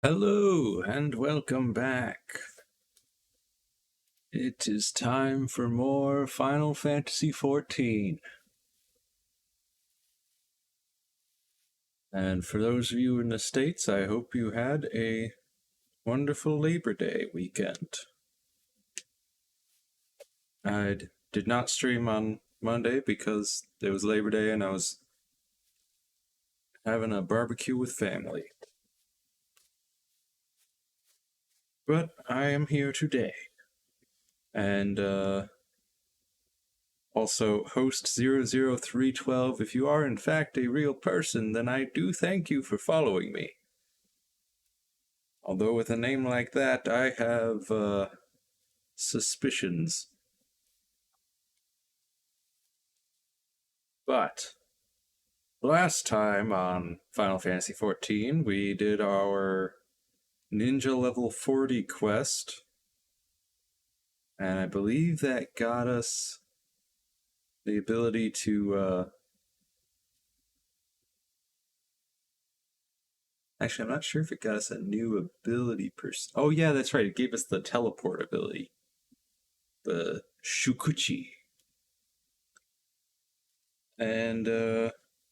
Hello and welcome back. It is time for more Final Fantasy XIV. And for those of you in the States, I hope you had a wonderful Labor Day weekend. I did not stream on Monday because it was Labor Day and I was having a barbecue with family. But I am here today. And, also, host 00312, if you are in fact a real person, then I do thank you for following me. Although with a name like that, I have, suspicions. But, last time on Final Fantasy XIV, we did our Ninja Level 40 quest, and I believe that got us the ability to, Actually, I'm not sure if it got us a new ability Oh yeah, that's right, it gave us the teleport ability. The Shukuchi. And,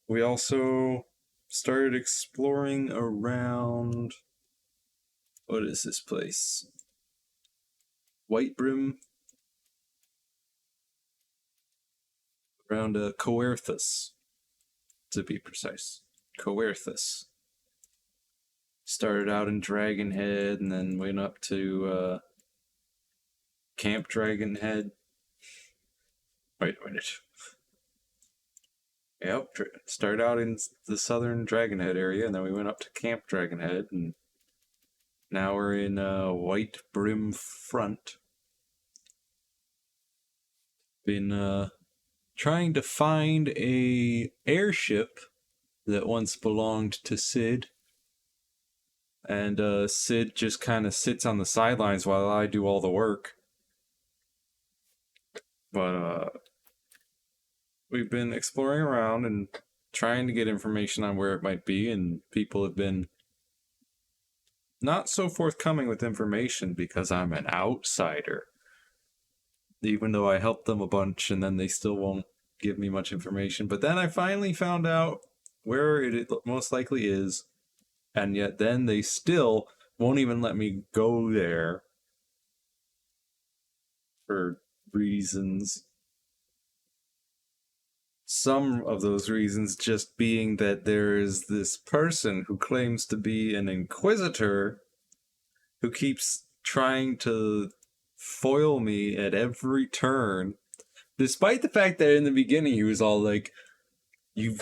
we also started exploring around... What is this place? White Brim? Around, Coerthus, to be precise. Coerthus. Started out in Dragonhead, and then went up to, Camp Dragonhead. Wait a minute. Yep, started out in the southern Dragonhead area, and then we went up to Camp Dragonhead, and now we're in White Brim Front. Been trying to find a airship that once belonged to Cid, and Cid just kind of sits on the sidelines while I do all the work. But we've been exploring around and trying to get information on where it might be, and people have been not so forthcoming with information because I'm an outsider. Even though I helped them a bunch, and then they still won't give me much information. But then I finally found out where it most likely is, and yet then they still won't even let me go there for reasons. Some of those reasons just being that there is this person who claims to be an Inquisitor who keeps trying to foil me at every turn, despite the fact that in the beginning he was all like, you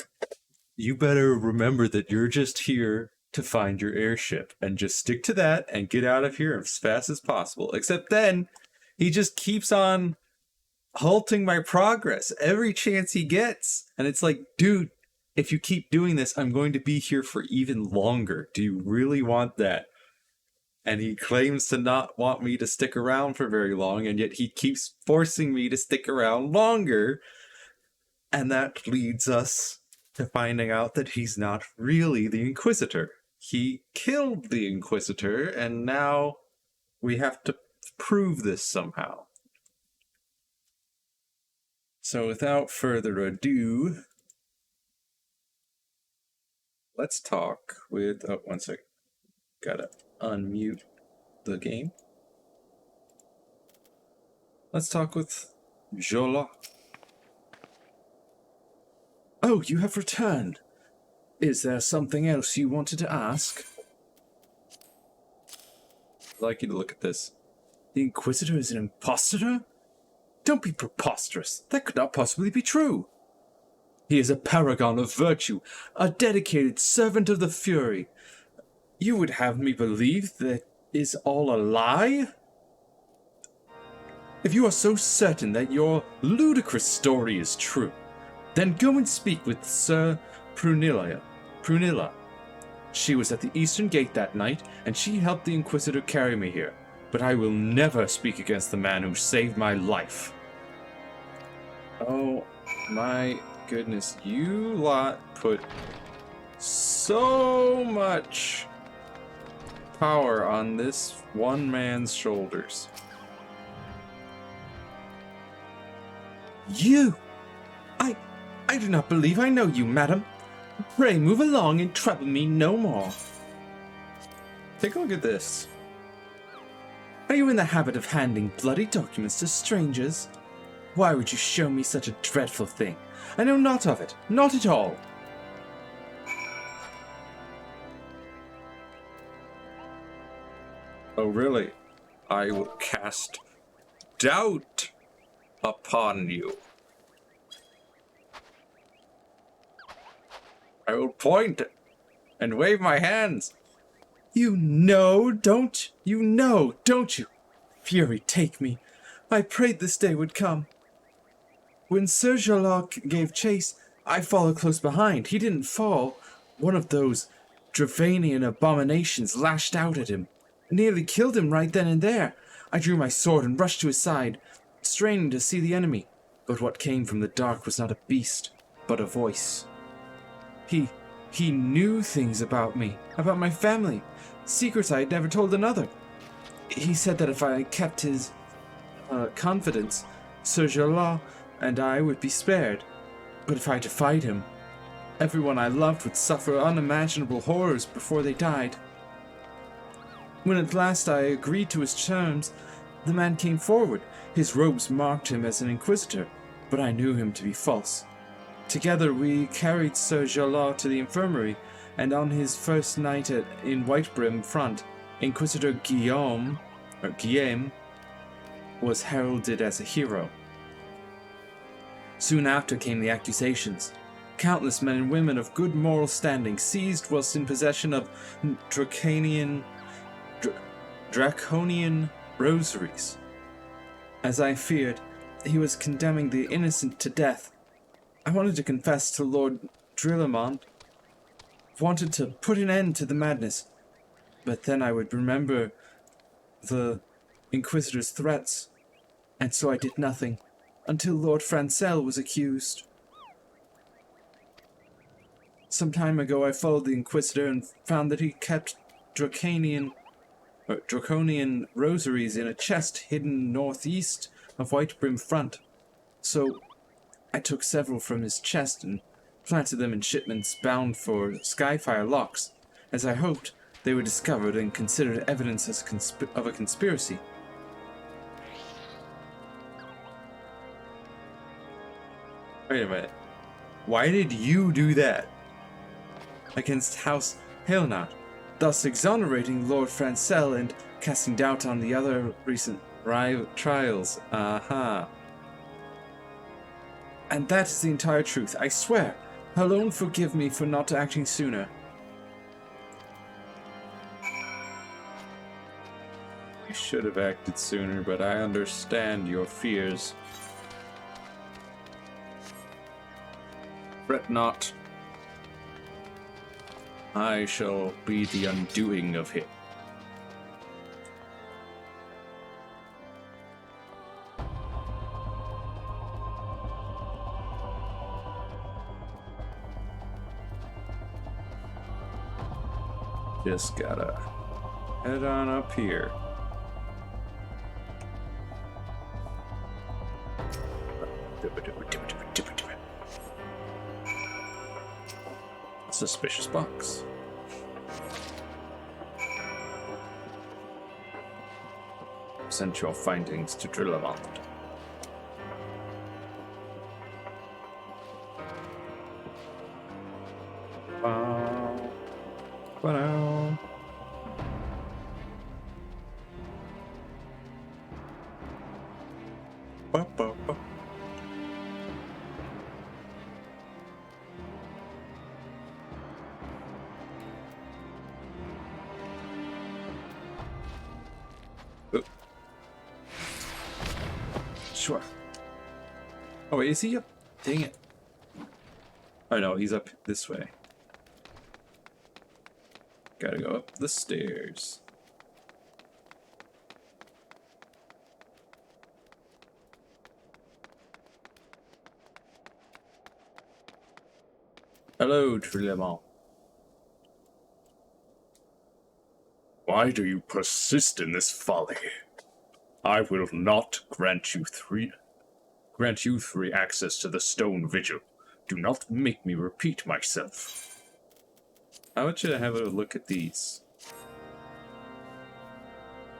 better remember that you're just here to find your airship and just stick to that and get out of here as fast as possible. Except then he just keeps on halting my progress every chance he gets, and it's like, dude, if you keep doing this, I'm going to be here for even longer. Do you really want that? And he claims to not want me to stick around for very long, and yet he keeps forcing me to stick around longer. And that leads us to finding out that he's not really the Inquisitor. He killed the Inquisitor, and now we have to prove this somehow. So without further ado, let's talk with... Oh, one second. Gotta unmute the game. Let's talk with Jola. Oh, you have returned. Is there something else you wanted to ask? I'd like you to look at this. The Inquisitor is an impostor? Don't be preposterous. That could not possibly be true. He is a paragon of virtue, a dedicated servant of the Fury. You would have me believe that is all a lie? If you are so certain that your ludicrous story is true, then go and speak with Sir Prunilla. She was at the Eastern Gate that night, and she helped the Inquisitor carry me here. But I will never speak against the man who saved my life. Oh my goodness, you lot put so much power on this one man's shoulders. You! I do not believe I know you, madam. Pray move along and trouble me no more. Take a look at this. Are you in the habit of handing bloody documents to strangers? Why would you show me such a dreadful thing? I know not of it, not at all. Oh, really? I will cast doubt upon you. I will point and wave my hands. You know, don't you? Fury take me. I prayed this day would come. When Sir Gerlach gave chase, I followed close behind. He didn't fall. One of those Dravanian abominations lashed out at him. Nearly killed him right then and there. I drew my sword and rushed to his side, straining to see the enemy. But what came from the dark was not a beast, but a voice. He knew things about me, about my family, secrets I had never told another. He said that if I kept his confidence, Sir Gerlach and I would be spared. But if I defied him, everyone I loved would suffer unimaginable horrors before they died. When at last I agreed to his terms, the man came forward. His robes marked him as an Inquisitor, but I knew him to be false. Together we carried Sir Gerlach to the infirmary, and on his first night in Whitebrim Front, Inquisitor Guillaime was heralded as a hero. Soon after came the accusations. Countless men and women of good moral standing seized whilst in possession of draconian rosaries. As I feared, he was condemning the innocent to death. I wanted to confess to Lord Guillaime, wanted to put an end to the madness, but then I would remember the Inquisitor's threats, and so I did nothing, until Lord Francel was accused. Some time ago I followed the Inquisitor and found that he kept draconian rosaries in a chest hidden northeast of Whitebrim Front. So I took several from his chest and planted them in shipments bound for Skyfire locks, as I hoped they were discovered and considered evidence of a conspiracy. Wait a minute. Why did you do that? Against House Hailnot, thus exonerating Lord Francel and casting doubt on the other recent trials. Aha. And that is the entire truth, I swear. Alone forgive me for not acting sooner. You should have acted sooner, but I understand your fears. Fret not. I shall be the undoing of him. Just gotta head on up here. Suspicious box. Send your findings to Guillaime. Wow. Sure. Oh, wait, is he up? Dang it. Oh, no, he's up this way. Gotta go up the stairs. Hello, Guillaime. Why do you persist in this folly? I will not grant you free access to the stone vigil. Do not make me repeat myself. I want you to have a look at these.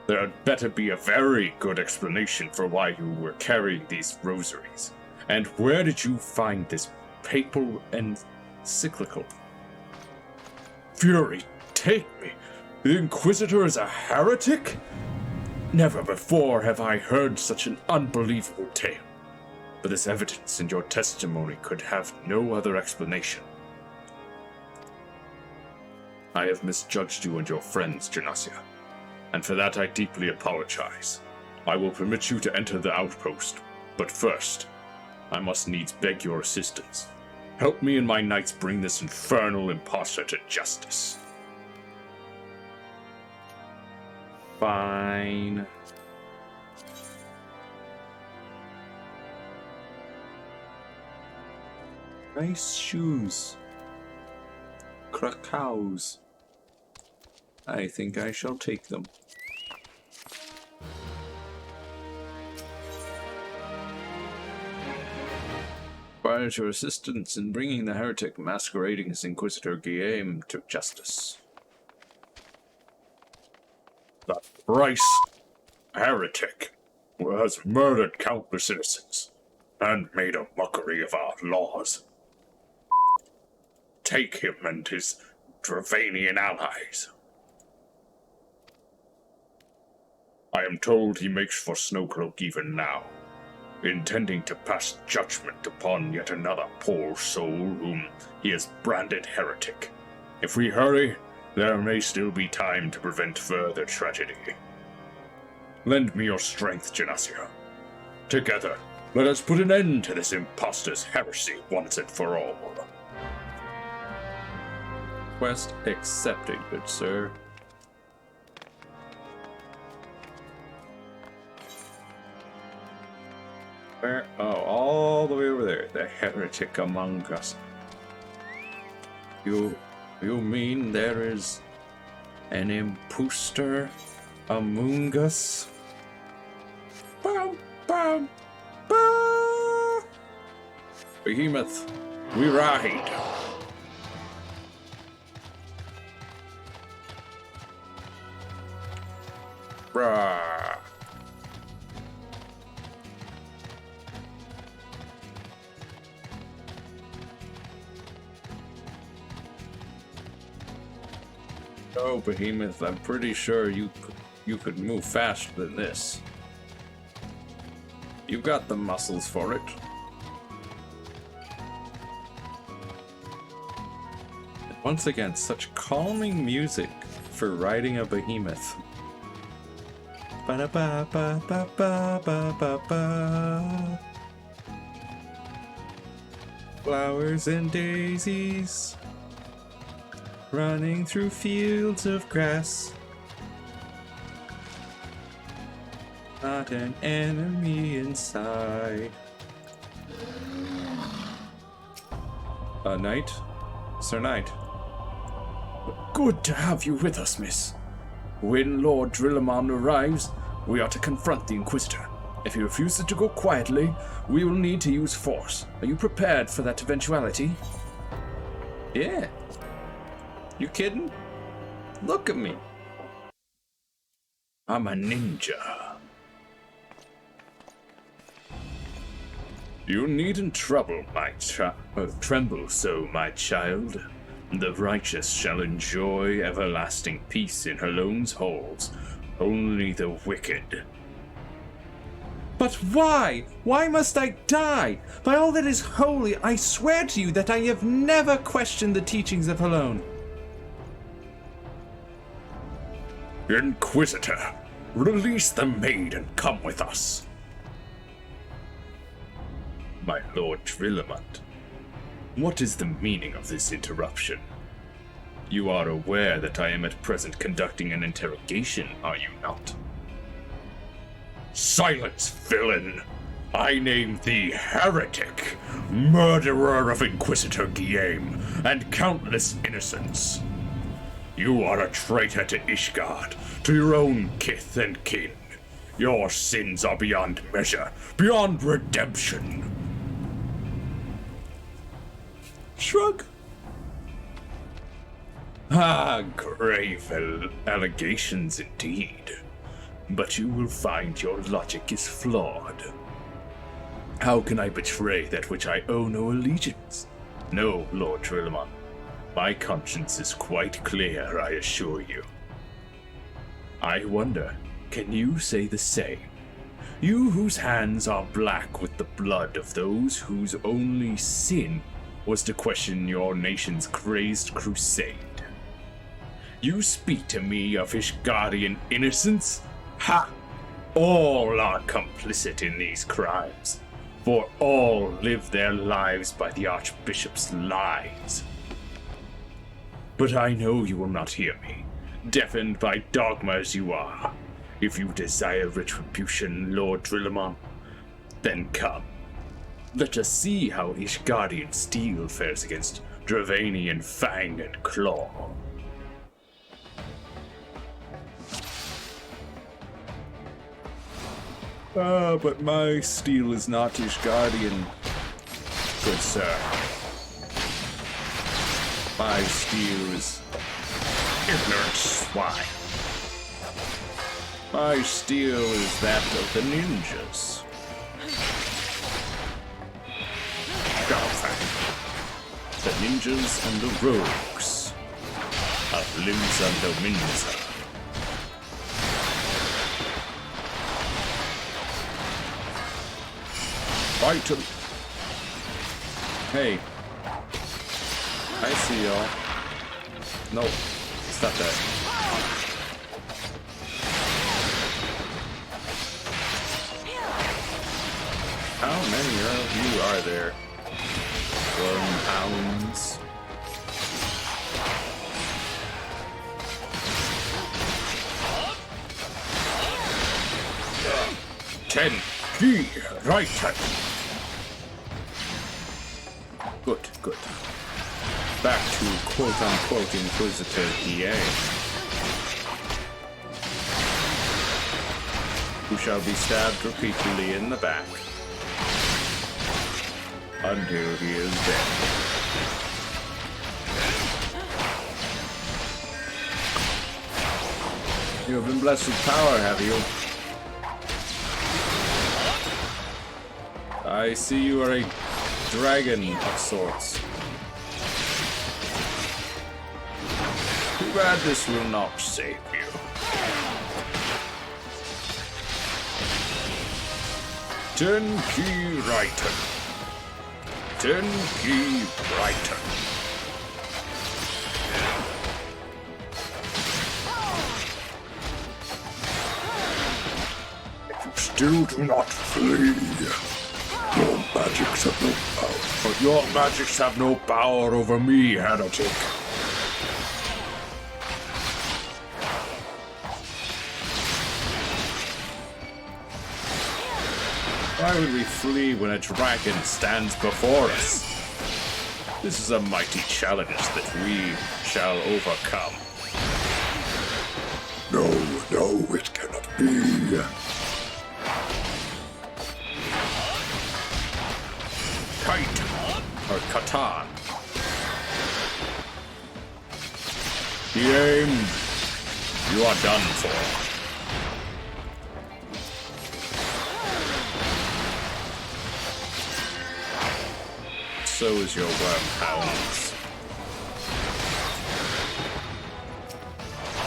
There had better be a very good explanation for why you were carrying these rosaries. And where did you find this papal encyclical? Fury, take me! The Inquisitor is a heretic? Never before have I heard such an unbelievable tale. But this evidence in your testimony could have no other explanation. I have misjudged you and your friends, Genasia, and for that I deeply apologize. I will permit you to enter the outpost, but first, I must needs beg your assistance. Help me and my knights bring this infernal impostor to justice. Fine. Nice shoes. Krakows. I think I shall take them. Requires your assistance in bringing the heretic masquerading as Inquisitor Guillaime to justice. That thrice heretic who has murdered countless innocents and made a mockery of our laws. Take him and his Dravanian allies. I am told he makes for Snowcloak even now, intending to pass judgment upon yet another poor soul whom he has branded heretic. If we hurry, there may still be time to prevent further tragedy. Lend me your strength, Genasia. Together, let us put an end to this impostor's heresy once and for all. Quest accepted, good sir. Where? Oh, all the way over there. The heretic among us. You mean there is an impostor among us? Bum, bum, bum. Behemoth, we ride. Brah. Oh, Behemoth, I'm pretty sure you could move faster than this. You've got the muscles for it. And once again, such calming music for riding a behemoth. Ba-da-ba-ba-ba-ba-ba-ba. Flowers and daisies running through fields of grass. Not an enemy inside. Knight? Sir Knight. Good to have you with us, miss. When Lord Drillamon arrives, we are to confront the Inquisitor. If he refuses to go quietly, we will need to use force. Are you prepared for that eventuality? Yeah. You kidding? Look at me. I'm a ninja. You needn't tremble so, my child. The righteous shall enjoy everlasting peace in Halone's halls. Only the wicked. But why? Why must I die? By all that is holy, I swear to you that I have never questioned the teachings of Halone. Inquisitor, release the maid and come with us. My Lord Drillamont, what is the meaning of this interruption? You are aware that I am at present conducting an interrogation, are you not? Silence, villain! I name thee heretic, murderer of Inquisitor Guillaime and countless innocents. You are a traitor to Ishgard, to your own kith and kin. Your sins are beyond measure, beyond redemption. Shrug. Grave allegations indeed. But you will find your logic is flawed. How can I betray that which I owe no allegiance? No, Lord Guillaime. My conscience is quite clear, I assure you. I wonder, can you say the same? You whose hands are black with the blood of those whose only sin was to question your nation's crazed crusade. You speak to me of Ishgardian innocence? Ha! All are complicit in these crimes, for all live their lives by the Archbishop's lies. But I know you will not hear me, deafened by dogma as you are. If you desire retribution, Lord Guillaime, then come. Let us see how Ishgardian steel fares against Dravanian fang and claw. But my steel is not Ishgardian, good sir. My steel is Ignorant swine. My steel is that of the ninjas. The ninjas and the rogues of Limsa Dominza. Fight 'em. Hey. I see y'all. No, stop that. How many of you are there? 1 pounds. Ten key right hand. Good. Back to quote-unquote Inquisitor Guillaime, who shall be stabbed repeatedly in the back until he is dead. You have been blessed with power, have you? I see you are a dragon of sorts. Too bad this will not save you. Ten key right hand. 10 key right hand. If you still do not flee, your magics have no power. But your magics have no power over me, heretic. Why would we flee when a dragon stands before us? This is a mighty challenge that we shall overcome. No, it cannot be. Kite, or Katan. Guillaime, you are done for. So is your worm hounds.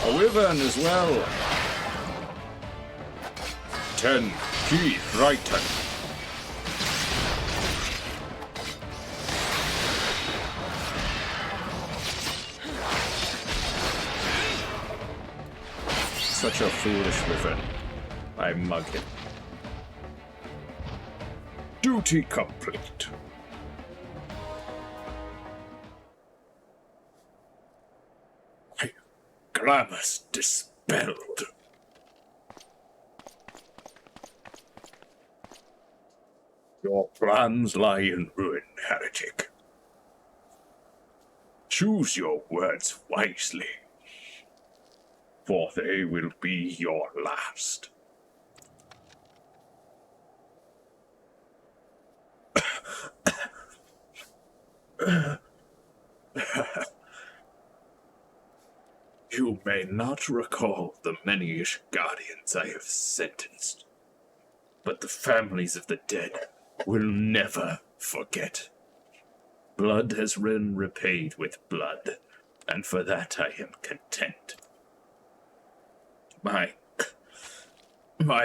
A wyvern as well. 10 key right hand. Such a foolish wyvern. I mug him. Duty complete. Glamours dispelled. Your plans lie in ruin, heretic. Choose your words wisely. for they will be your last. You may not recall the many Ishgardians I have sentenced, but the families of the dead will never forget. Blood has been repaid with blood, and for that I am content. My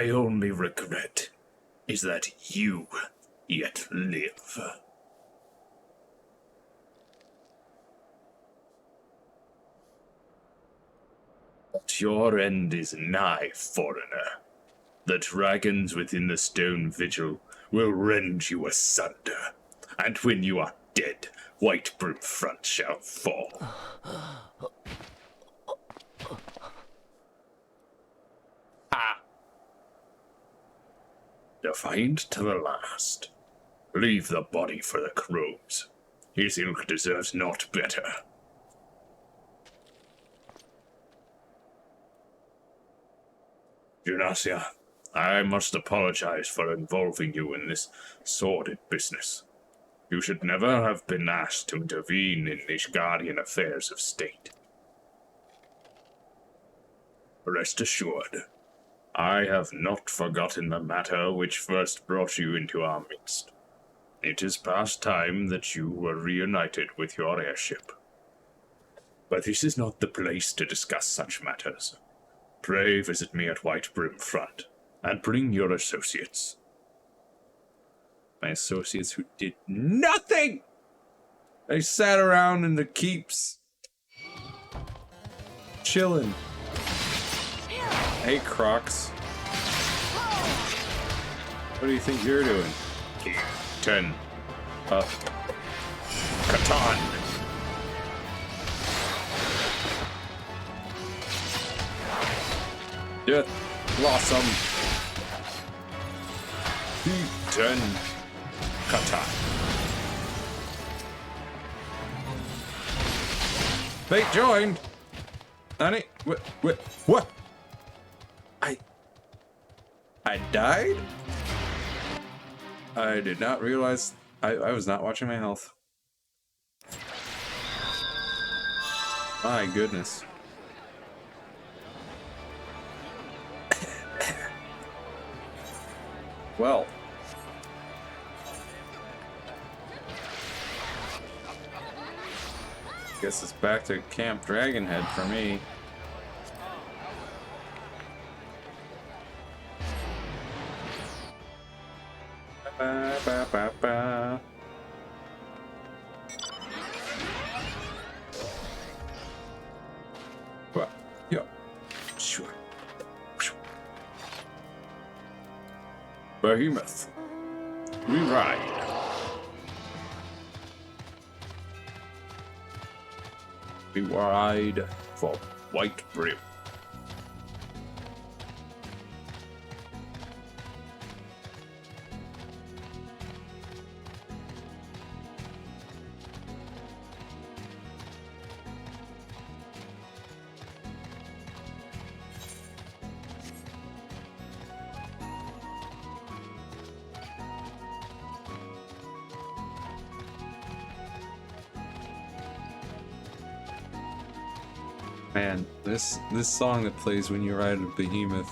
only regret is that you yet live. But your end is nigh, foreigner. The dragons within the stone vigil will rend you asunder, and when you are dead, White Brimfront shall fall. Defiant to the last. Leave the body for the crows. His ilk deserves naught better. Junasia, I must apologize for involving you in this sordid business. You should never have been asked to intervene in Ishgardian affairs of state. Rest assured, I have not forgotten the matter which first brought you into our midst. It is past time that you were reunited with your heirship. But this is not the place to discuss such matters. Pray visit me at White Brimfront, and bring your associates. My associates who did nothing! They sat around in the keeps, chilling. Hey, Crocs. What do you think you're doing? 10. Catan! Yeah, blossom. 10. Catan. They joined. Honey, what? I died? I did not realize I was not watching my health. My goodness. Well. Guess it's back to Camp Dragonhead for me. Ba, ba, ba, ba. Well, yeah, sure. Behemoth, we ride. We ride for White Brim. Man, this song that plays when you ride a behemoth,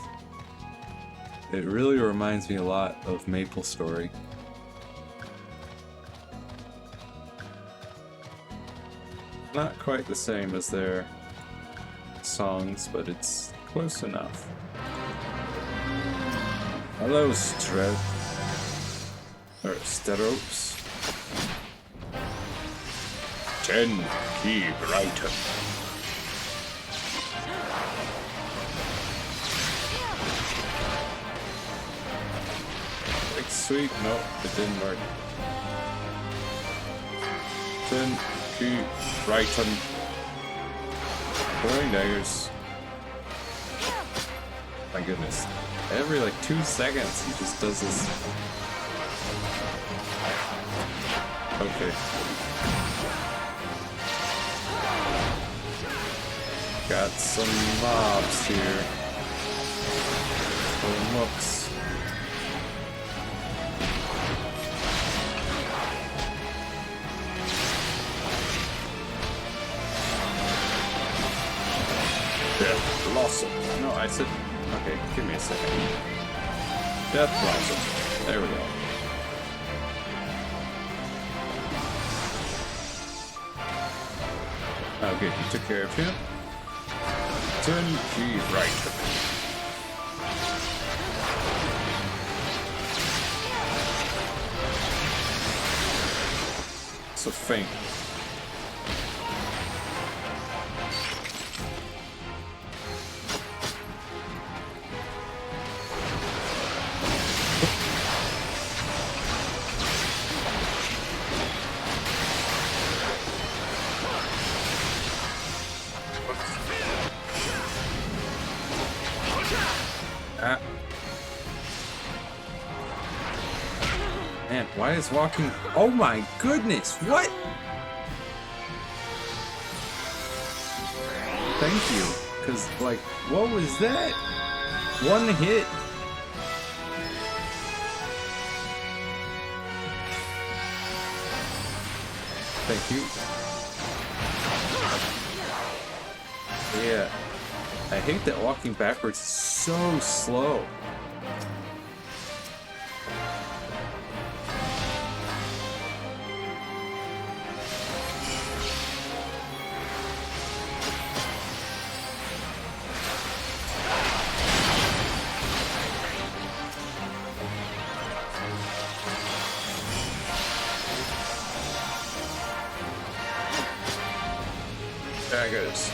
it really reminds me a lot of Maple Story. Not quite the same as their songs, but it's close enough. Hello, Steropes. 10. Key Brighton. Sweet, no, it didn't work. 10 key Brighton. Throwing daggers. My goodness. Every like 2 seconds he just does this. Okay. Got some mobs here. Or mooks. Death Blossom. No, I said... Okay, give me a second. Death Blossom. There we go. Oh, good. You took care of him. Turn key right. So faint. Ah. Man, why is walking... Oh my goodness, what? Thank you. Because, like, what was that? One hit. Thank you. Yeah. I hate that walking backwards is so slow. Daggers.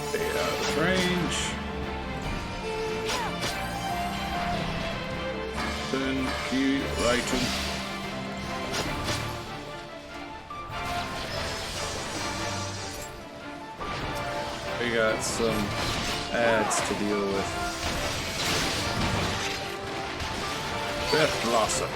Stay out of range. Then key right and we got some ads to deal with. Death Blossom.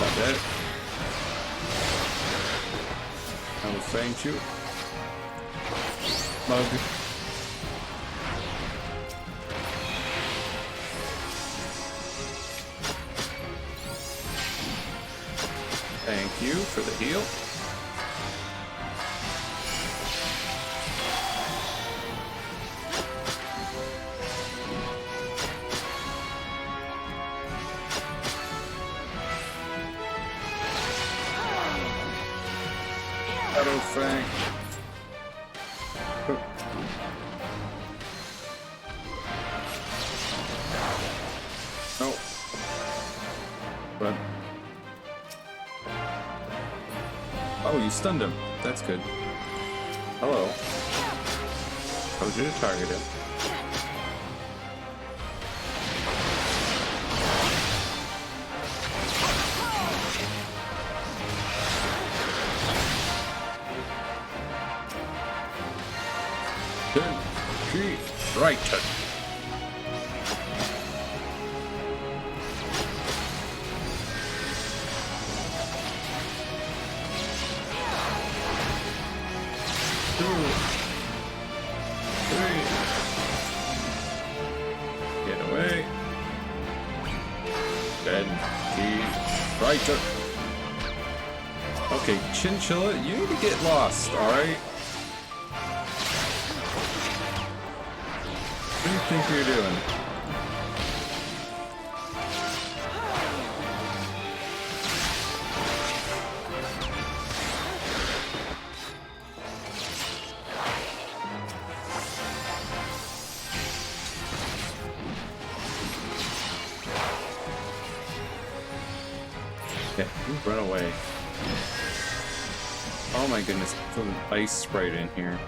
Not dead. I will faint you. Mug. Thank you for the heal. Shadow Fang. No. But oh, you stunned him. That's good. Hello. Told you to target him. Turn key right. Get away. Then key right. Okay, Chinchilla, you need to get lost, alright? What do you think you're doing? Okay, you run away. Oh my goodness, put an ice sprite in here.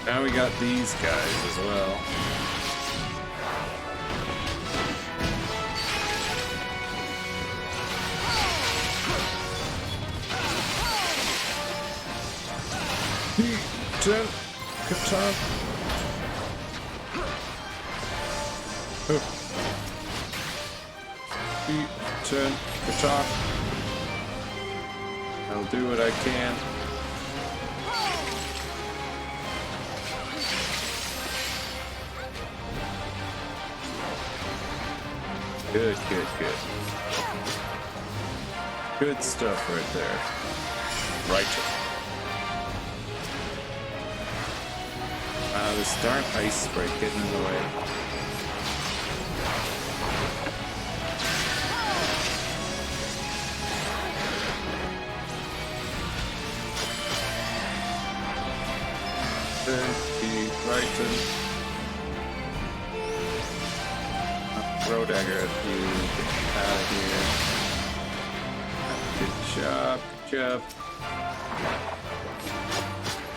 Now we got these guys as well. Turn, turn. Turn, top. I'll do what I can. Good, good, good. Good stuff right there. Right. This darn ice spray getting in the way. Then keep righting. Throw dagger at you. Get out of here. Good job, good job.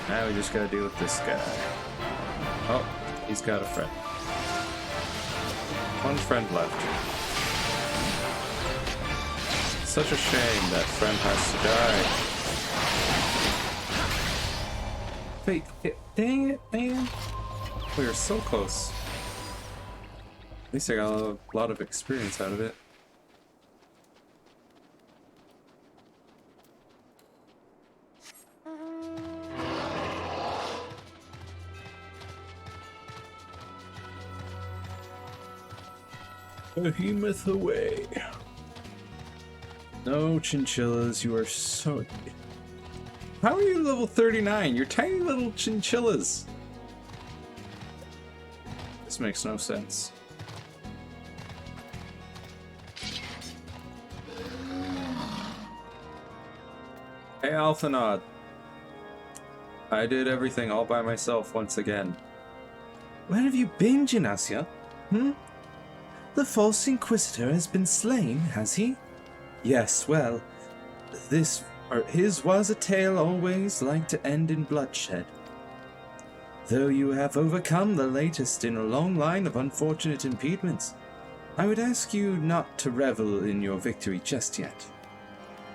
Now we just gotta deal with this guy. Oh, he's got a friend. One friend left. Such a shame that friend has to die. Wait, dang it, man. We were so close. At least I got a lot of experience out of it. Behemoth away. No chinchillas, you are so... How are you level 39? You're tiny little chinchillas. This makes no sense. Hey Alphanod. I did everything all by myself once again. Where have you been, Genassia? The false Inquisitor has been slain, has he? Yes, well, his was a tale always like to end in bloodshed. Though you have overcome the latest in a long line of unfortunate impediments, I would ask you not to revel in your victory just yet.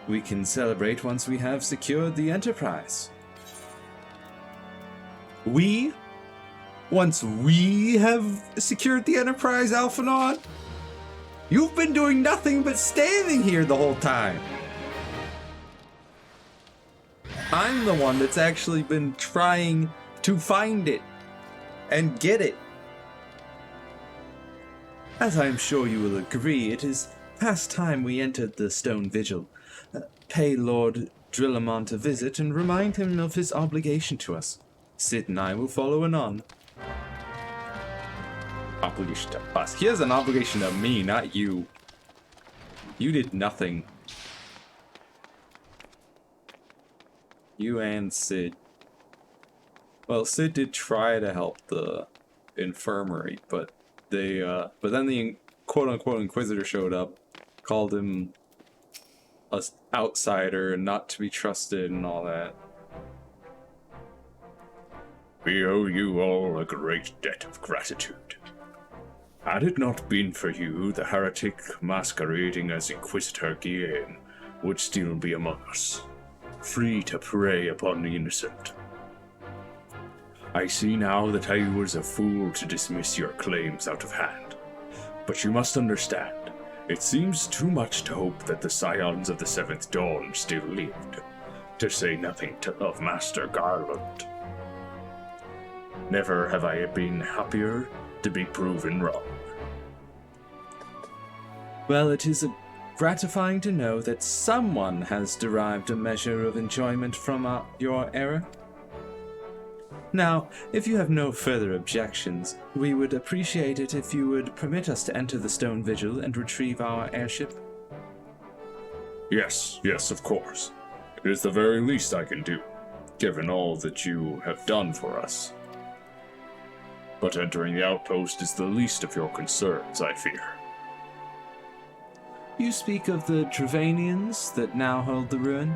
We can celebrate once we have secured the Enterprise. We? Once we have secured the Enterprise, Alphanod? You've been doing nothing but standing here the whole time. I'm the one that's actually been trying to find it and get it. As I am sure you will agree, it is past time we entered the Stone Vigil. Pay Lord Drillamont a visit and remind him of his obligation to us. Sid and I will follow anon. Obligation to us. He has an obligation to me, not you. You did nothing. You and Sid. Well, Sid did try to help the infirmary, but then the quote-unquote Inquisitor showed up, called him an outsider and not to be trusted and all that. We owe you all a great debt of gratitude. Had it not been for you, the heretic masquerading as Inquisitor Guillaime would still be among us, free to prey upon the innocent. I see now that I was a fool to dismiss your claims out of hand, but you must understand, it seems too much to hope that the scions of the Seventh Dawn still lived, to say nothing of Master Garland. Never have I been happier to be proven wrong. Well, it is gratifying to know that someone has derived a measure of enjoyment from your error. Now, if you have no further objections, we would appreciate it if you would permit us to enter the Stone Vigil and retrieve our airship. Yes, of course. It is the very least I can do, given all that you have done for us. But entering the outpost is the least of your concerns, I fear. You speak of the Travanians that now hold the ruin?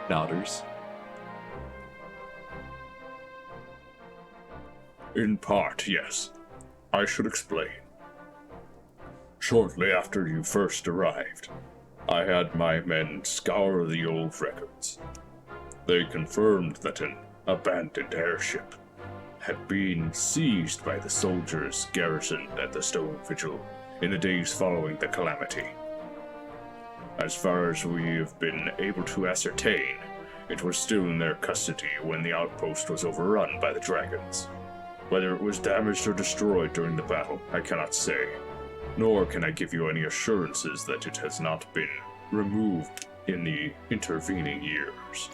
Nodders. In part, yes. I should explain. Shortly after you first arrived, I had my men scour the old records. They confirmed that an abandoned airship had been seized by the soldiers garrisoned at the Stone Vigil in the days following the calamity. As far as we have been able to ascertain, it was still in their custody when the outpost was overrun by the dragons. Whether it was damaged or destroyed during the battle, I cannot say, nor can I give you any assurances that it has not been removed in the intervening years.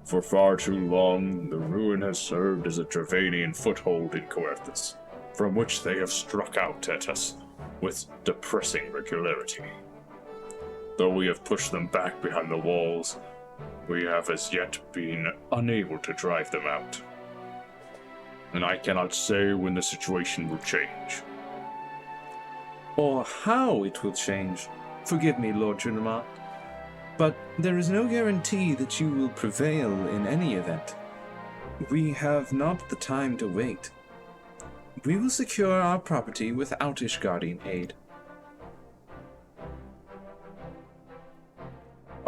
For far too long, the ruin has served as a Dravanian foothold in Coerthas, from which they have struck out at us with depressing regularity. Though we have pushed them back behind the walls, we have as yet been unable to drive them out. And I cannot say when the situation will change. Or how it will change. Forgive me, Lord Junimar, but there is no guarantee that you will prevail in any event. We have not the time to wait. We will secure our property without Ishgardian aid.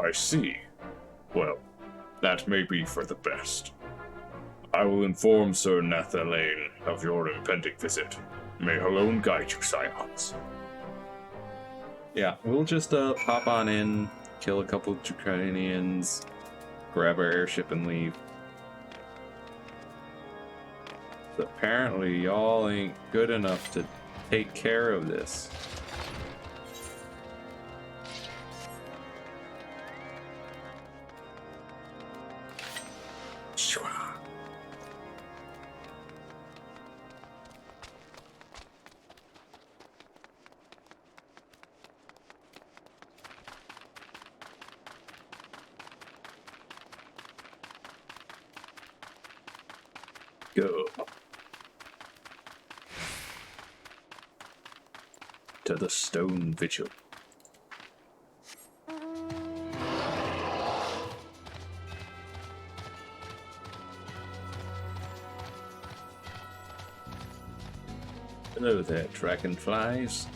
I see. Well, that may be for the best. I will inform Sir Nathalain of your impending visit. May Halone guide you, Scions. Yeah, we'll just hop on in, kill a couple of Draconians, grab our airship and leave. So apparently y'all ain't good enough to take care of this. Go to the Stone Vigil. Hello there, dragonflies.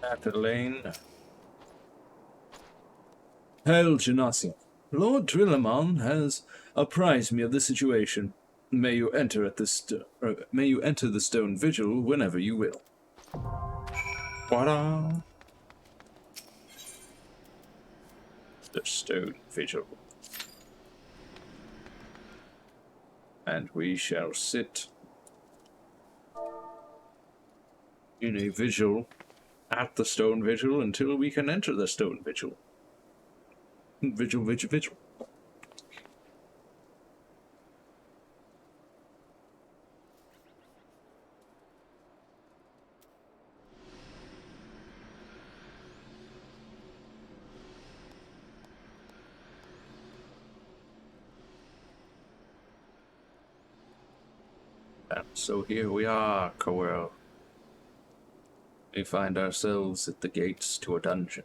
Nathalain. Hail, Genasi. Lord Drillamon has apprised me of the situation. May you enter the Stone Vigil whenever you will. Ta-da! The Stone Vigil. And we shall sit in a vigil at the Stone Vigil until we can enter the Stone Vigil. Vigil, vigil, vigil. And so here we are, Coel. We find ourselves at the gates to a dungeon,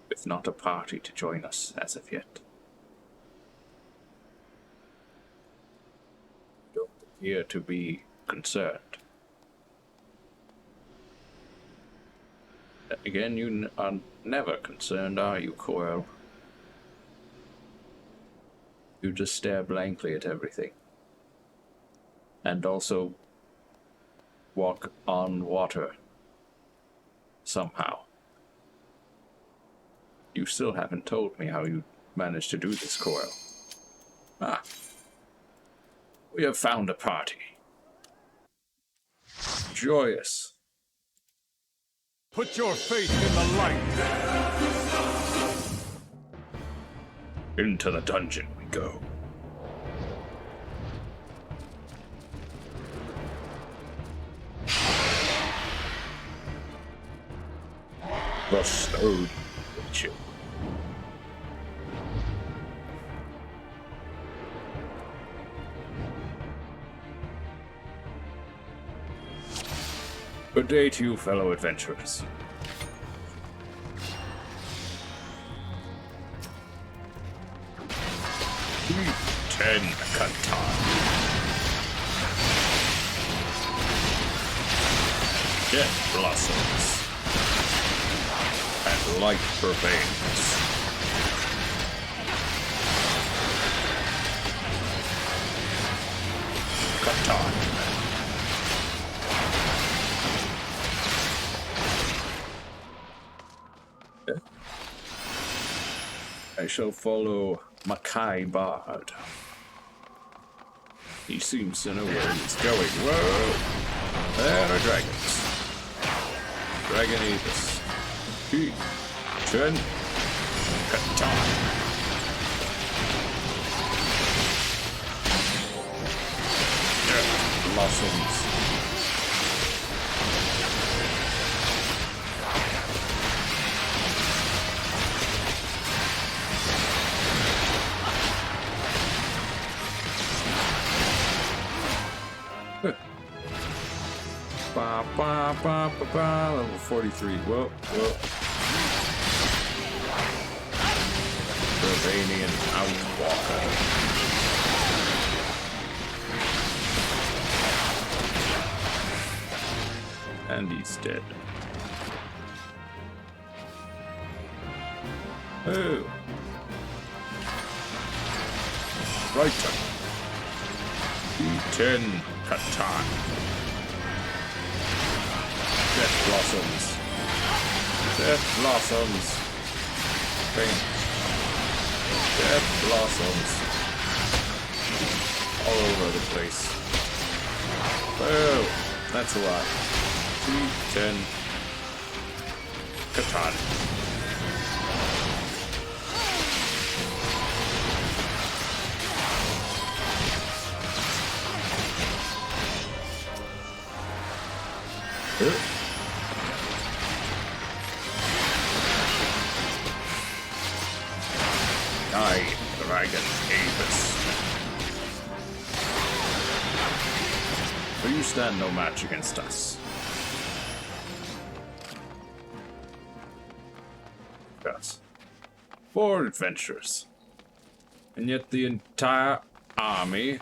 with not a party to join us as of yet. Don't appear to be concerned. Again, you are never concerned, are you, Coel? You just stare blankly at everything. And also walk on water. Somehow. You still haven't told me how you managed to do this, Coel. Ah. We have found a party. Joyous. Put your faith in the light. Into the dungeon we go. The Stone Vigil. Good day to you, fellow adventurers. 10 Katan. Death blossoms, and light pervades. Katan. I shall follow Makai Bard. He seems to know where he's going. Whoa! There are dragons. Dragon Avis. He. Chen. Katan. Death blossoms. Ba, ba, ba, ba, ba. Level 43. Whoa, whoa. Urbanian Outwalker. And he's dead. Oh. Right. D10 Katan. Death blossoms. Death blossoms. Paint. Death blossoms. All over the place. Oh, that's a lot. D10 Katan. Dragon Avis. For you stand no match against us. Yes. 4 adventurers. And yet the entire army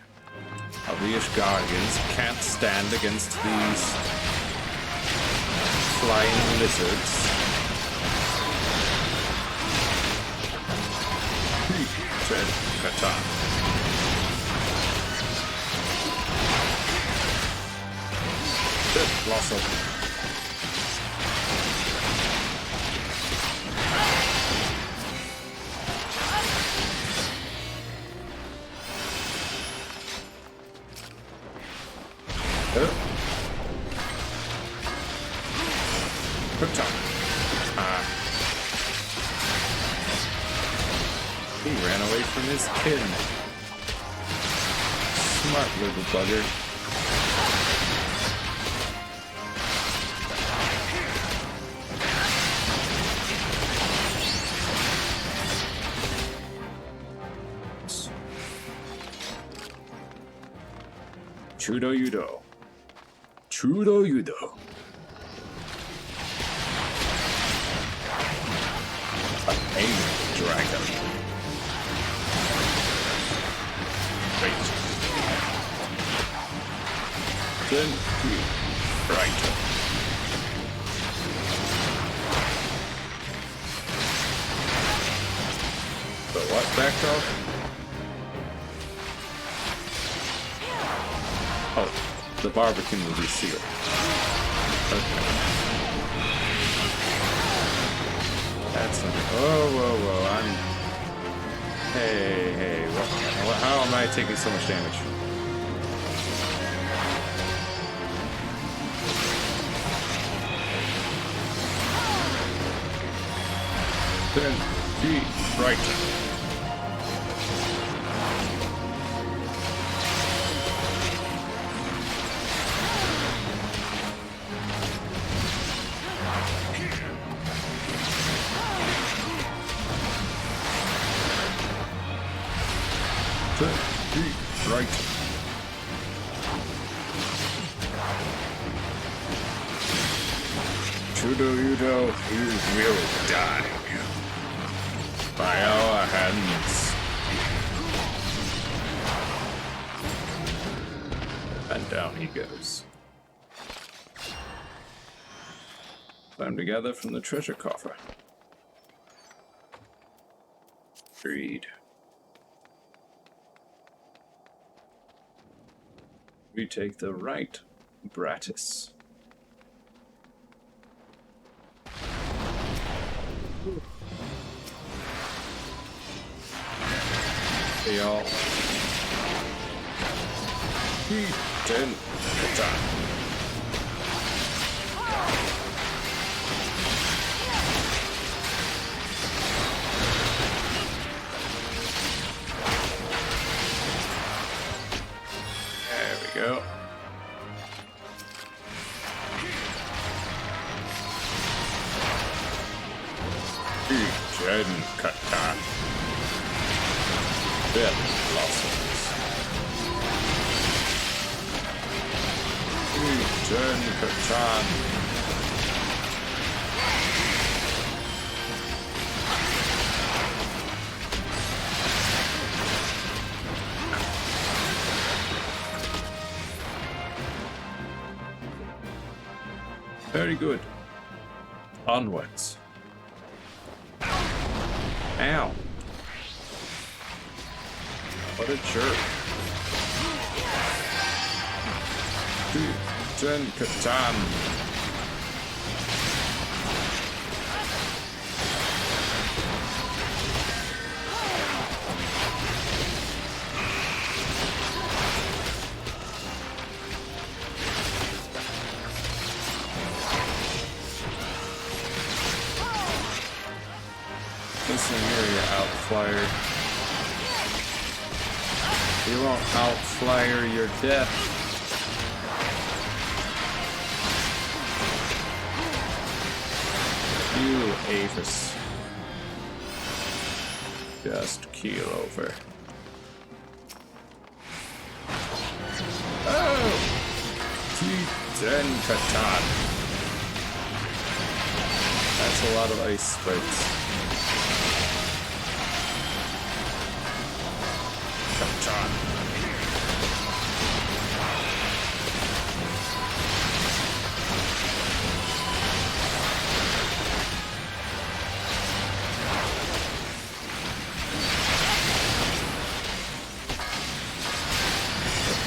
of the Ishgardians can't stand against these flying lizards. Katan. Death blossom. Katan. He ran away from his kin. Smart little bugger. Chudo Yudo. Chudo Yudo. A angry dragon. Then right. The what backed off? Oh, the Barbican will be sealed. Okay. That's not. Whoa, whoa, whoa! Hey, what? How am I taking so much damage? Then be frightened. Then be frightened. Chudo Yudo, you will die. By our hands. down he goes. Time to gather from the treasure coffer. Agreed. We take the right, Bratis. Hey y'all. Ten attack. There we go. Ten katan. Bit blossoms. Ten katan. Very good. Onwards. Ow. What a jerk. Ten katan. Listen here, you outflyer. You won't outflyer your death. You Avis. Just keel over. Oh! T10 Katan. That's a lot of ice spikes. Katan.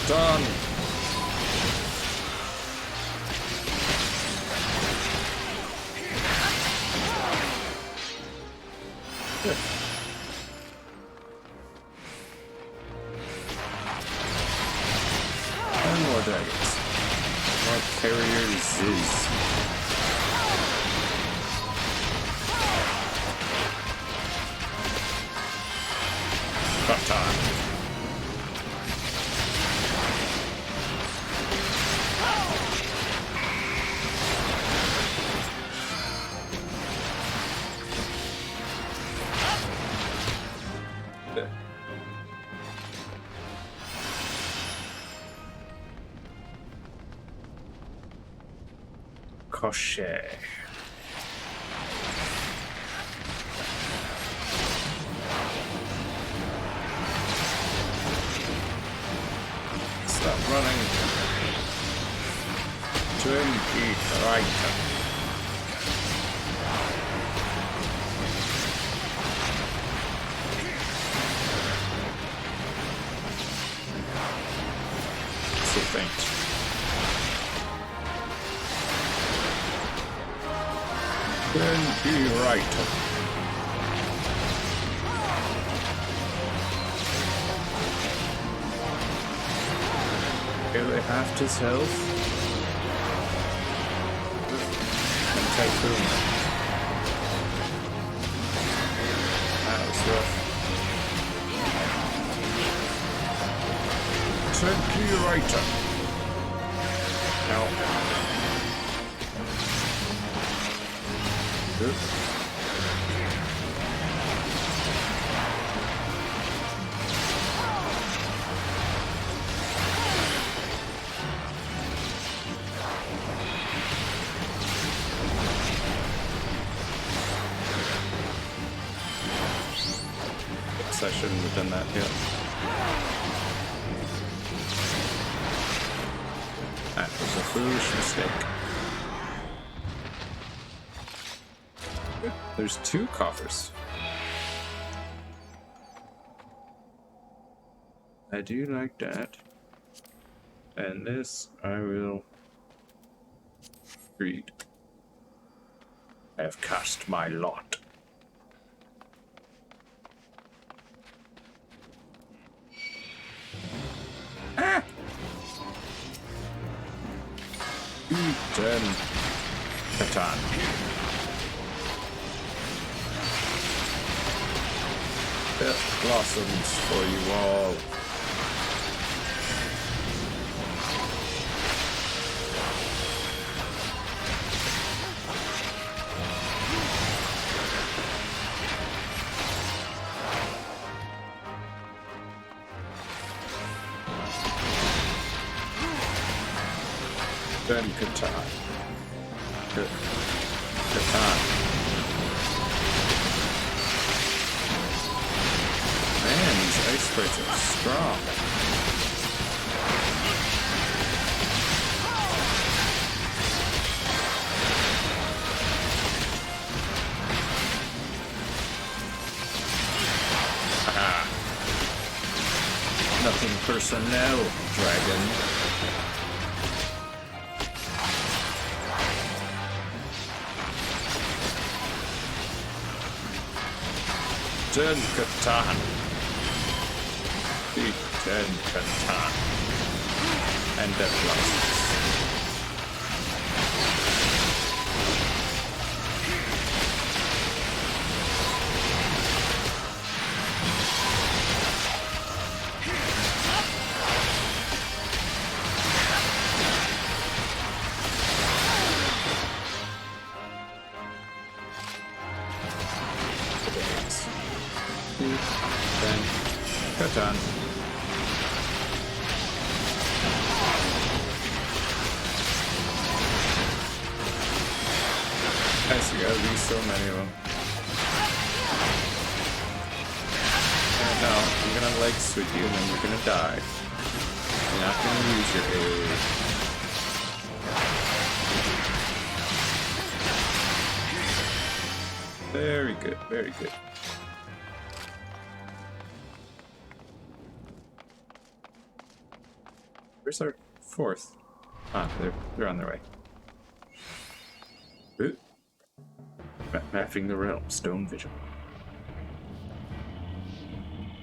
Done. And more daggers. More carrier Ziz. Cut time. Crochet. Stop running. Turn key right. So faint. Then be right. Really have his health. And Typhoon. That was rough. Turkey Writer. Now. Good. Oops, I shouldn't have done that yet. was a foolish mistake. There's 2 coffers. I do like that. And this I will read. I have cast my lot. Ah! Eaten. Catan. Death blossoms for you all. Then Catan. Catan. Man, these ice sprites are strong. Aha. Nothing personnel, dragon. Ten Catan. Ten Catan. And death blossoms. Catan. I see, gotta be so many of them. And no, I'm gonna legs with you and then you're gonna die. You're not gonna use your aid. Very good, very good. Where's our 4th? Ah, they're on their way. Ooh. Mapping the realm, stone vision.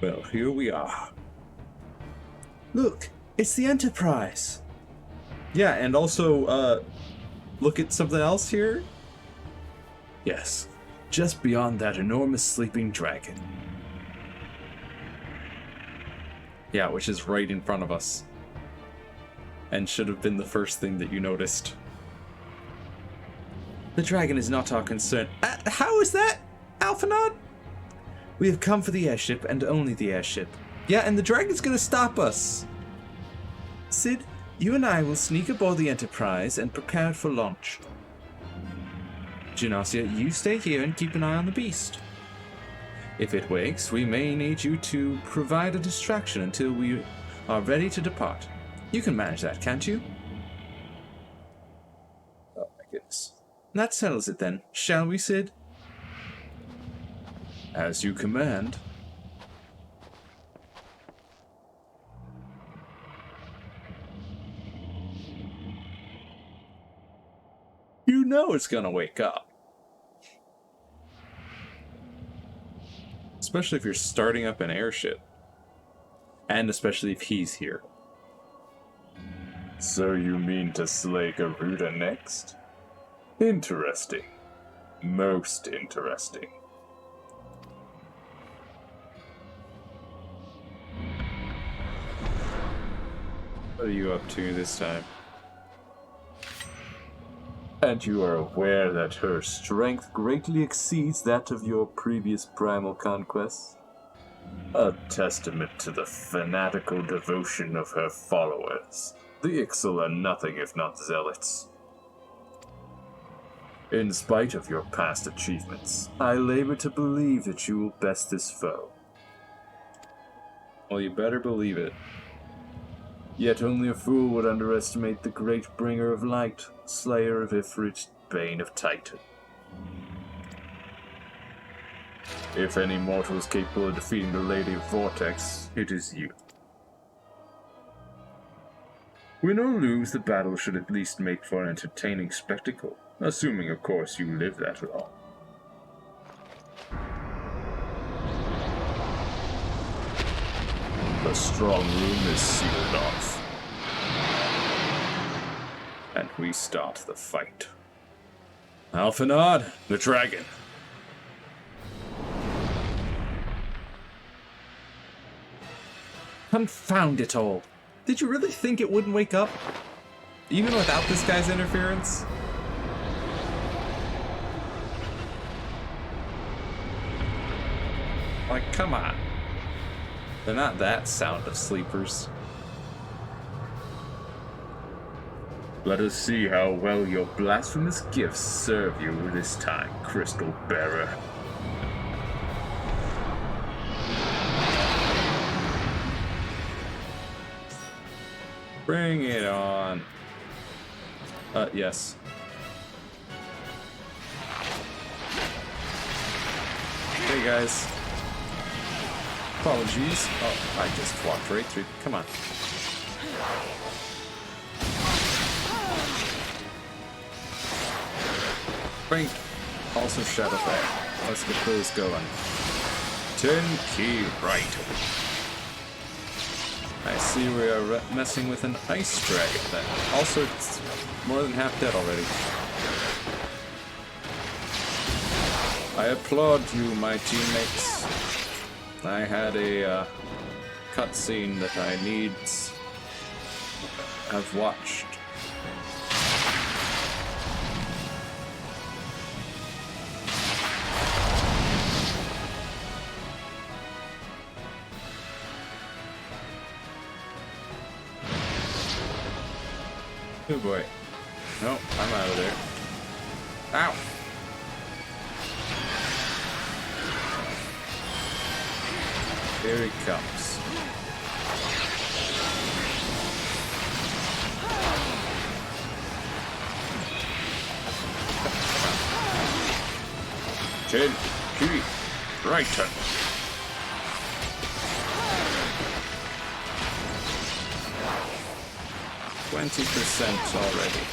Well, here we are. Look, it's the Enterprise. Yeah, and also, look at something else here. Yes, just beyond that enormous sleeping dragon. Yeah, which is right in front of us. And should have been the first thing that you noticed. The dragon is not our concern. How is that, Alphinaud? We have come for the airship and only the airship. Yeah, and the dragon's gonna stop us. Sid, you and I will sneak aboard the Enterprise and prepare for launch. Genasia, you stay here and keep an eye on the beast. If it wakes, we may need you to provide a distraction until we are ready to depart. You can manage that, can't you? Oh my goodness. That settles it then. Shall we, Sid? As you command. You know it's gonna wake up. Especially if you're starting up an airship. And especially if he's here. So you mean to slay Garuda next? Interesting. Most interesting. What are you up to this time? And you are aware that her strength greatly exceeds that of your previous primal conquests? A testament to the fanatical devotion of her followers. The Ixal are nothing if not zealots. In spite of your past achievements, I labor to believe that you will best this foe. Well, you better believe it. Yet only a fool would underestimate the great bringer of light, slayer of Ifrit, bane of Titan. If any mortal is capable of defeating the Lady of Vortex, it is you. Win or lose, the battle should at least make for an entertaining spectacle, assuming, of course, you live that long. The strong room is sealed off. And we start the fight. Alphanod, the dragon. Confound it all! Did you really think it wouldn't wake up? Even without this guy's interference? Like, come on. They're not that sound of sleepers. Let us see how well your blasphemous gifts serve you this time, Crystal Bearer. Bring it on. Yes. Hey guys. Apologies. Oh, I just walked right through. Come on. Bring. Also Shadow Fire. Let's get those going. 10 key right. I see we are messing with an ice dragon then. Also, it's more than half dead already. I applaud you, my teammates. I had a cutscene that I have watched. Oh boy. No, I'm out of there. Ow! Here he comes. Ten key right. 20% already.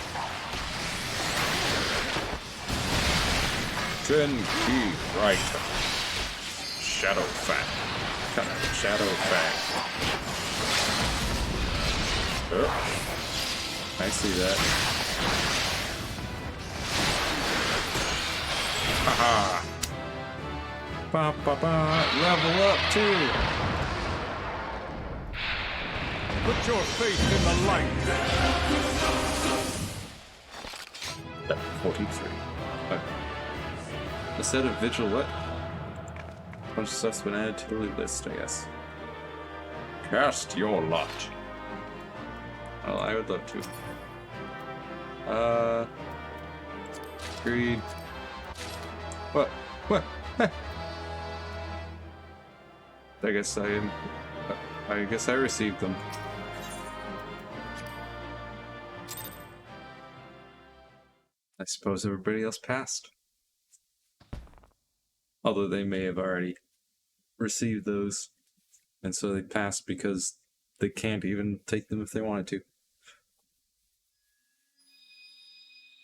10 key right. Shadow Fang. Come on, Shadow Fang. I see that. Haha. Ba ba ba. Level up too. Put your faith in the light. Level 43. A set of vigil what? A bunch of stuff's been added to the loot list, I guess. Cast your lot. Well, I would love to. Agreed. What? What? I guess I received them. I suppose everybody else passed. Although they may have already received those. And so they passed because they can't even take them if they wanted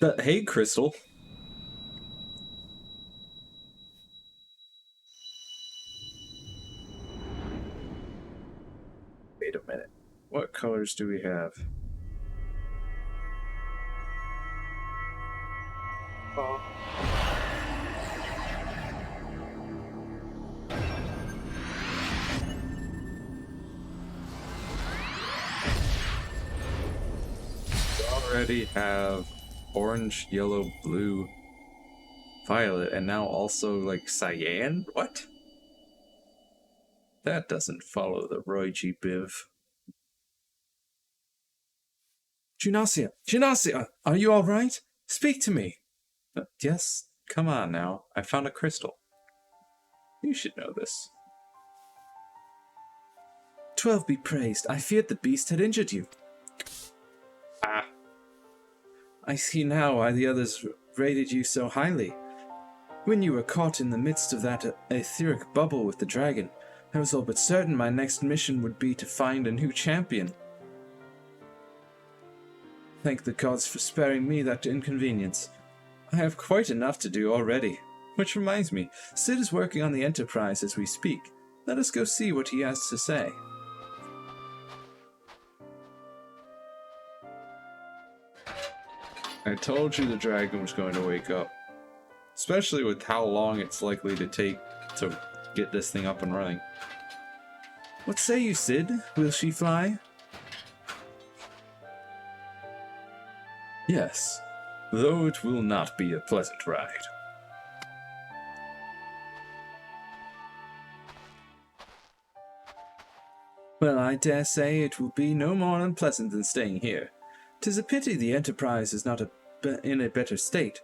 to. Hey, Crystal. Wait a minute. What colors do we have? Already have orange, yellow, blue, violet, and now also like cyan? What? That doesn't follow the Roy G. Biv. Junasia! Junasia! Are you alright? Speak to me! Yes, come on now. I found a crystal. You should know this. 12 be praised. I feared the beast had injured you. Ah, I see now why the others rated you so highly. When you were caught in the midst of that etheric bubble with the dragon, I was all but certain my next mission would be to find a new champion. Thank the gods for sparing me that inconvenience. I have quite enough to do already. Which reminds me, Sid is working on the Enterprise as we speak. Let us go see what he has to say. I told you the dragon was going to wake up. Especially with how long it's likely to take to get this thing up and running. What say you, Sid? Will she fly? Yes, though it will not be a pleasant ride. Well, I dare say it will be no more unpleasant than staying here. 'Tis a pity the Enterprise is not in a better state,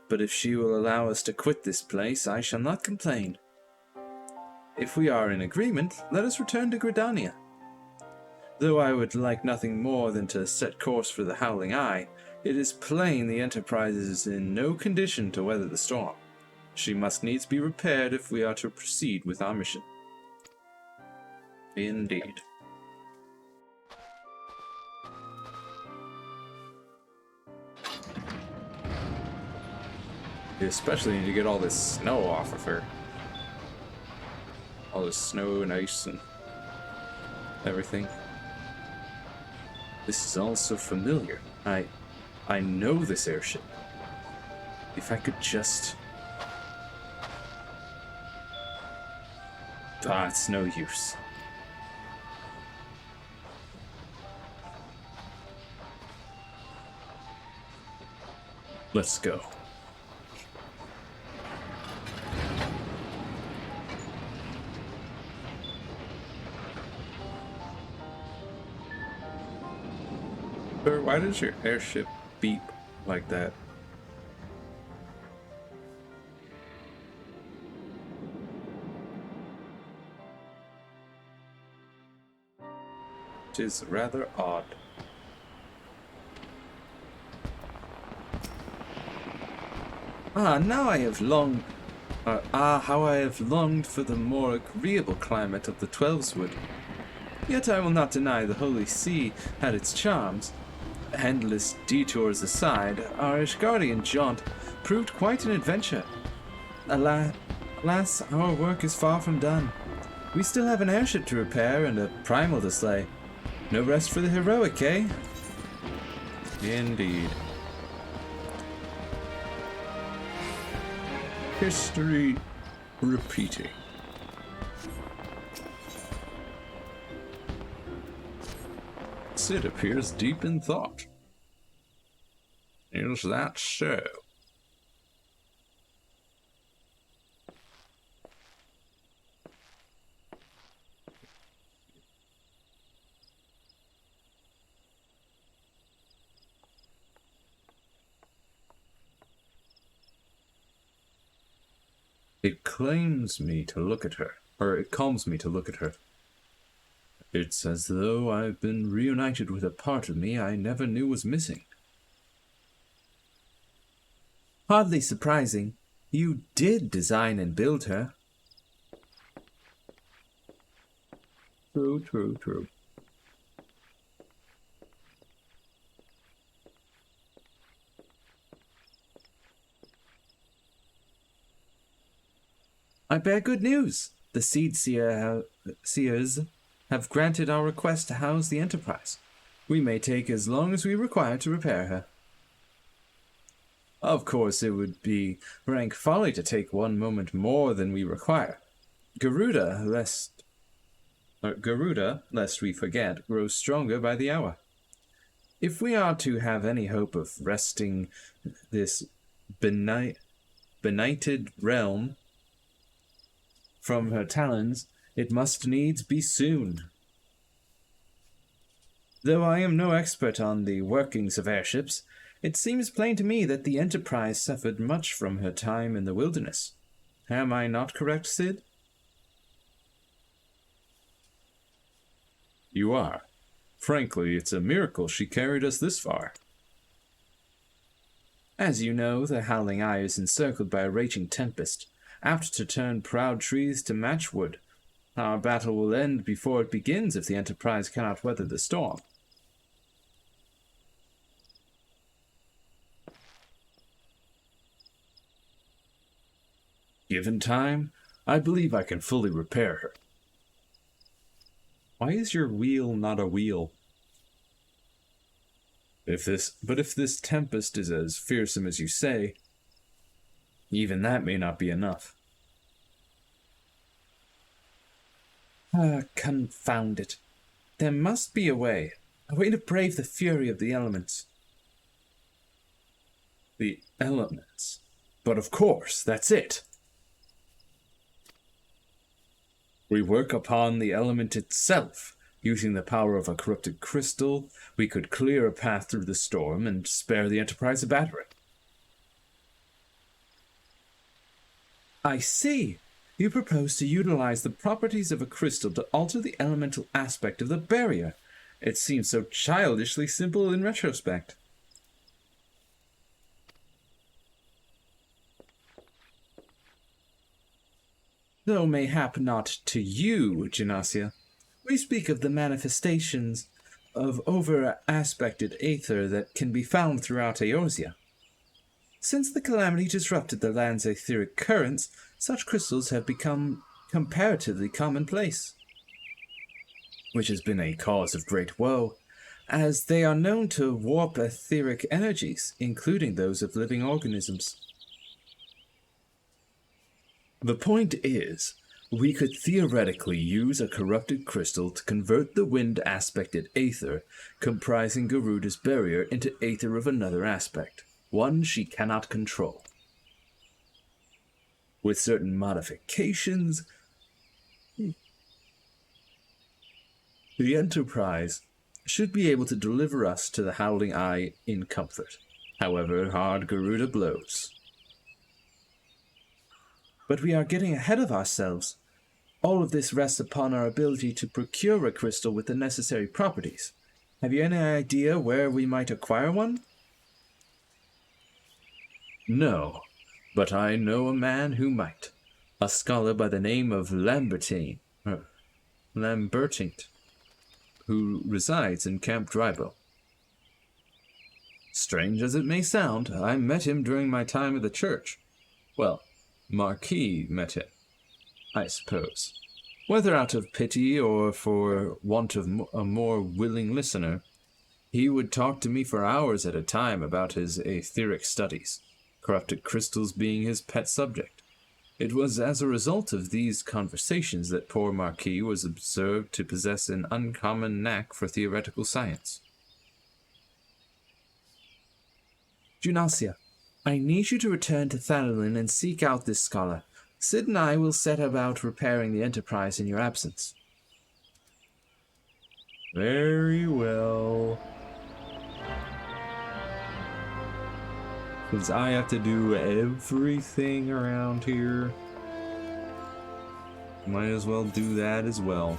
but if she will allow us to quit this place, I shall not complain. If we are in agreement, let us return to Gridania. Though I would like nothing more than to set course for the Howling Eye, it is plain the Enterprise is in no condition to weather the storm. She must needs be repaired if we are to proceed with our mission. Indeed. You especially need to get all this snow off of her. All this snow and ice and everything. This is all so familiar. I know this airship. If I could just... Ah, it's no use. Let's go. Sir, why does your airship beep like that? It is rather odd. Now I have how I have longed for the more agreeable climate of the Twelveswood. Yet I will not deny the Holy See had its charms. Endless detours aside, our Ishgardian jaunt proved quite an adventure. Alas, our work is far from done. We still have an airship to repair and a primal to slay. No rest for the heroic, eh? Indeed. History repeating. Sid appears deep in thought. Is that so? It claims me to look at her, or it calms me to look at her. It's as though I've been reunited with a part of me I never knew was missing. Hardly surprising. You did design and build her. True. I bear good news. The Seers have granted our request to house the Enterprise. We may take as long as we require to repair her. Of course, it would be rank folly to take one moment more than we require. Garuda, lest we forget, grows stronger by the hour. If we are to have any hope of wresting this benighted realm from her talons, it must needs be soon. Though I am no expert on the workings of airships, it seems plain to me that the Enterprise suffered much from her time in the wilderness. Am I not correct, Sid? You are. Frankly, it's a miracle she carried us this far. As you know, the Howling Eye is encircled by a raging tempest, apt to turn proud trees to matchwood. Our battle will end before it begins if the Enterprise cannot weather the storm. Given time, I believe I can fully repair her. Why is your wheel not a wheel? If this tempest is as fearsome as you say, even that may not be enough. Confound it. There must be a way to brave the fury of the elements. The elements? But of course, that's it. We work upon the element itself. Using the power of a corrupted crystal, we could clear a path through the storm and spare the Enterprise a battering. I see. You propose to utilize the properties of a crystal to alter the elemental aspect of the barrier. It seems so childishly simple in retrospect. Though mayhap not to you, Genasia. We speak of the manifestations of over-aspected aether that can be found throughout Eorzea. Since the calamity disrupted the land's etheric currents, such crystals have become comparatively commonplace, which has been a cause of great woe, as they are known to warp etheric energies, including those of living organisms. The point is, we could theoretically use a corrupted crystal to convert the wind-aspected aether comprising Garuda's barrier into aether of another aspect, one she cannot control. With certain modifications, the Enterprise should be able to deliver us to the Howling Eye in comfort, however hard Garuda blows. But we are getting ahead of ourselves. All of this rests upon our ability to procure a crystal with the necessary properties. Have you any idea where we might acquire one? No, but I know a man who might. A scholar by the name of Lambertine, who resides in Camp Drybo. Strange as it may sound, I met him during my time at the church. Well, Marquis met him, I suppose. Whether out of pity or for want of a more willing listener, he would talk to me for hours at a time about his etheric studies, corrupted crystals being his pet subject. It was as a result of these conversations that poor Marquis was observed to possess an uncommon knack for theoretical science. Genasia, I need you to return to Thanalan and seek out this scholar. Sid and I will set about repairing the Enterprise in your absence. Very well. Since I have to do everything around here, might as well do that as well.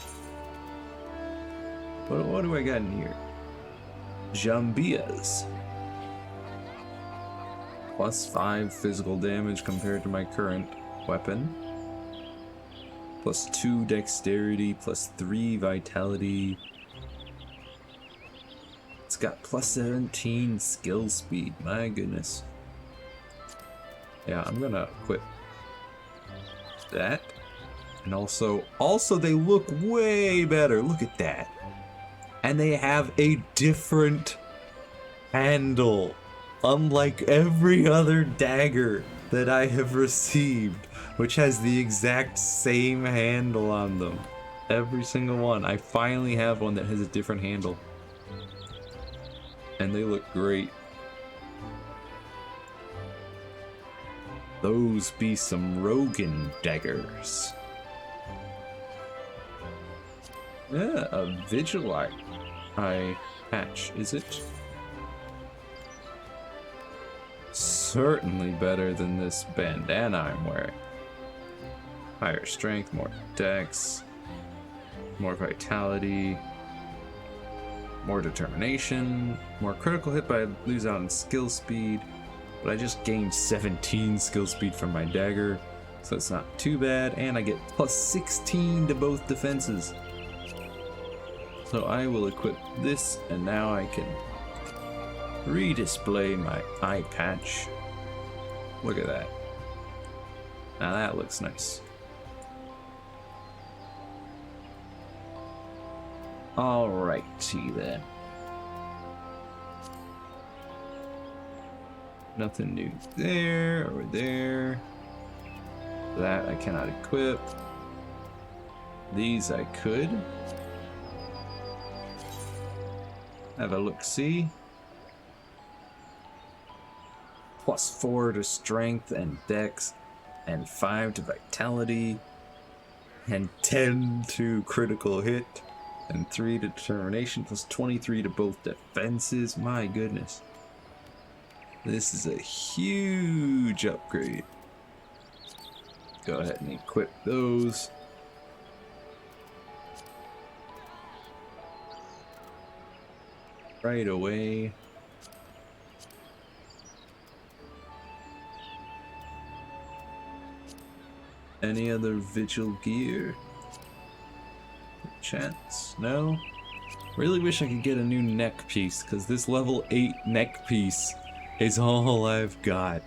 But what do I got in here? Jambias. +5 physical damage compared to my current weapon. +2 dexterity, +3 vitality. It's got +17 skill speed, my goodness. Yeah, I'm gonna equip that. And also they look way better. Look at that. And they have a different handle. Unlike every other dagger that I have received, which has the exact same handle on them. Every single one. I finally have one that has a different handle. And they look great. Those be some Rogan daggers. Yeah, a Vigilite eye patch, is it? Certainly better than this bandana I'm wearing. Higher strength, more dex, more vitality. more determination, more critical hit, but I lose out on skill speed. But I just gained 17 skill speed from my dagger, so it's not too bad. And I get plus 16 to both defenses. So I will equip this, and now I can redisplay my eye patch. Look at that. Now that looks nice. Alrighty then. Nothing new there or there. That I cannot equip. These I could. Have a look-see. +4 to strength and dex, and 5 to vitality, and 10 to critical hit, and 3 to determination, plus 23 to both defenses. My goodness. This is a huge upgrade. Go ahead and equip those. Right away. Any other vigil gear? Chance? No? Really wish I could get a new neck piece, because this level 8 neck piece is all I've got.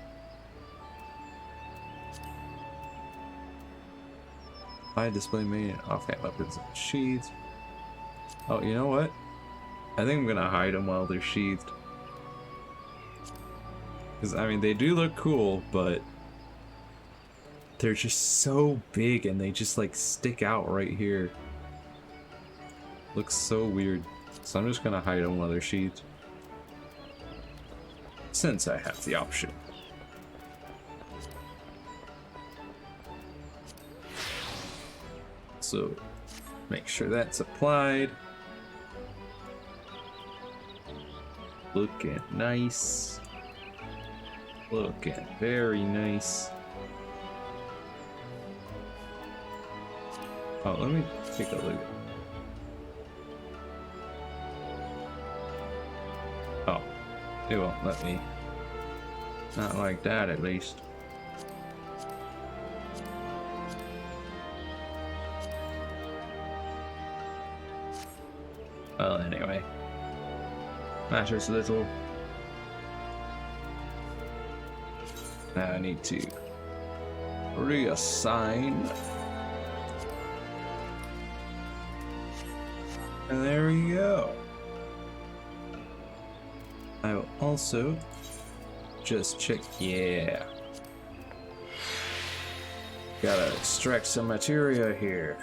I display main offhand weapons and sheaths. Oh, you know what? I think I'm gonna hide them while they're sheathed. Because, I mean, they do look cool, but they're just so big and they just, like, stick out right here. Looks so weird. So I'm just gonna hide them while they're sheathed. Since I have the option. So, make sure that's applied. Looking nice. Looking very nice. Oh, let me take a look. Oh, it won't let me. Not like that, at least. Well, anyway. Matters little. Now I need to reassign. And there we go. I will also just check. Yeah. Gotta extract some materia here.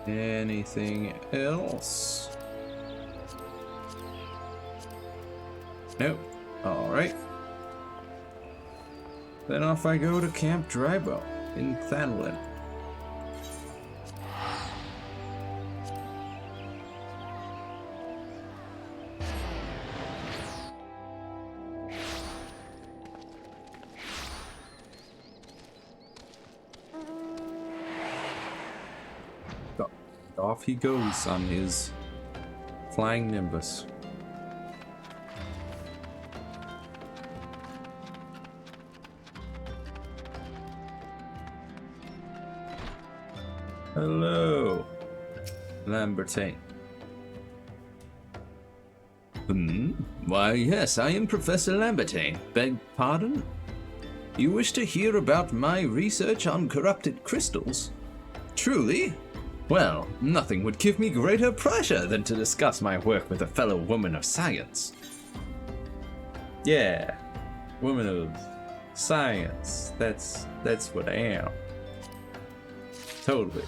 Anything else? Nope. Alright. Then off I go to Camp Drybow in Thanlin. Off he goes on his flying nimbus. Hello, Lambertine. Why, yes, I am Professor Lambertine. Beg pardon? You wish to hear about my research on corrupted crystals? Truly? Well, nothing would give me greater pleasure than to discuss my work with a fellow woman of science. Yeah, woman of science. That's what I am. Totally.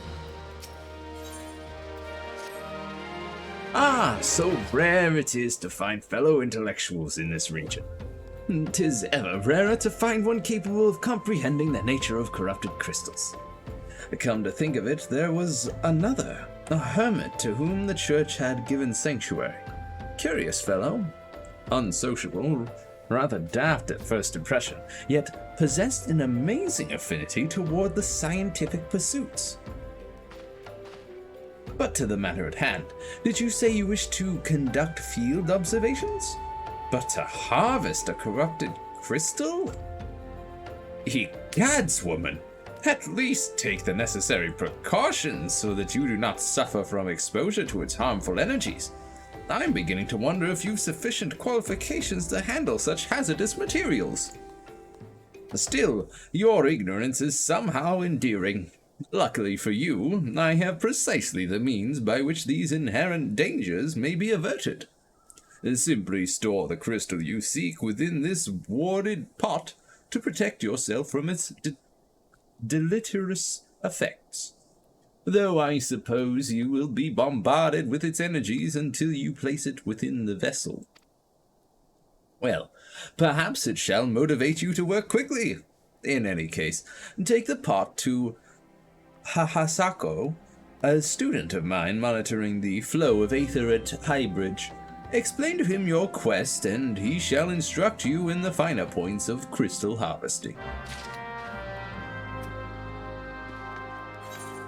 Ah, so rare it is to find fellow intellectuals in this region. 'Tis ever rarer to find one capable of comprehending the nature of corrupted crystals. Come to think of it, there was another, a hermit to whom the church had given sanctuary. Curious fellow, unsociable, rather daft at first impression, yet possessed an amazing affinity toward the scientific pursuits. But to the matter at hand, did you say you wish to conduct field observations? But to harvest a corrupted crystal? Egads, woman! At least take the necessary precautions so that you do not suffer from exposure to its harmful energies. I'm beginning to wonder if you've sufficient qualifications to handle such hazardous materials. Still, your ignorance is somehow endearing. Luckily for you, I have precisely the means by which these inherent dangers may be averted. Simply store the crystal you seek within this warded pot to protect yourself from its deleterious effects. Though I suppose you will be bombarded with its energies until you place it within the vessel. Well, perhaps it shall motivate you to work quickly. In any case, take the pot to Hahasako, a student of mine monitoring the flow of aether at Highbridge. Explain to him your quest, and he shall instruct you in the finer points of crystal harvesting.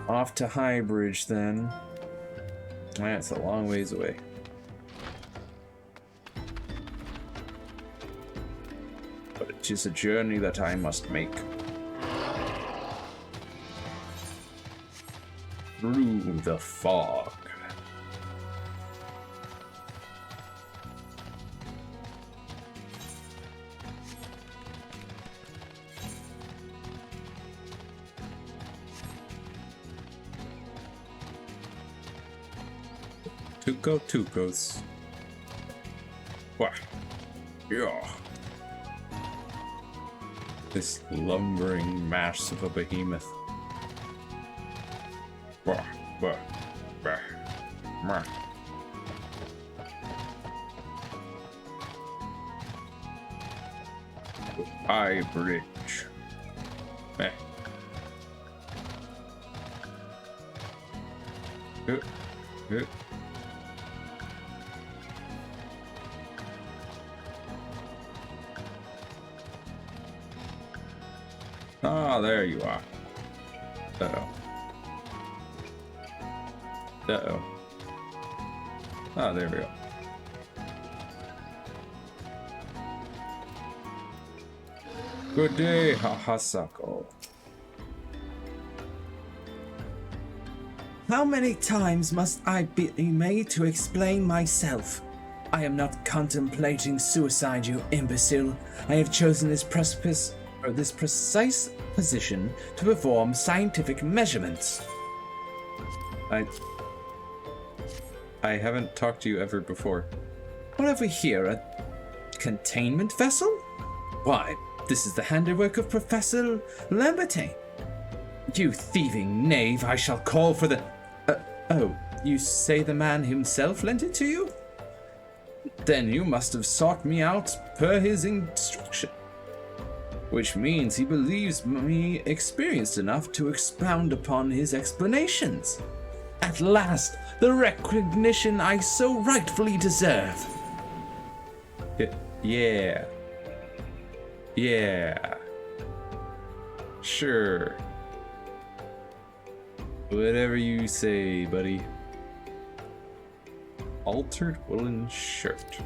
Off to Highbridge, then. That's a long ways away. But it is a journey that I must make. Through the fog. Tukos. What? Yeah. This lumbering mass of a behemoth. Bah, bah, bah, bah. High Bridge. Eh. Uh. Ah, there you are. Uh-oh. Uh-oh. Ah, there we go. Good day, Hahasako. How many times must I be made to explain myself? I am not contemplating suicide, you imbecile. I have chosen this precise position to perform scientific measurements. I haven't talked to you ever before. What have we here? A containment vessel? Why, this is the handiwork of Professor Lambertin. You thieving knave, I shall call for the... oh, you say the man himself lent it to you? Then you must have sought me out per his instruction. Which means he believes me experienced enough to expound upon his explanations. At last, the recognition I so rightfully deserve. Yeah. Yeah. Sure. Whatever you say, buddy. Altered woolen shirt.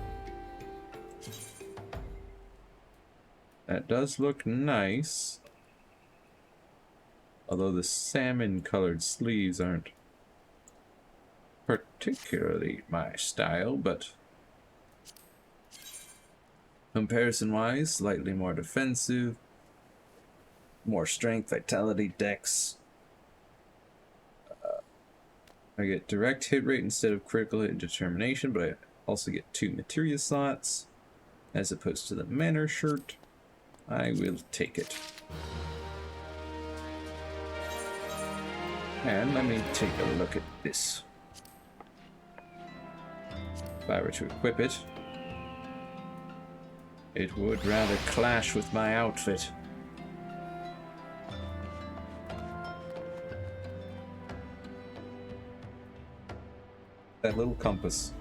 That does look nice. Although the salmon-colored sleeves aren't particularly my style, but comparison-wise, slightly more defensive, more strength, vitality, dex. I get direct hit rate instead of critical hit and determination, but I also get 2 materia slots, as opposed to the manor shirt. I will take it. And let me take a look at this. If I were to equip it, it would rather clash with my outfit. That little compass.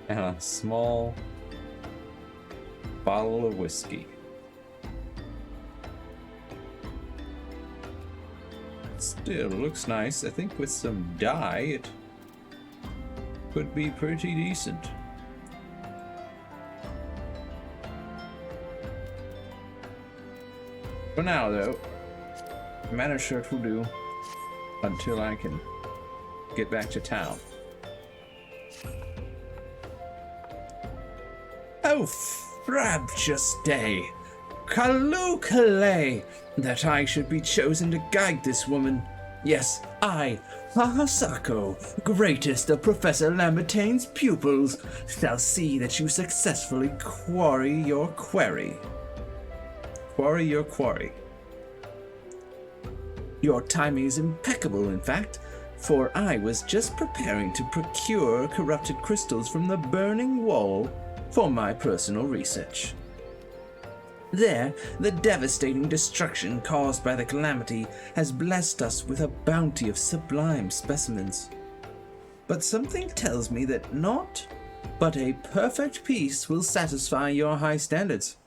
And a small bottle of whiskey. It's Still looks nice. I think with some dye it could be pretty decent. For now, though, manor shirt will do until I can get back to town. Oh, frabjous day! Kalukale! That I should be chosen to guide this woman. Yes, I, Hahasako, greatest of Professor Lambertain's pupils, shall see that you successfully quarry your quarry. Quarry your quarry. Your timing is impeccable, in fact, for I was just preparing to procure corrupted crystals from the burning wall for my personal research. There, the devastating destruction caused by the calamity has blessed us with a bounty of sublime specimens. But something tells me that not but a perfect peace will satisfy your high standards.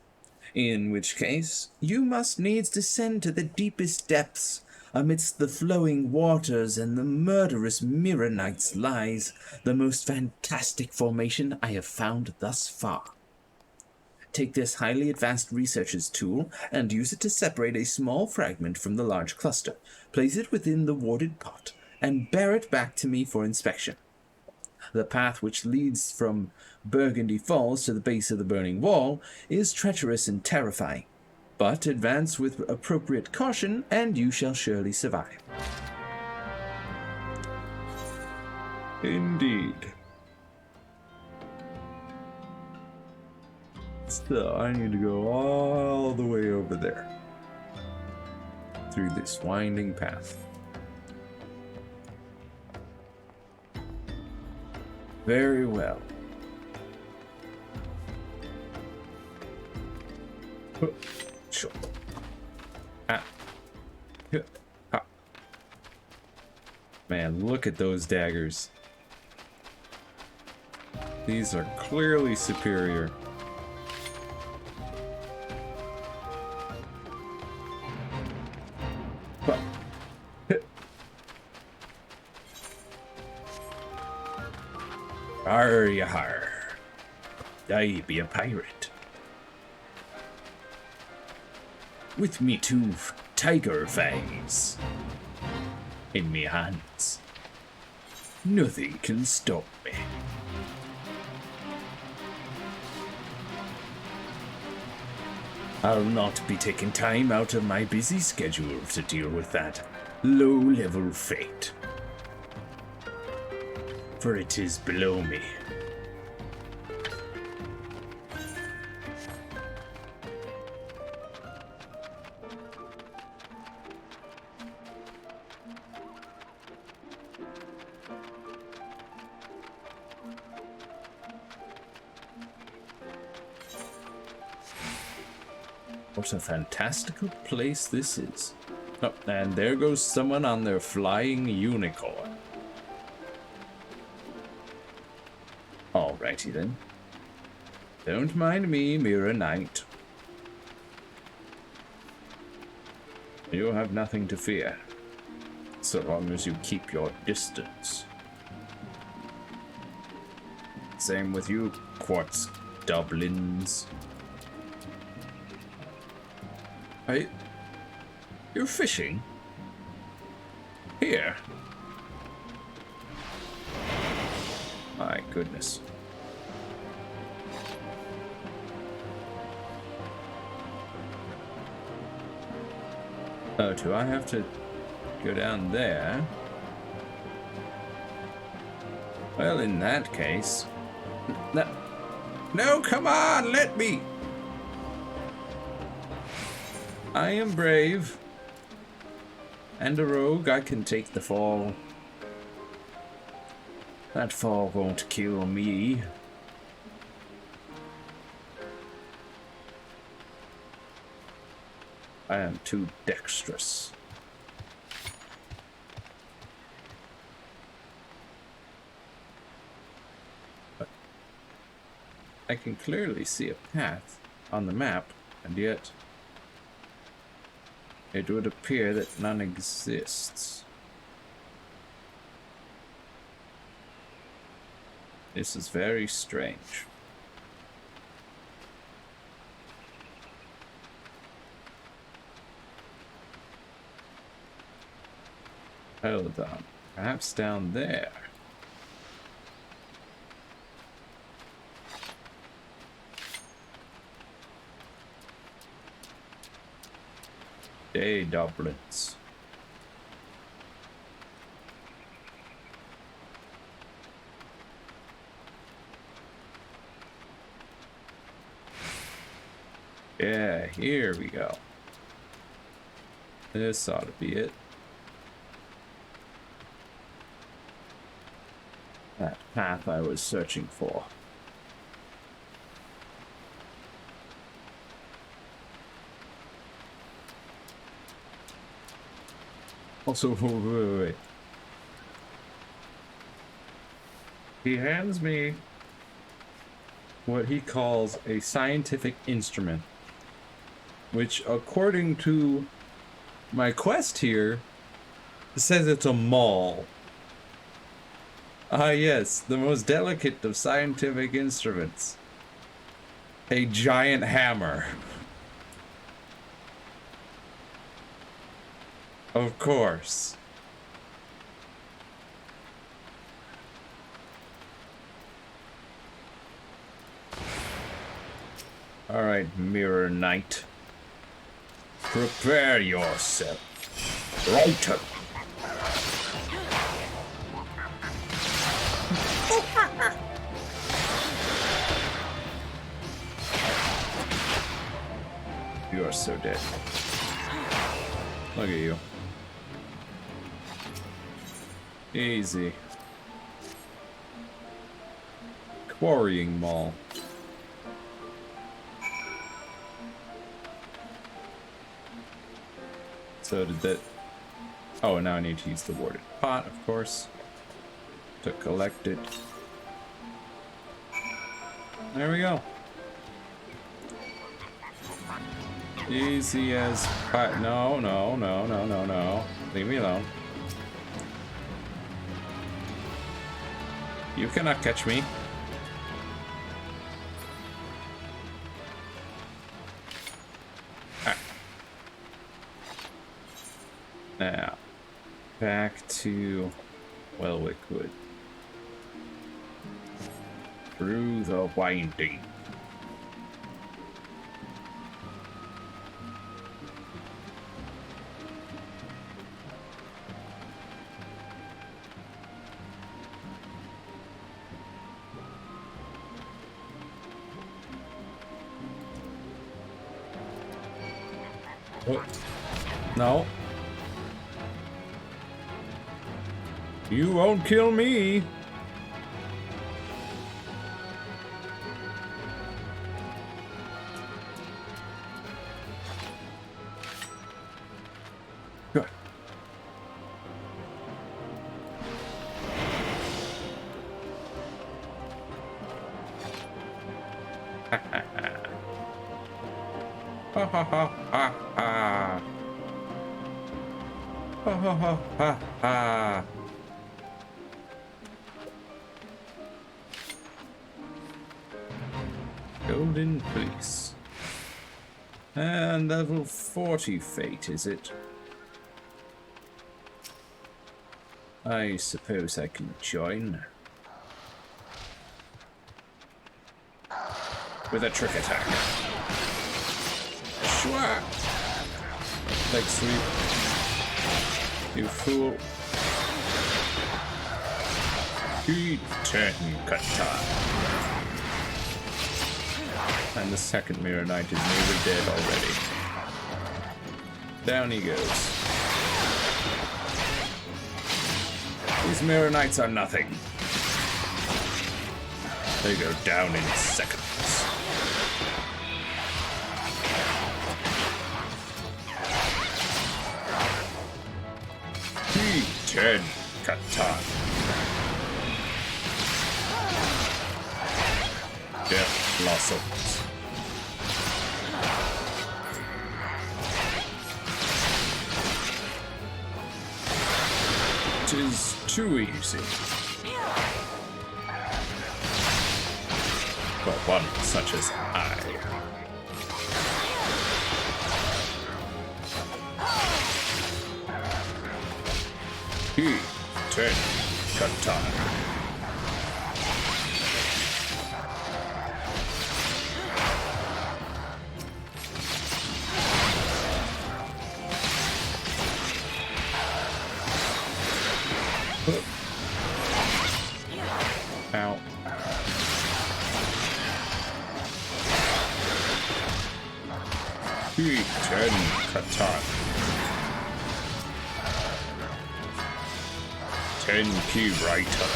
In which case, you must needs descend to the deepest depths, amidst the flowing waters and the murderous Mirrorites lies the most fantastic formation I have found thus far. Take this highly advanced researcher's tool and use it to separate a small fragment from the large cluster. Place it within the warded pot and bear it back to me for inspection. The path which leads from Burgundy Falls to the base of the burning wall is treacherous and terrifying, but advance with appropriate caution and you shall surely survive. Indeed. So I need to go all the way over there. Through this winding path. Very well. Sure. Man, look at those daggers. These are clearly superior. Arr, yar. I be a pirate. With me two tiger fangs in me hands. Nothing can stop me. I'll not be taking time out of my busy schedule to deal with that low-level fate. For it is below me. What a fantastical place this is. Oh, and there goes someone on their flying unicorn. Alrighty then. Don't mind me, Mirror Knight. You have nothing to fear, so long as you keep your distance. Same with you, Quartz Dublins. Hey, you're fishing? Here? My goodness. Oh, do I have to go down there? Well, in that case... No, come on, let me! I am brave. And a rogue, I can take the fall. That fall won't kill me. I am too dexterous. But I can clearly see a path on the map, and yet It would appear that none exists. This is very strange. Hold on. Perhaps down there. Day Dublins. Yeah, here we go. This ought to be it. That path I was searching for. Also, wait. He hands me what he calls a scientific instrument, which, according to my quest here, says it's a maul. Ah, yes, the most delicate of scientific instruments. A giant hammer. Of course. Alright, Mirror Knight. Prepare yourself. Right. You are so dead. Look at you. Easy. Quarrying Mall. So did that... Oh, now I need to use the warded pot, of course, to collect it. There we go. Easy as pie. No, no, no, no, no, no. Leave me alone. You cannot catch me. Ah. Now, back to Welwick Wood. Through the winding. No. You won't kill me. Good. Ha ha ha ha ha. Ha ha ha ha ha. Golden Police. And level 40 fate, is it? I suppose I can join. With a trick attack. Schwa! Leg sweep. You fool. P10 kata. And the second Mirror Knight is nearly dead already. Down he goes. These Mirror Knights are nothing. They go down in seconds. P10 kata. Death blossoms. too easy. For one such as I. He, 10, Kata. Ow. He, 10, Kata. 10 key writer.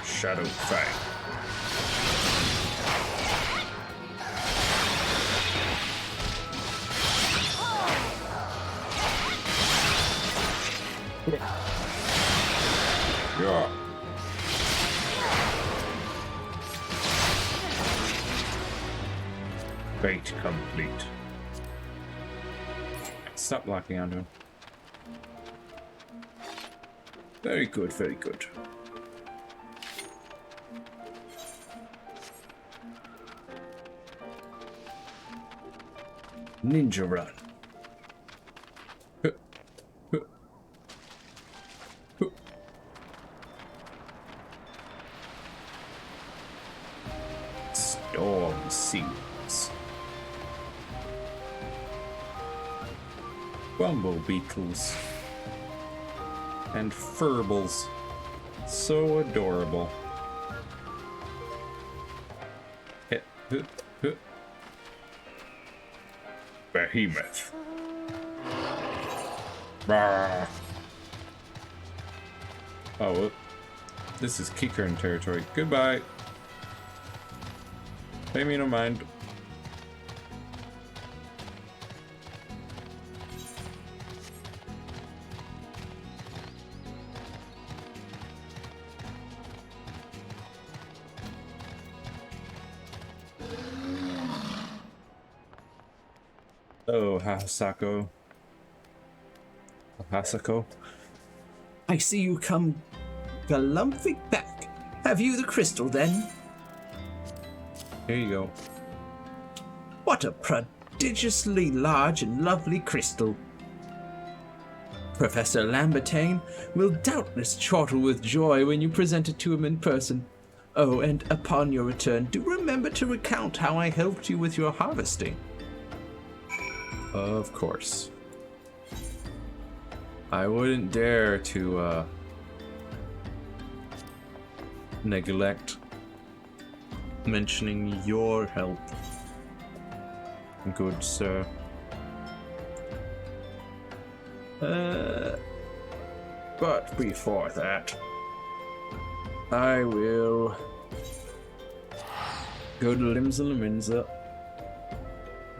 Shadow Fang. Yeah. Fate complete. Stop locking onto him. Very good, very good. Ninja run. Storm seeds. Bumble beetles. And furbles. So adorable. Behemoth. Rah. Oh, well, this is Kikern territory. Goodbye. Pay me no mind. Oh, Hasako. Hasako. I see you come galumphing back. Have you the crystal then? Here you go. What a prodigiously large and lovely crystal. Professor Lambertane will doubtless chortle with joy when you present it to him in person. Oh, and upon your return, do remember to recount how I helped you with your harvesting. Of course. I wouldn't dare to neglect mentioning your help, good sir. But before that, I will go to Limsa Laminza,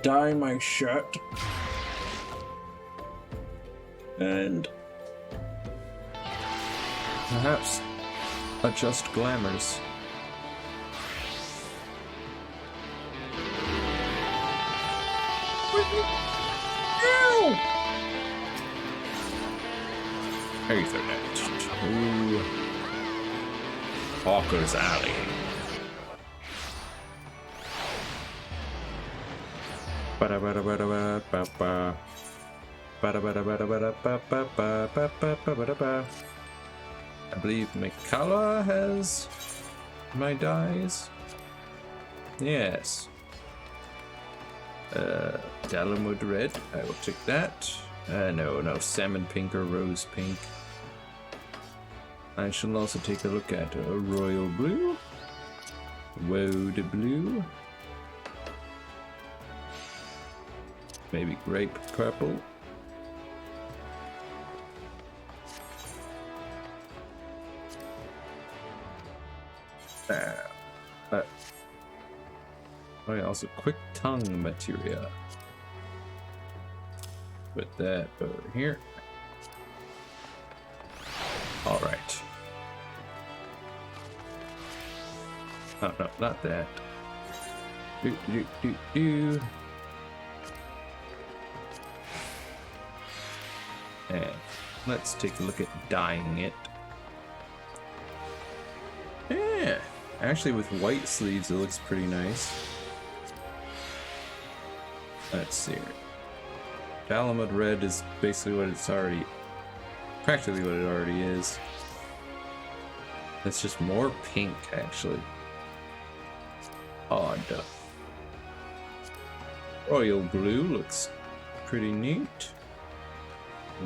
dye my shirt, and perhaps adjust glamours. Ethernet to Hawker's Alley. I believe Mikala has my dyes. Yes. Dalamwood red. I will take that. No, salmon pink or rose pink. I shall also take a look at a royal blue, woad blue, maybe grape purple. Oh yeah, also quick tongue materia. Put that over here. All right. Oh, no, not that. Do. And let's take a look at dyeing it. Yeah, actually with white sleeves it looks pretty nice. Let's see here. Dalamud red is basically what it's already, practically what it already is. It's just more pink, actually. Odd. Royal blue looks pretty neat.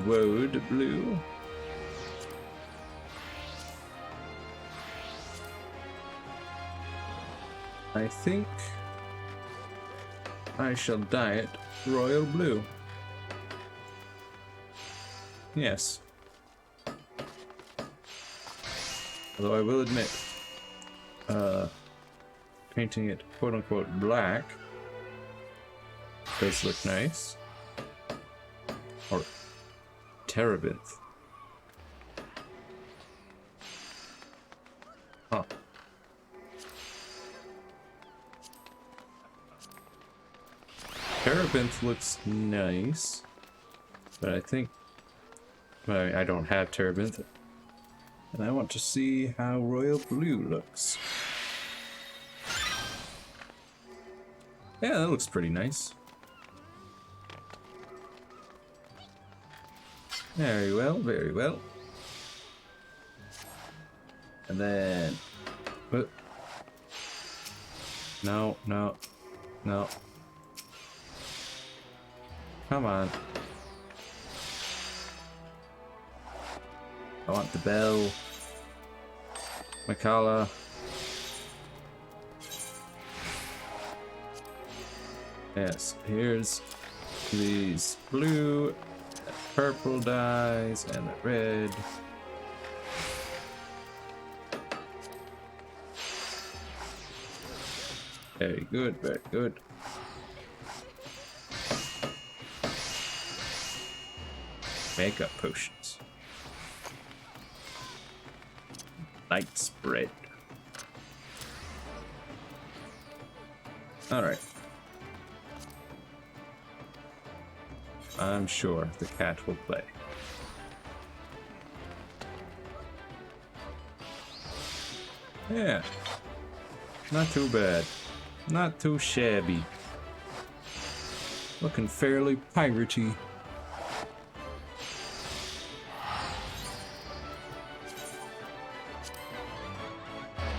Woad blue. I think I shall dye it royal blue. Yes. Although I will admit, painting it quote-unquote black does look nice. Or terebinth. Huh. Terebinth looks nice, but I think I don't have terebinth, and I want to see how royal blue looks. Yeah, that looks pretty nice. Very well, very well. And then... No. Come on. I want the bell. Makala. Yes, here's these blue, and purple dyes, and the red. Very good, very good. Makeup potions. Night spread. Alright. I'm sure the cat will play. Yeah. Not too bad. Not too shabby. Looking fairly piratey.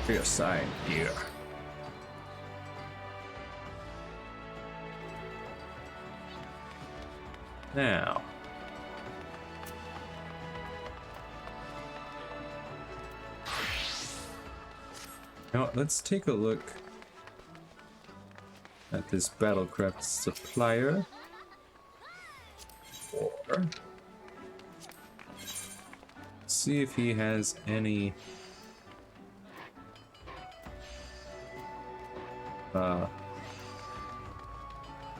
For your sign here. Now. Now let's take a look at this Battlecraft supplier. Or see if he has any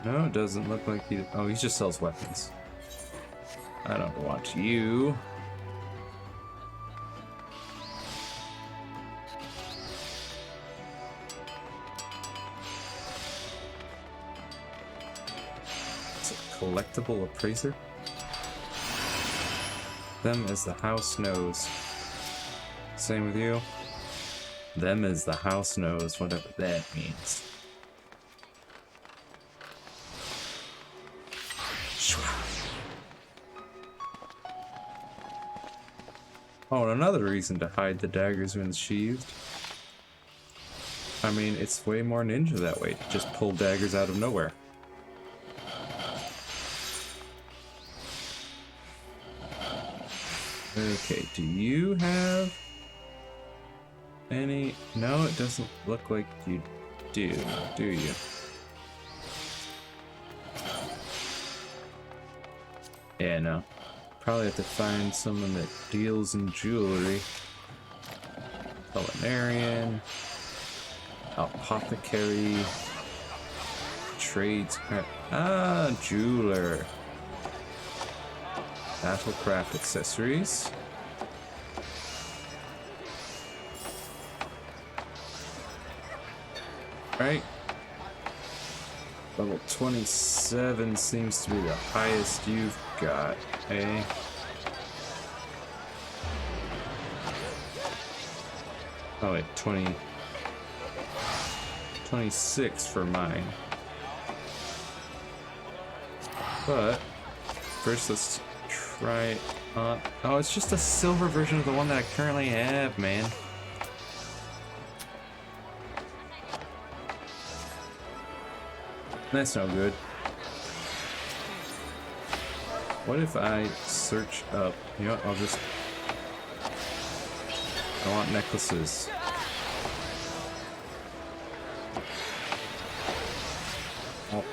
no, it doesn't look like he... Oh, he just sells weapons. I don't want you. It's a collectible appraiser. Them as the house knows. Same with you. Them as the house knows, whatever that means. Oh, and another reason to hide the daggers when sheathed. I mean, it's way more ninja that way, to just pull daggers out of nowhere. Okay, do you have any? No, it doesn't look like you do you? Yeah, no. Probably have to find someone that deals in jewelry. Culinarian, apothecary, tradescraft. Ah, jeweler. Battlecraft accessories. right? Level 27 seems to be the highest you've got, eh? Oh wait, 26 for mine. But first let's try on. Oh, it's just a silver version of the one that I currently have, man. That's no good. What if I search up? You know what, I want necklaces. Oh,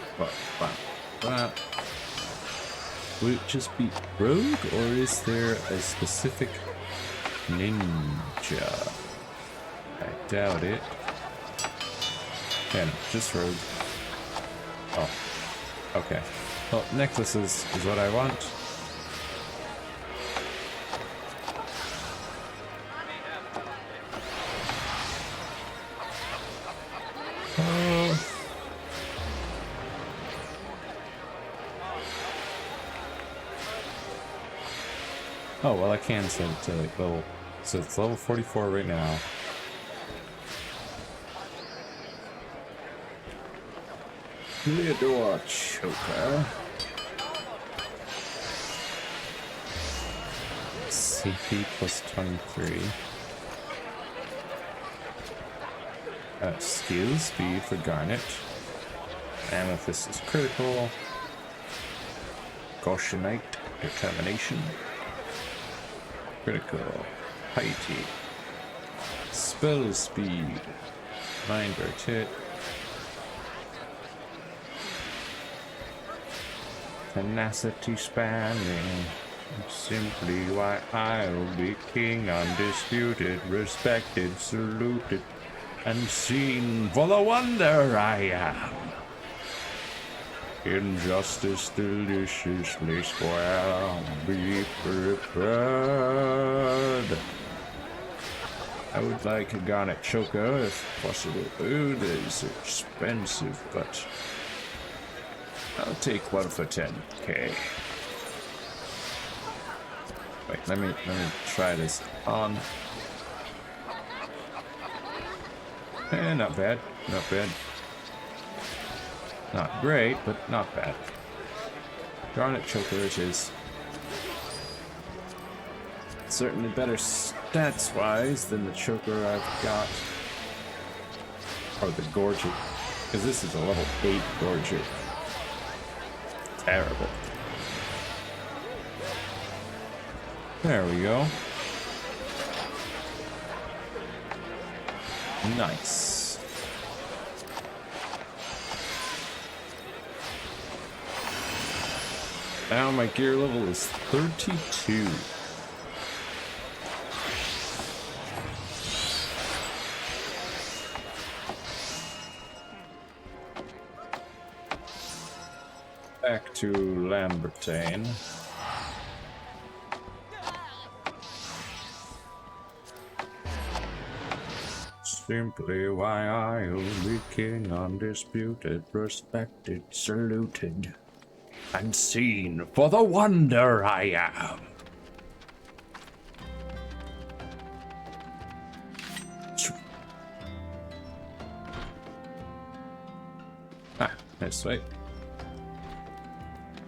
wow. Would it just be rogue, or is there a specific ninja? I doubt it. Yeah, no, just rogue. Oh, okay. Well, necklaces is what I want. Oh, well, I can set it to level. So it's level 44 right now. Leodora Choker. CP plus 23. Skill speed for Garnet. Amethyst is critical. Gaussianite determination. Critical. Piety. Spell speed. Mind rotate. Tenacity spanning. Simply why I'll be king, undisputed, respected, saluted, and seen for the wonder I am. Injustice deliciously square, be prepared. I would like a garnet choker if possible. Ooh, that is expensive, but I'll take one for 10k. Wait, let me try this on. Not bad, not bad. Not great, but not bad. Garnet choker it is. Certainly better stats-wise than the choker I've got. Or the Gorget. Because this is a level 8 Gorget. Terrible. There we go. Nice. Now my gear level is 32. Back to Lambertane. Simply why I'll be king, undisputed, respected, saluted, and seen for the wonder I am. Ah, that's right.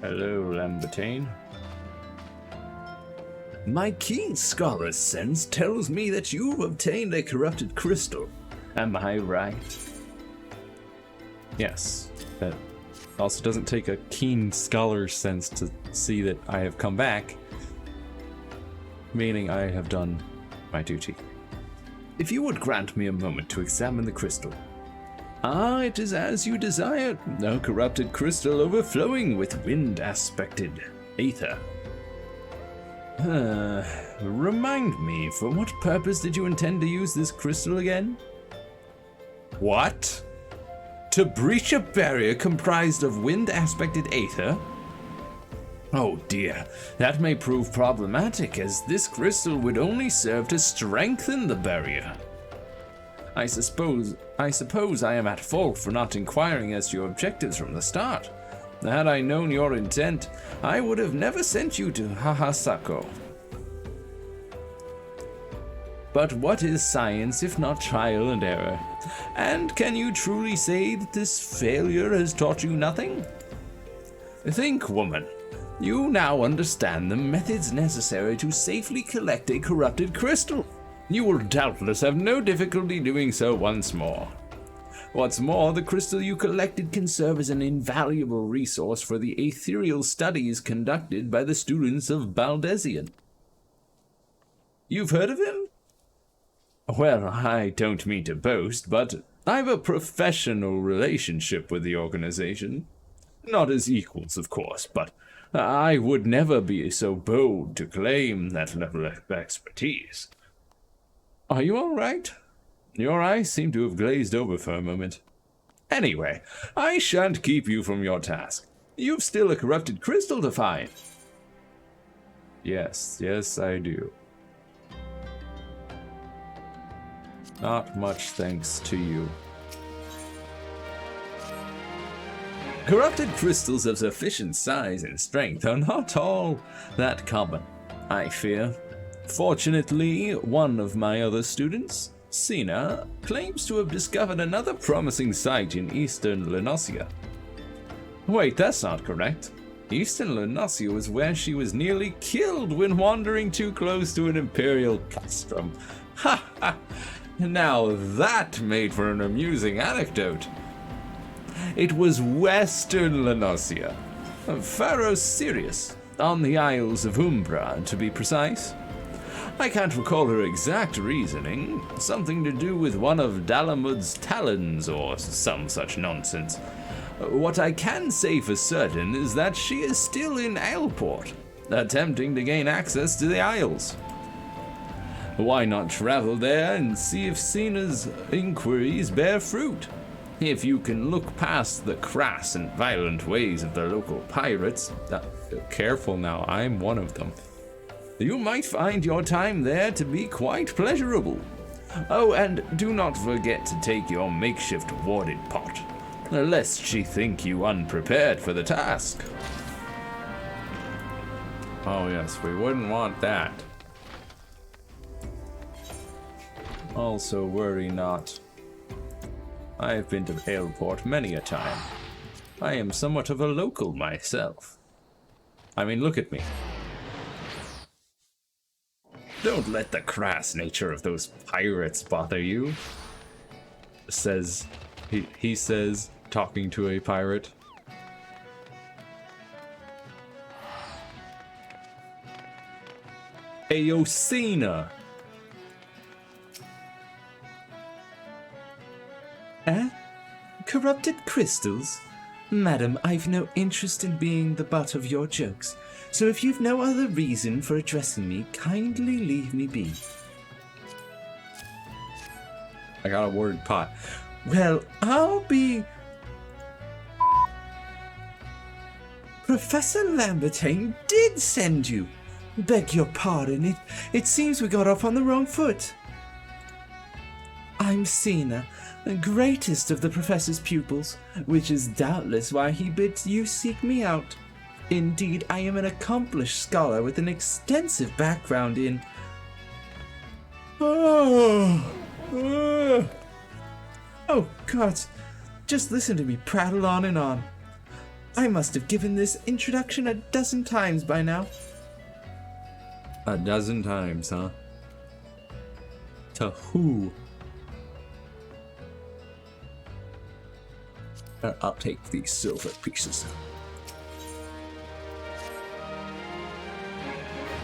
Hello, Lambertane. My keen scholar's sense tells me that you've obtained a corrupted crystal. Am I right? Yes. That also doesn't take a keen scholar's sense to see that I have come back, meaning I have done my duty. If you would grant me a moment to examine the crystal. Ah, it is as you desired. A corrupted crystal overflowing with wind-aspected aether. Remind me, for what purpose did you intend to use this crystal again? What? To breach a barrier comprised of wind-aspected aether? Oh dear, that may prove problematic, as this crystal would only serve to strengthen the barrier. I suppose I am at fault for not inquiring as to your objectives from the start. Had I known your intent, I would have never sent you to Hahasako. But what is science if not trial and error? And can you truly say that this failure has taught you nothing? Think, woman. You now understand the methods necessary to safely collect a corrupted crystal. You will doubtless have no difficulty doing so once more. What's more, the crystal you collected can serve as an invaluable resource for the ethereal studies conducted by the students of Baldesion. You've heard of him? Well, I don't mean to boast, but I've a professional relationship with the organization. Not as equals, of course, but I would never be so bold to claim that level of expertise. Are you all right? Your eyes seem to have glazed over for a moment. Anyway, I shan't keep you from your task. You've still a corrupted crystal to find. Yes, I do. Not much thanks to you. Corrupted crystals of sufficient size and strength are not all that common, I fear. Fortunately, one of my other students, Sina, claims to have discovered another promising site in eastern Lenosia. Wait, that's not correct. Eastern Lenosia was where she was nearly killed when wandering too close to an imperial castrum. Ha ha! Now that made for an amusing anecdote. It was Western Lenosia, Pharaoh Sirius, on the Isles of Umbra, to be precise. I can't recall her exact reasoning, something to do with one of Dalamud's talons or some such nonsense. What I can say for certain is that she is still in Aleport, attempting to gain access to the Isles. Why not travel there and see if Sina's inquiries bear fruit? If you can look past the crass and violent ways of the local pirates, careful now, I'm one of them, you might find your time there to be quite pleasurable. Oh, and do not forget to take your makeshift warded pot, lest she think you unprepared for the task. Oh yes, we wouldn't want that. Also worry not. I have been to Aleport many a time. I am somewhat of a local myself. I mean, look at me. Don't let the crass nature of those pirates bother you, says he says, talking to a pirate. Aosina! Corrupted crystals? Madam, I've no interest in being the butt of your jokes, so if you've no other reason for addressing me, kindly leave me be. I got a word pot. Well, I'll be... Professor Lambertine did send you. Beg your pardon, it seems we got off on the wrong foot. I'm Sina, the greatest of the professor's pupils, which is doubtless why he bids you seek me out. Indeed, I am an accomplished scholar with an extensive background in... Oh, God, just listen to me prattle on and on. I must have given this introduction a dozen times by now. A dozen times, huh? To who? I'll take these silver pieces.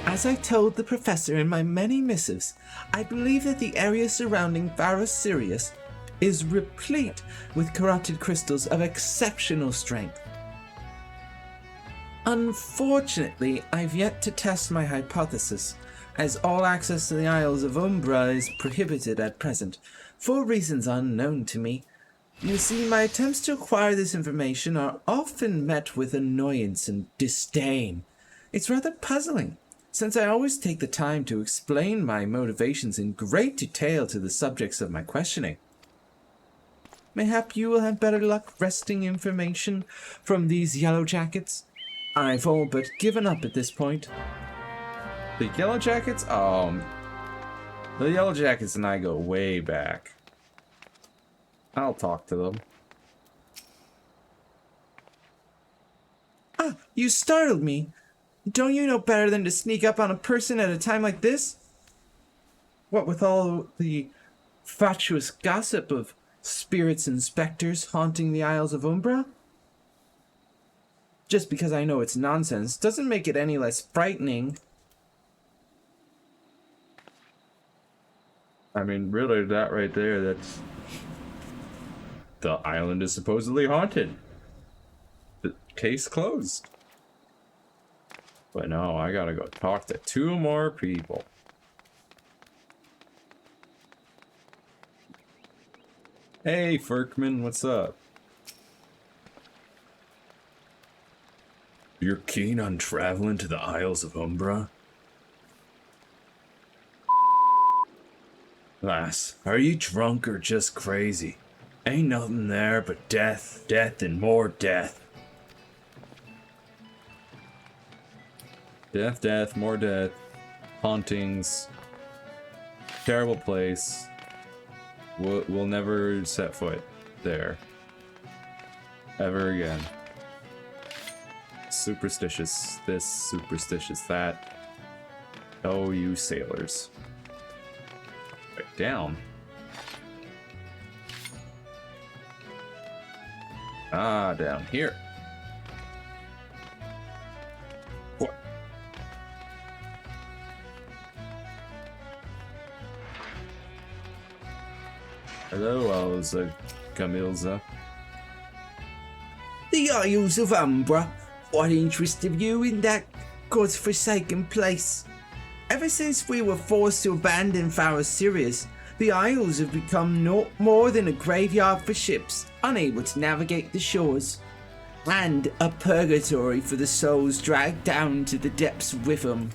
As I told the professor in my many missives, I believe that the area surrounding Varus Sirius is replete with corrupted crystals of exceptional strength. Unfortunately, I've yet to test my hypothesis, as all access to the Isles of Umbra is prohibited at present, for reasons unknown to me. You see, my attempts to acquire this information are often met with annoyance and disdain. It's rather puzzling. since I always take the time to explain my motivations in great detail to the subjects of my questioning. Mayhap you will have better luck wresting information from these yellow jackets? I've all but given up at this point. The Yellow Jackets? The Yellow Jackets and I go way back. I'll talk to them. Ah, you startled me. Don't you know better than to sneak up on a person at a time like this? What with all the fatuous gossip of spirits and specters haunting the Isles of Umbra? Just because I know it's nonsense doesn't make it any less frightening. I mean, really, that right there, that's... The island is supposedly haunted. The case closed. But no, I gotta go talk to 2 more people. Hey, Ferkman, what's up? You're keen on traveling to the Isles of Umbra? Lass, are you drunk or just crazy? Ain't nothing there but death, death, and more death. Death, death, more death. Hauntings. Terrible place. We'll never set foot there. Ever again. Superstitious this, superstitious that. Oh, you sailors. Right down. Ah, down here. What? Hello, Alza Camilza. The Isles of Umbra. What interest have you in that godforsaken place? Ever since we were forced to abandon Farah Sirius, the Isles have become no more than a graveyard for ships, unable to navigate the shores, and a purgatory for the souls dragged down to the depths with them.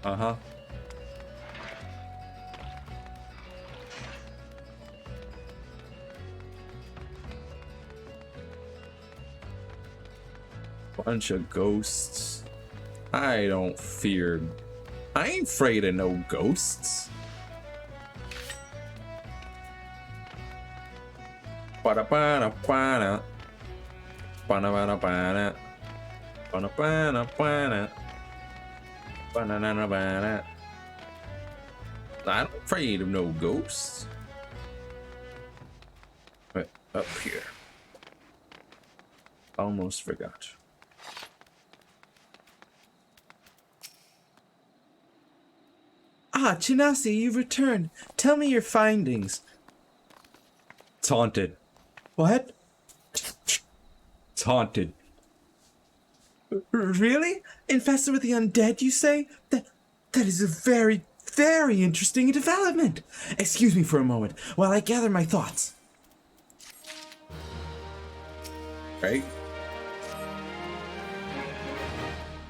Uh-huh. Bunch of ghosts. I ain't afraid of no ghosts. Ba-da-ba-da-ba-da. Ba-da-ba-da-ba-da. Ba-da-ba-da-ba-da. Ba-da-da-da-ba-da. I'm not afraid of no ghosts. But up here. Almost forgot. Ah, Chinasi, you've returned. Tell me your findings. It's haunted. What? It's haunted. Really? Infested with the undead, you say? That is a very, very interesting development. Excuse me for a moment while I gather my thoughts. Right?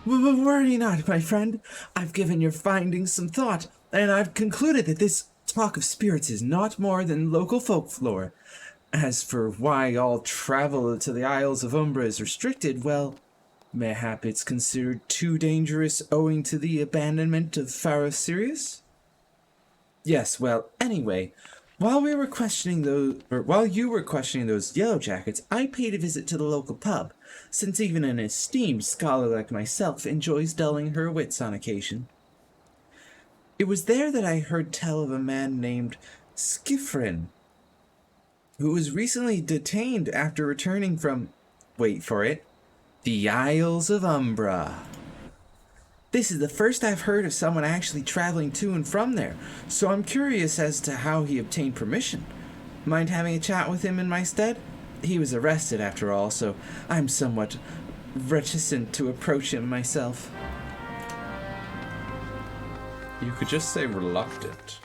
Worry not, my friend. I've given your findings some thought, and I've concluded that this talk of spirits is not more than local folklore. As for why all travel to the Isles of Umbra is restricted, well, mayhap it's considered too dangerous owing to the abandonment of Farah Sirius? Yes, well, anyway, while you were questioning those yellow jackets, I paid a visit to the local pub, since even an esteemed scholar like myself enjoys dulling her wits on occasion. It was there that I heard tell of a man named Skifrin, who was recently detained after returning from, wait for it, the Isles of Umbra. This is the first I've heard of someone actually traveling to and from there, so I'm curious as to how he obtained permission. Mind having a chat with him in my stead? He was arrested after all, so I'm somewhat reticent to approach him myself. You could just say reluctant.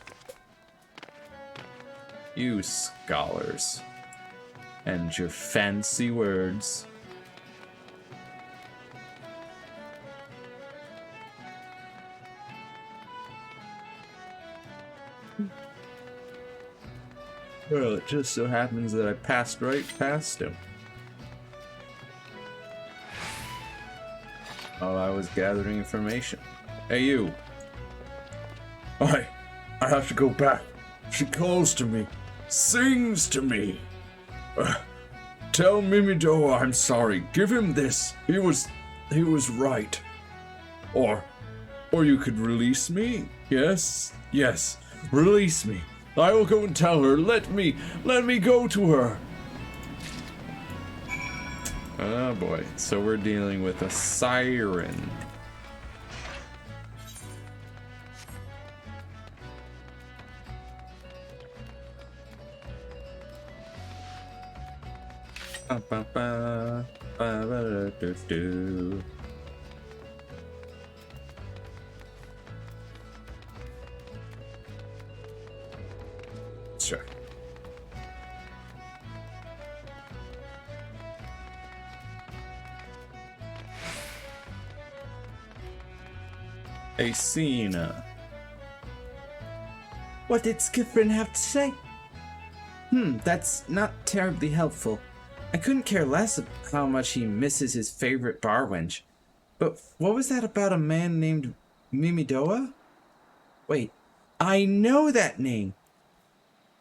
You scholars. And your fancy words. Well, it just so happens that I passed right past him while I was gathering information. Hey, you. I have to go back. She calls to me, sings to me. Tell Mimidoa I'm sorry. Give him this. He was right. Or you could release me. Yes, release me. I will go and tell her. Let me go to her. Oh boy. So we're dealing with a siren. Ba, ba, ba, ba, ba, do, do. Sure. A scene. What did Skifrin have to say? That's not terribly helpful. I couldn't care less of how much he misses his favorite bar wench. But what was that about a man named Mimidoa? Wait, I know that name.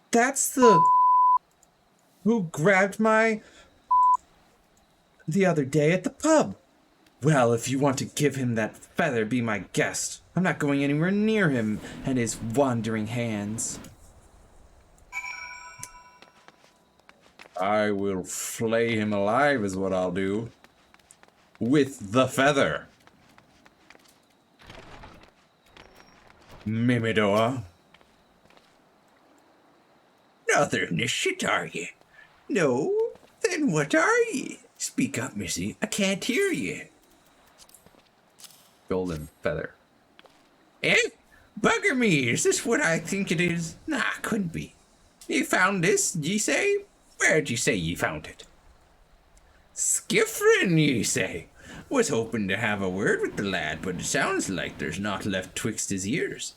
That's the... who grabbed my... the other day at the pub. Well, if you want to give him that feather, be my guest. I'm not going anywhere near him and his wandering hands. I will flay him alive is what I'll do. With the feather. Mimidoa. Nothing the shit, are ye? No? Then what are ye? Speak up, missy. I can't hear ye. Golden feather. Eh? Bugger me, is this what I think it is? Nah, couldn't be. You found this, ye say? Where'd ye say ye found it? Skifrin, ye say? Was hoping to have a word with the lad, but it sounds like there's naught left twixt his ears.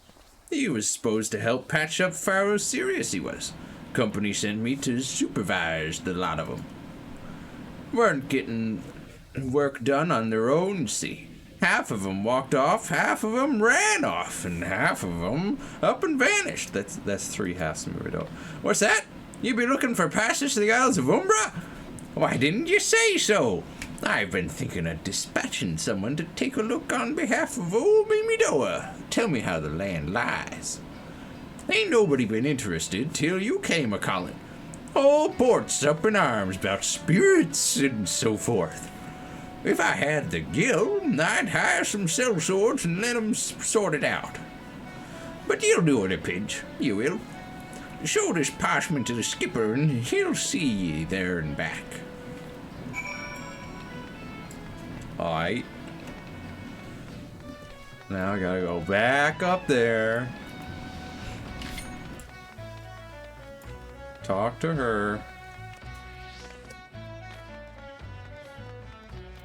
He was supposed to help patch up Pharaoh Sirius, he was. Company sent me to supervise the lot of 'em. Weren't getting work done on their own, see. Half of 'em walked off, half of 'em ran off, and half of 'em up and vanished. That's three halves, Mimidoa. What's that? You be looking for passage to the Isles of Umbra? Why didn't you say so? I've been thinking of dispatching someone to take a look on behalf of old Mimidoa. Tell me how the land lies. Ain't nobody been interested till you came a-calling. All port's up in arms about spirits and so forth. If I had the gill, I'd hire some sellswords and let 'em sort it out. But you'll do it a pinch, you will. Show this parchment to the skipper and he'll see ye there and back. Alright. Now I gotta go back up there. Talk to her.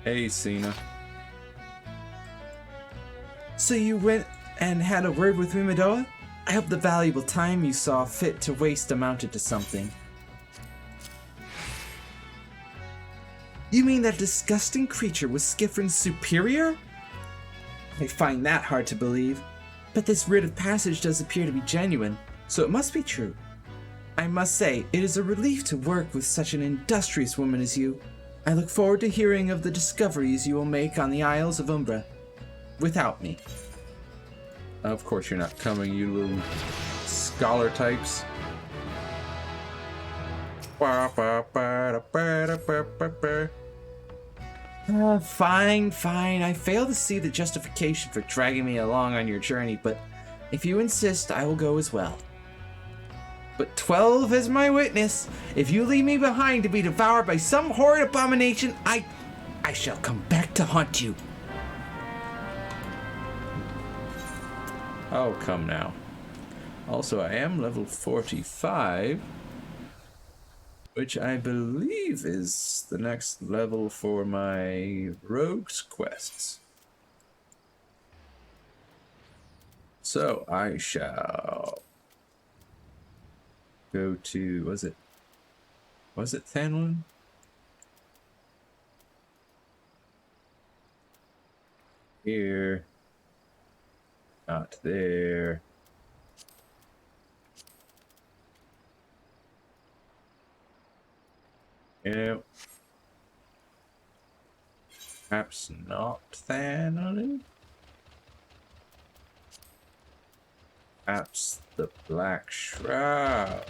Hey, Cena. So you went and had a word with Mimidoa? I hope the valuable time you saw fit to waste amounted to something. You mean that disgusting creature was Skifrin's superior? I find that hard to believe, but this writ of passage does appear to be genuine, so it must be true. I must say, it is a relief to work with such an industrious woman as you. I look forward to hearing of the discoveries you will make on the Isles of Umbra. Without me. Of course you're not coming, you little scholar types. Fine. I fail to see the justification for dragging me along on your journey, but if you insist, I will go as well. But 12 is my witness. If you leave me behind to be devoured by some horrid abomination, I shall come back to haunt you. Oh, come now. Also, I am level 45, which I believe is the next level for my rogue's quests. So I shall go to, was it Thanlun? Here. Not there. Yeah. Perhaps not Thanlun? Perhaps the Black Shroud.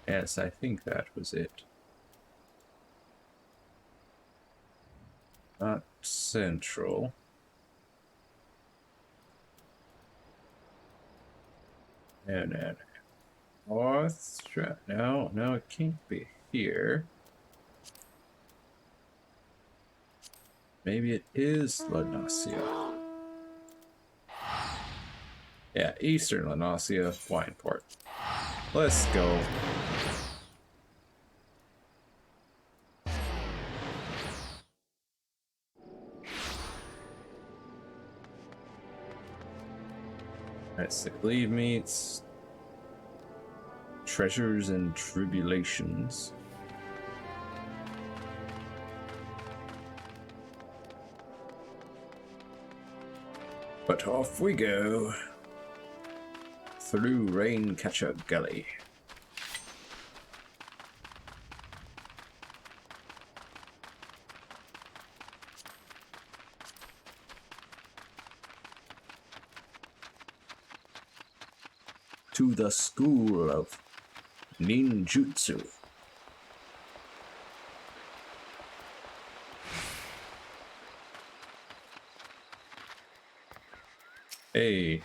Yes, I think that was it. Not Central. No. North Shroud. No, it can't be here. Maybe it is Lanasia. Yeah, Eastern Lanasia, Wineport. Let's go. That's the Glebe meets. Treasures and Tribulations. But off we go. Through Raincatcher Gully. To the School of Ninjutsu. Hey,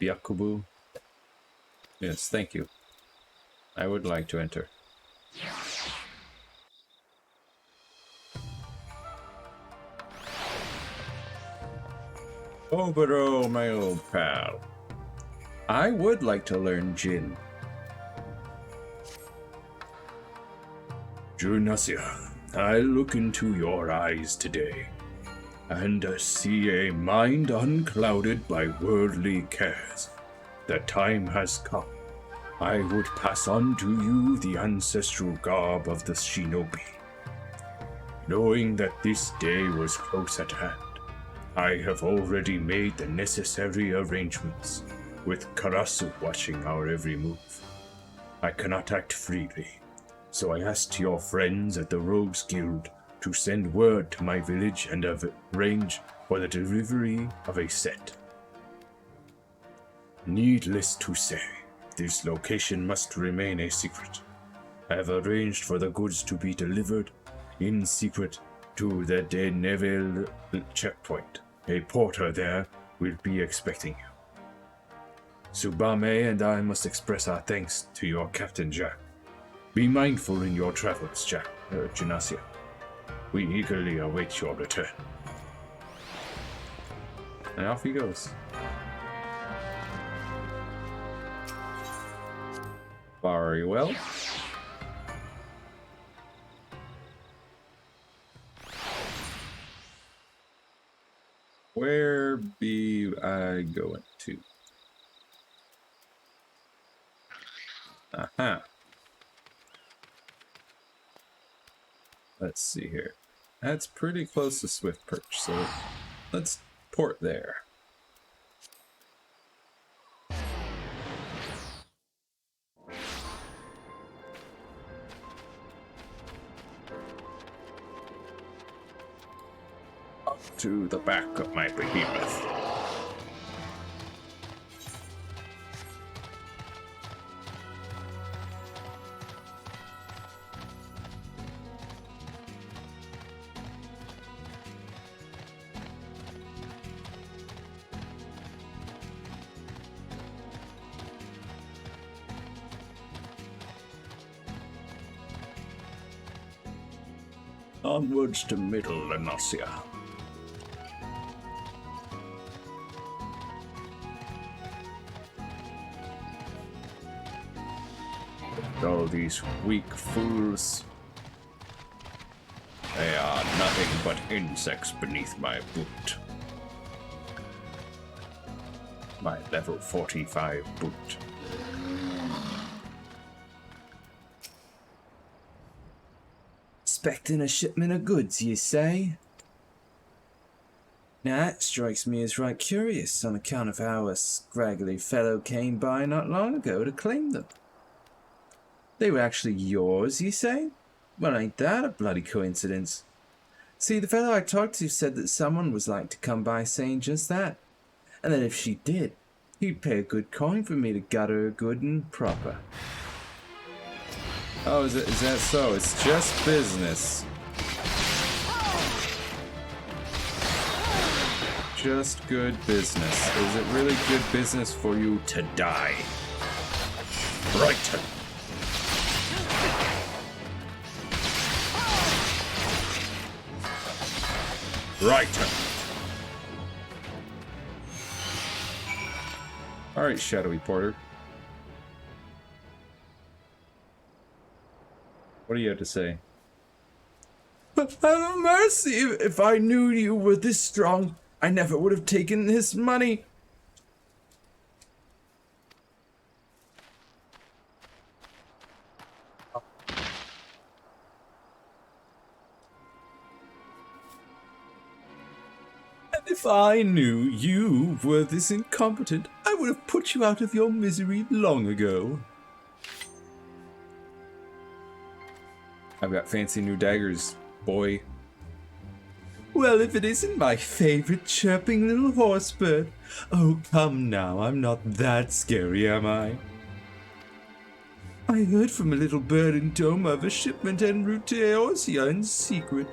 Byakubu. Yes, thank you. I would like to enter. Obero, my old pal. I would like to learn Jin. Junasia, I look into your eyes today, and see a mind unclouded by worldly cares. The time has come. I would pass on to you the ancestral garb of the shinobi. Knowing that this day was close at hand, I have already made the necessary arrangements, with Karasu watching our every move. I cannot act freely, so I asked your friends at the Rogues Guild to send word to my village and arrange for the delivery of a set. Needless to say, this location must remain a secret. I have arranged for the goods to be delivered in secret to the De Neville checkpoint. A porter there will be expecting you. Tsubame and I must express our thanks to your Captain Jack. Be mindful in your travels, Junasia. We eagerly await your return. And off he goes. Very well. Where be I going to? Aha. Let's see here. That's pretty close to Swift Perch, so let's port there. Up to the back of my behemoth. Onwards to Middle Lanasia. All these weak fools. They are nothing but insects beneath my boot. My level 45 boot. expecting a shipment of goods, you say? Now that strikes me as right curious on account of how a scraggly fellow came by not long ago to claim them. They were actually yours, you say? Well, ain't that a bloody coincidence? See, the fellow I talked to said that someone was like to come by saying just that, and that if she did, he'd pay a good coin for me to gutter her good and proper. Oh, is that so? It's just business. Just good business. Is it really good business for you to die? Right. Right. Alright, Shadowy Porter. What do you have to say? Have mercy! If I knew you were this strong, I never would have taken this money. And if I knew you were this incompetent, I would have put you out of your misery long ago. I've got fancy new daggers, boy. Well, if it isn't my favorite chirping little horse bird. Oh, come now, I'm not that scary, am I? I heard from a little bird in Doma of a shipment en route to Eorzea in secret.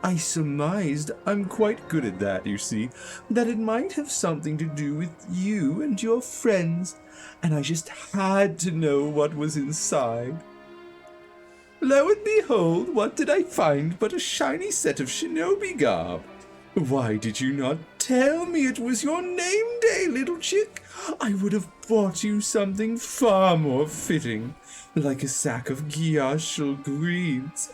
I surmised, I'm quite good at that, you see, that it might have something to do with you and your friends, and I just had to know what was inside. Lo and behold, what did I find but a shiny set of shinobi garb? Why did you not tell me it was your name day, little chick? I would have bought you something far more fitting, like a sack of gyashul greens.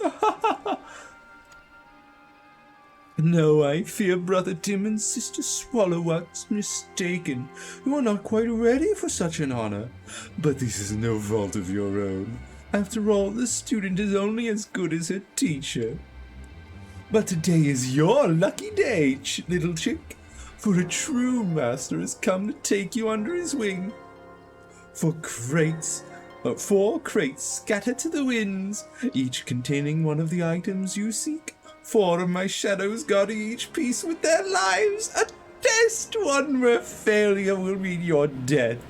No, I fear Brother Tim and Sister Swallowwat's mistaken. You are not quite ready for such an honor. But this is no fault of your own. After all, the student is only as good as her teacher. But today is your lucky day, little chick, for a true master has come to take you under his wing. 4 crates scattered to the winds, each containing one of the items you seek. 4 of my shadows guarding each piece with their lives. A test one where failure will mean your death.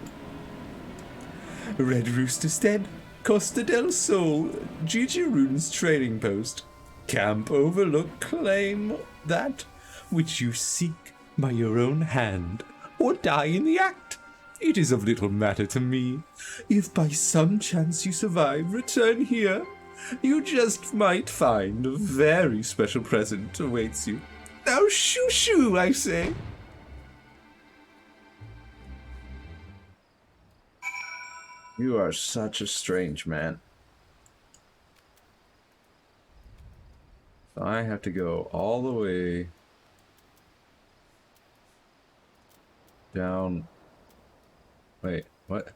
Red Rooster Stead, Costa del Sol, Gigi Rune's trading post. Camp Overlook, claim that which you seek by your own hand, or die in the act. It is of little matter to me. If by some chance you survive, return here. You just might find a very special present awaits you. Now shoo shoo, I say. You are such a strange man. So I have to go all the way down. Wait, what?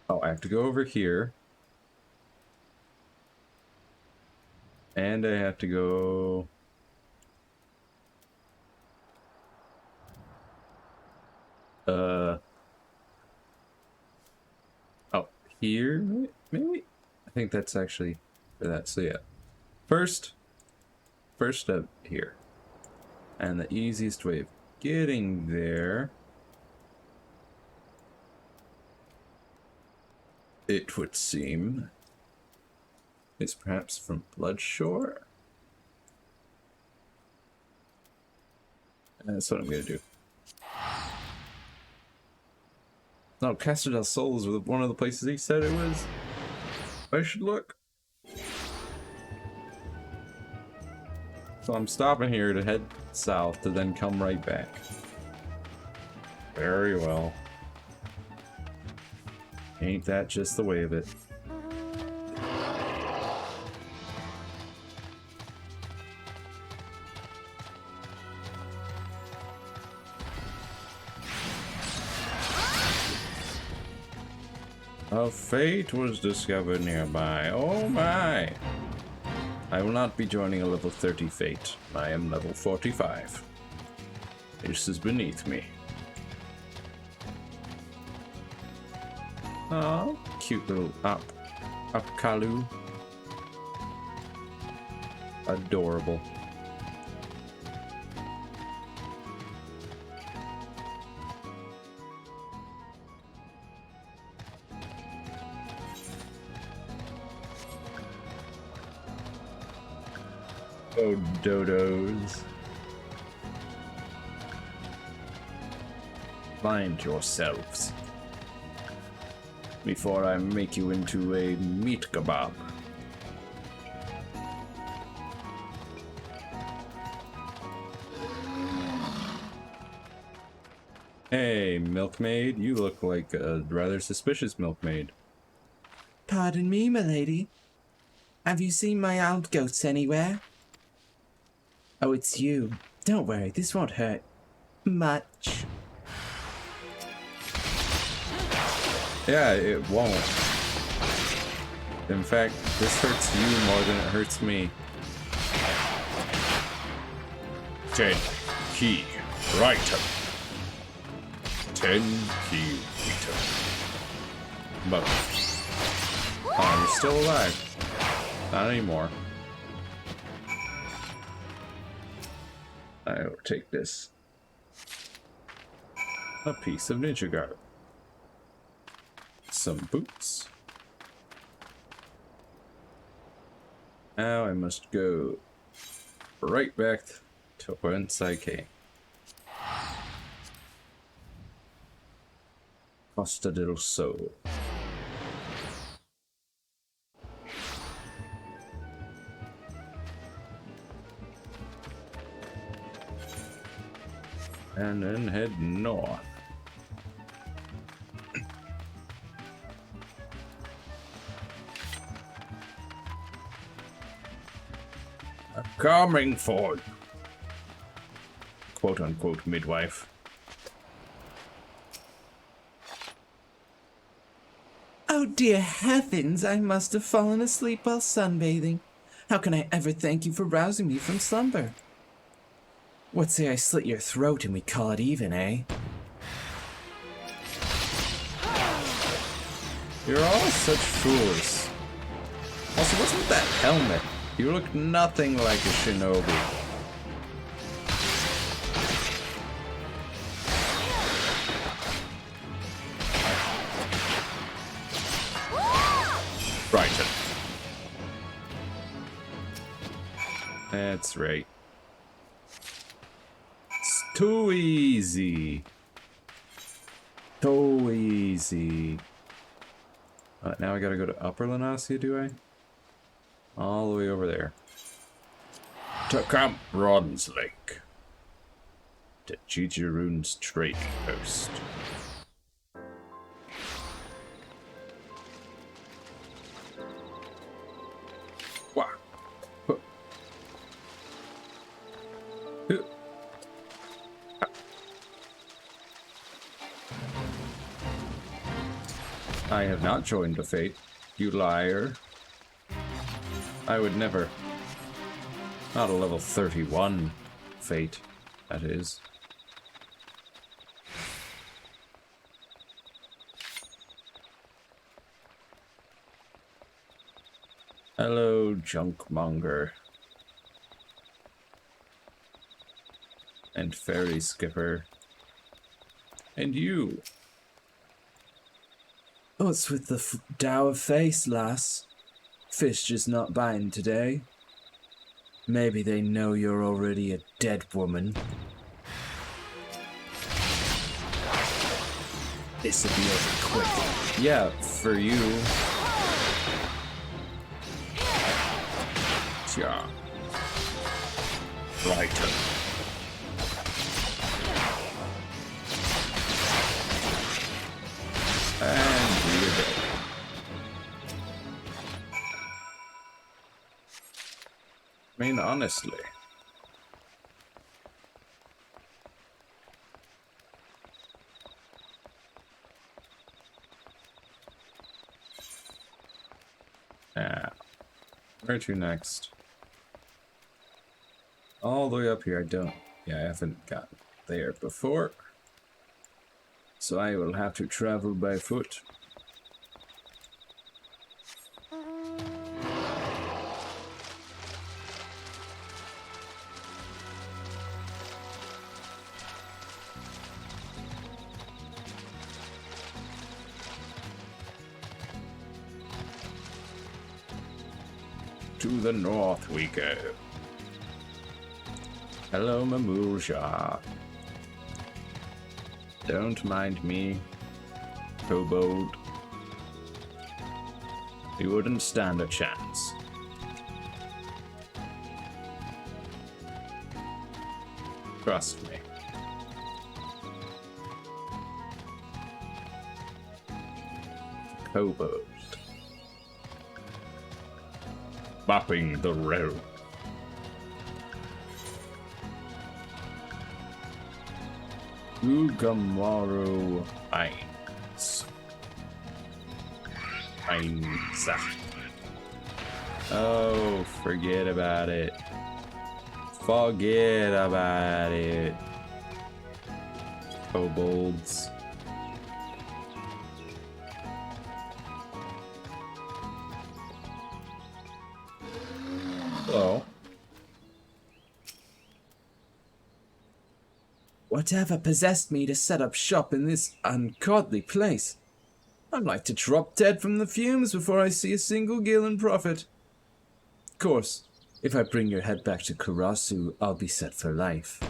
Oh, I have to go over here. And I have to go... Oh, here? Maybe? I think that's actually for that. So yeah. First step here. And the easiest way of getting there, it would seem, is perhaps from Bloodshore. And that's what I'm gonna do. No, Castor del Sol is one of the places he said it was. I should look. So I'm stopping here to head south to then come right back. Very well. Ain't that just the way of it? A fate was discovered nearby. Oh my! I will not be joining a level 30 fate. I am level 45. This is beneath me. Oh, cute little Upkalu. Adorable. Oh, dodos. Find yourselves before I make you into a meat kebab. Hey, milkmaid, you look like a rather suspicious milkmaid. Pardon me, milady. Have you seen my old goats anywhere? Oh, it's you. Don't worry, this won't hurt much. Yeah, it won't. In fact, this hurts you more than it hurts me. 10 key writer. 10 key writer. But oh, you're still alive. Not anymore. I will take this. A piece of ninja garb. Some boots. Now I must go right back to whence I came. Costa del Sol. And then head north. Coming for Quote unquote midwife. Oh dear heavens, I must have fallen asleep while sunbathing. How can I ever thank you for rousing me from slumber? What say I slit your throat and we call it even, eh? You're all such fools. Also, what's with that helmet? You look nothing like a shinobi. Brighton. That's right. It's too easy. Too easy. Now I gotta go to Upper Lenasia, do I? All the way over there. To Camp Bronze Lake. To Jijirune's trading post. Wah. Huh. Huh. I have not joined the fate, you liar. I would never. Not a level 31 fate, that is. Hello, Junkmonger. And Fairy Skipper. And you. What's with the dour face, lass? Fish just not biting today. Maybe they know you're already a dead woman. This'll be over quick. Yeah, for you. Yeah. Brighton. And you're dead. I mean, honestly. Now, where to next? All the way up here. I haven't gotten there before. So I will have to travel by foot. To the north we go. Hello, Mamurja. Don't mind me, kobold. You wouldn't stand a chance. Trust me. Kobold. Mapping the road. Ugamaru Mines. Mines. Oh, forget about it. Forget about it. Kobolds. Hello. Whatever possessed me to set up shop in this ungodly place? I'd like to drop dead from the fumes before I see a single Guillaime profit. Of course, if I bring your head back to Karasu, I'll be set for life.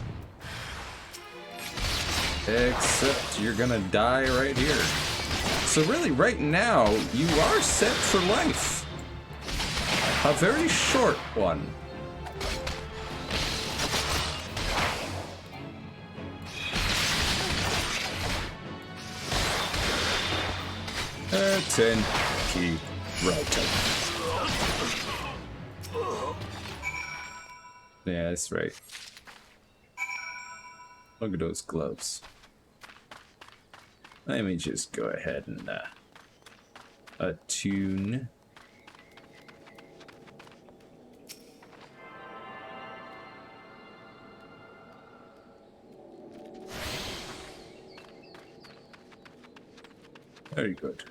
Except you're gonna die right here. So really, right now, you are set for life. A very short one. Ten key right. Yeah, that's right. Look at those gloves. Let me just go ahead and attune. Very good.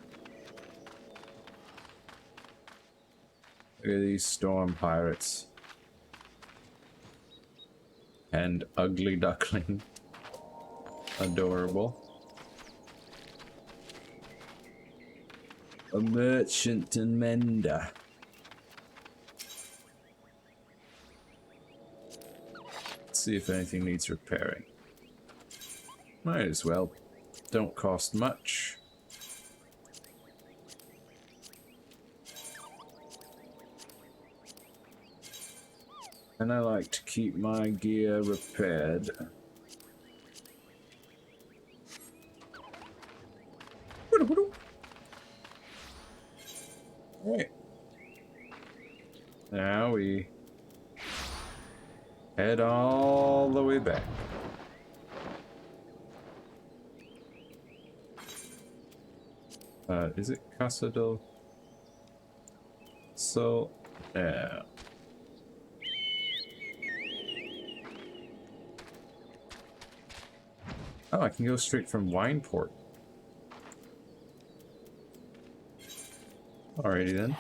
Look at these storm pirates. And ugly duckling. Adorable. A merchant and mender. Let's see if anything needs repairing. Might as well. Don't cost much. And I like to keep my gear repaired. Alright. Now we head all the way back. Is it Casa del Sol? Yeah. Oh, I can go straight from Wineport. Alrighty then.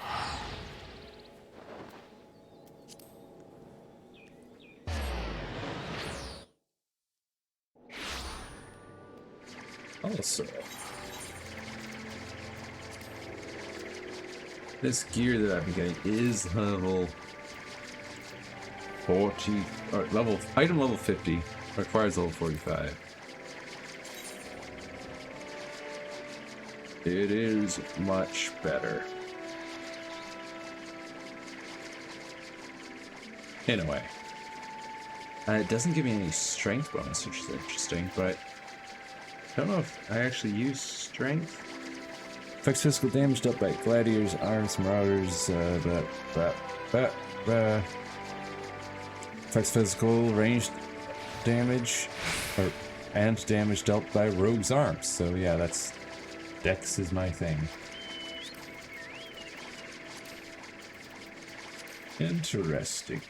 Also, this gear that I'm getting is level 40, or item level 50, requires level 45. It is much better. In a way. It doesn't give me any strength bonus, which is interesting, but I don't know if I actually use strength. Affects physical damage dealt by gladiators, arms, marauders, affects physical ranged damage, and damage dealt by rogue's arms. So yeah, that's Dex is my thing. Interesting.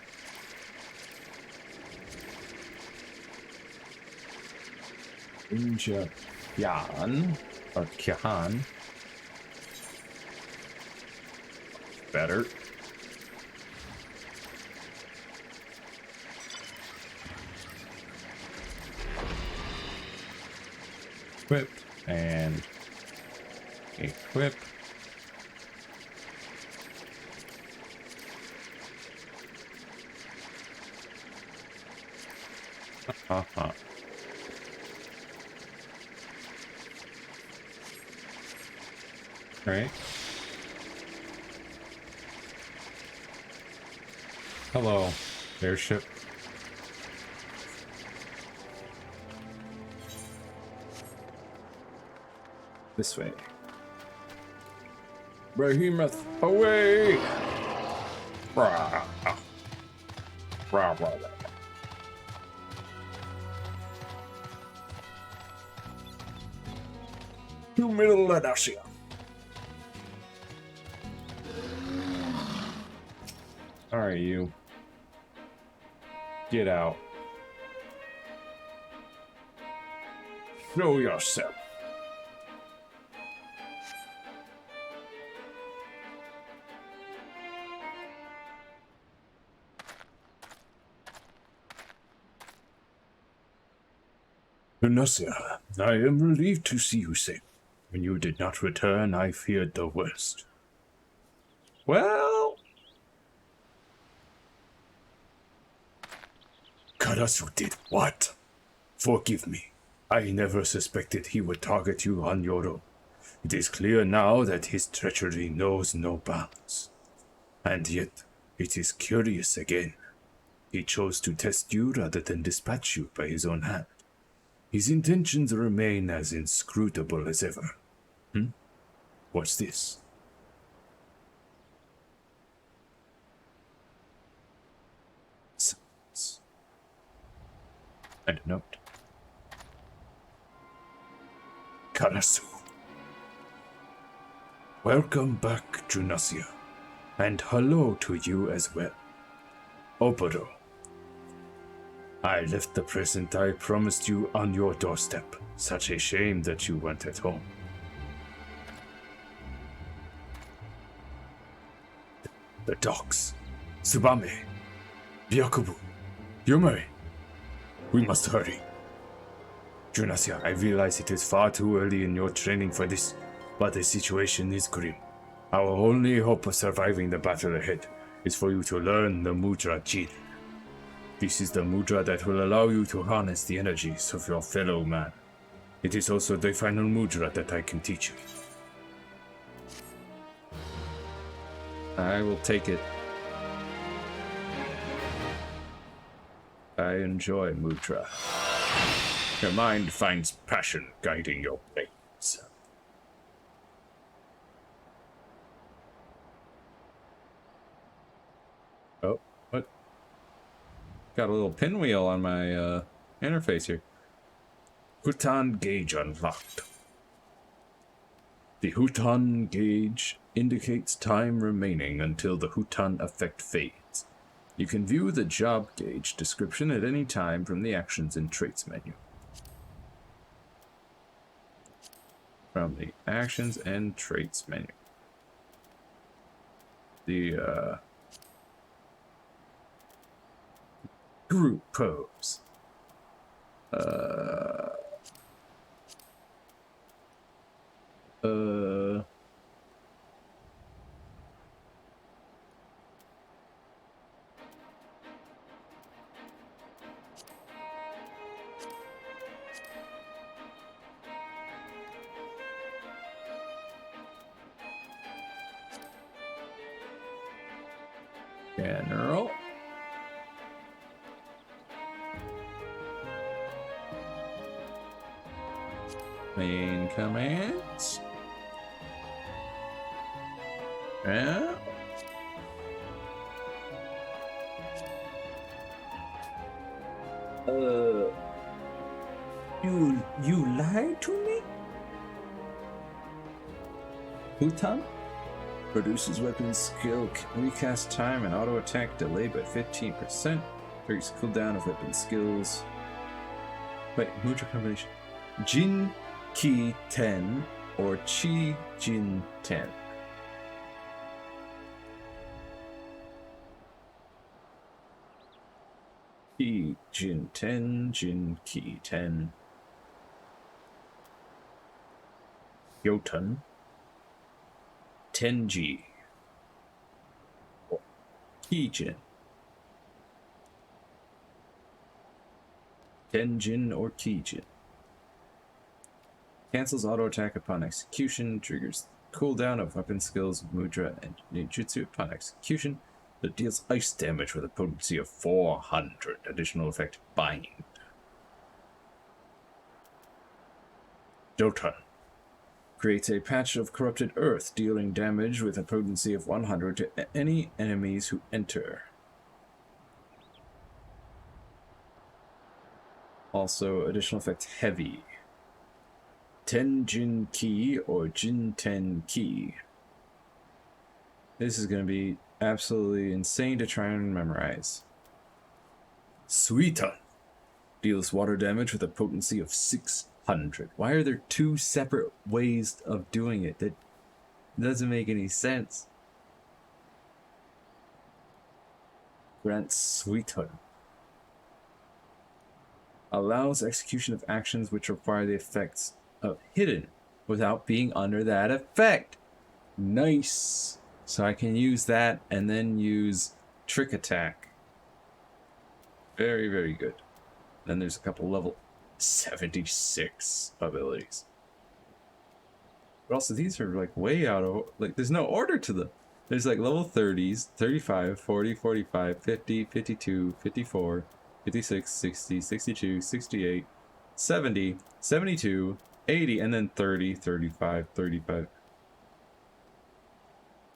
Ninja Yan or Kyan. Better. Equipped and equip. Uh-huh. Right. Hello, airship. This way. Behemoth, away! Rah. Rah, rah, rah. To middle inertia. Alright, you. Get out. Show yourself. Nausea, I am relieved to see you safe. When you did not return, I feared the worst. Well... Karasu did what? Forgive me. I never suspected he would target you on your own. It is clear now that his treachery knows no bounds. And yet, it is curious again. He chose to test you rather than dispatch you by his own hand. His intentions remain as inscrutable as ever. What's this? Silence. And a note. Karasu. Welcome back, Junasia. And hello to you as well. Oboro. I left the present I promised you on your doorstep. Such a shame that you weren't at home. The docks. Tsubame. Byakubu. Yume. We must hurry. Junasia, I realize it is far too early in your training for this, but the situation is grim. Our only hope of surviving the battle ahead is for you to learn the Mudra Jin. This is the mudra that will allow you to harness the energies of your fellow man. It is also the final mudra that I can teach you. I will take it. I enjoy mudra. Your mind finds passion guiding your blades. Oh, what? Got a little pinwheel on my interface here. Hutan gauge unlocked. The Hutan gauge indicates time remaining until the Hutan effect fades. You can view the job gauge description at any time from the Actions and Traits menu. From the Actions and Traits menu. The group pose. General. Main commands. Yeah. You lied to me? Hutan? Reduces weapon skill recast time and auto attack delay by 15%. Increase cooldown of weapon skills. Wait, mudra combination. Jin Ki 10 or Chi Jin 10. Ki Jin 10, Jin Ki 10. Jotun. Tenji. Or Kijin. Tenjin or Kijin. Cancels auto attack upon execution, triggers cooldown of weapon skills, mudra, and ninjutsu upon execution, that deals ice damage with a potency of 400. Additional effect bind. Jotun. Creates a patch of corrupted earth, dealing damage with a potency of 100 to any enemies who enter. Also, additional effect heavy. Tenjin Ki or Jin Ten Ki. This is going to be absolutely insane to try and memorize. Suita. Deals water damage with a potency of 600. Why are there two separate ways of doing it? That doesn't make any sense. Grants Suita. Allows execution of actions which require the effects of hidden without being under that effect. Nice. So I can use that and then use trick attack. Very, very good. Then there's a couple level 76 abilities. But also these are like way out of, like there's no order to them. There's like level 30s, 35, 40, 45, 50, 52, 54, 56, 60, 62, 68, 70, 72, 80, and then 30, 35, 35.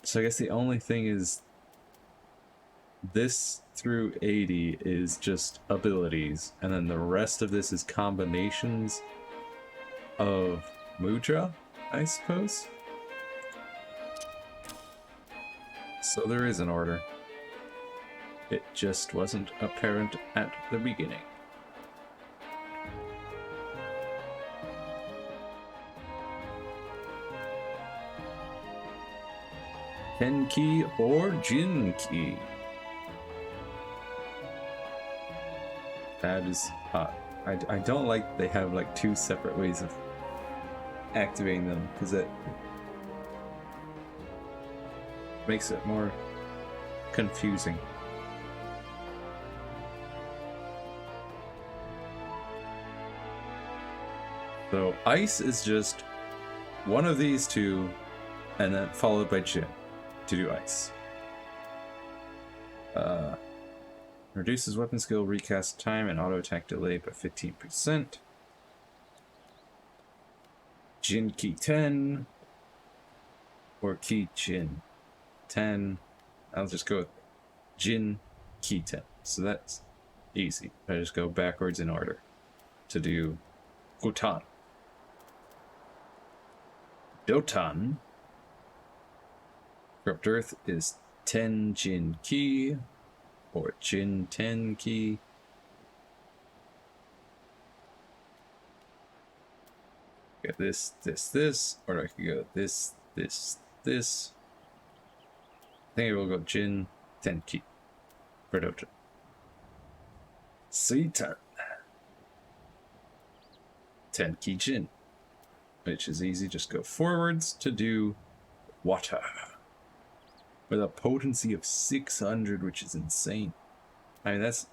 So I guess the only thing is this through 80 is just abilities, and then the rest of this is combinations of mudra, I suppose. So there is an order. It just wasn't apparent at the beginning. Tenki or Jinki. That is I don't like they have like two separate ways of activating them, because it makes it more confusing. So ice is just one of these two and then followed by Jin to do ice. Reduces weapon skill recast time and auto attack delay by 15%. Jin Ki 10 or Ki Jin 10. I'll just go with Jin Ki 10. So that's easy. I just go backwards in order to do Gutan. Dotan. Corrupt Earth is 10 Jin Ki or Jin 10 Ki. Get this, or I could go this. I think I will go Jin 10 Ki for Dotan. Suitan. 10 Ki Jin, which is easy, just go forwards to do water. With a potency of 600, which is insane. I mean, that's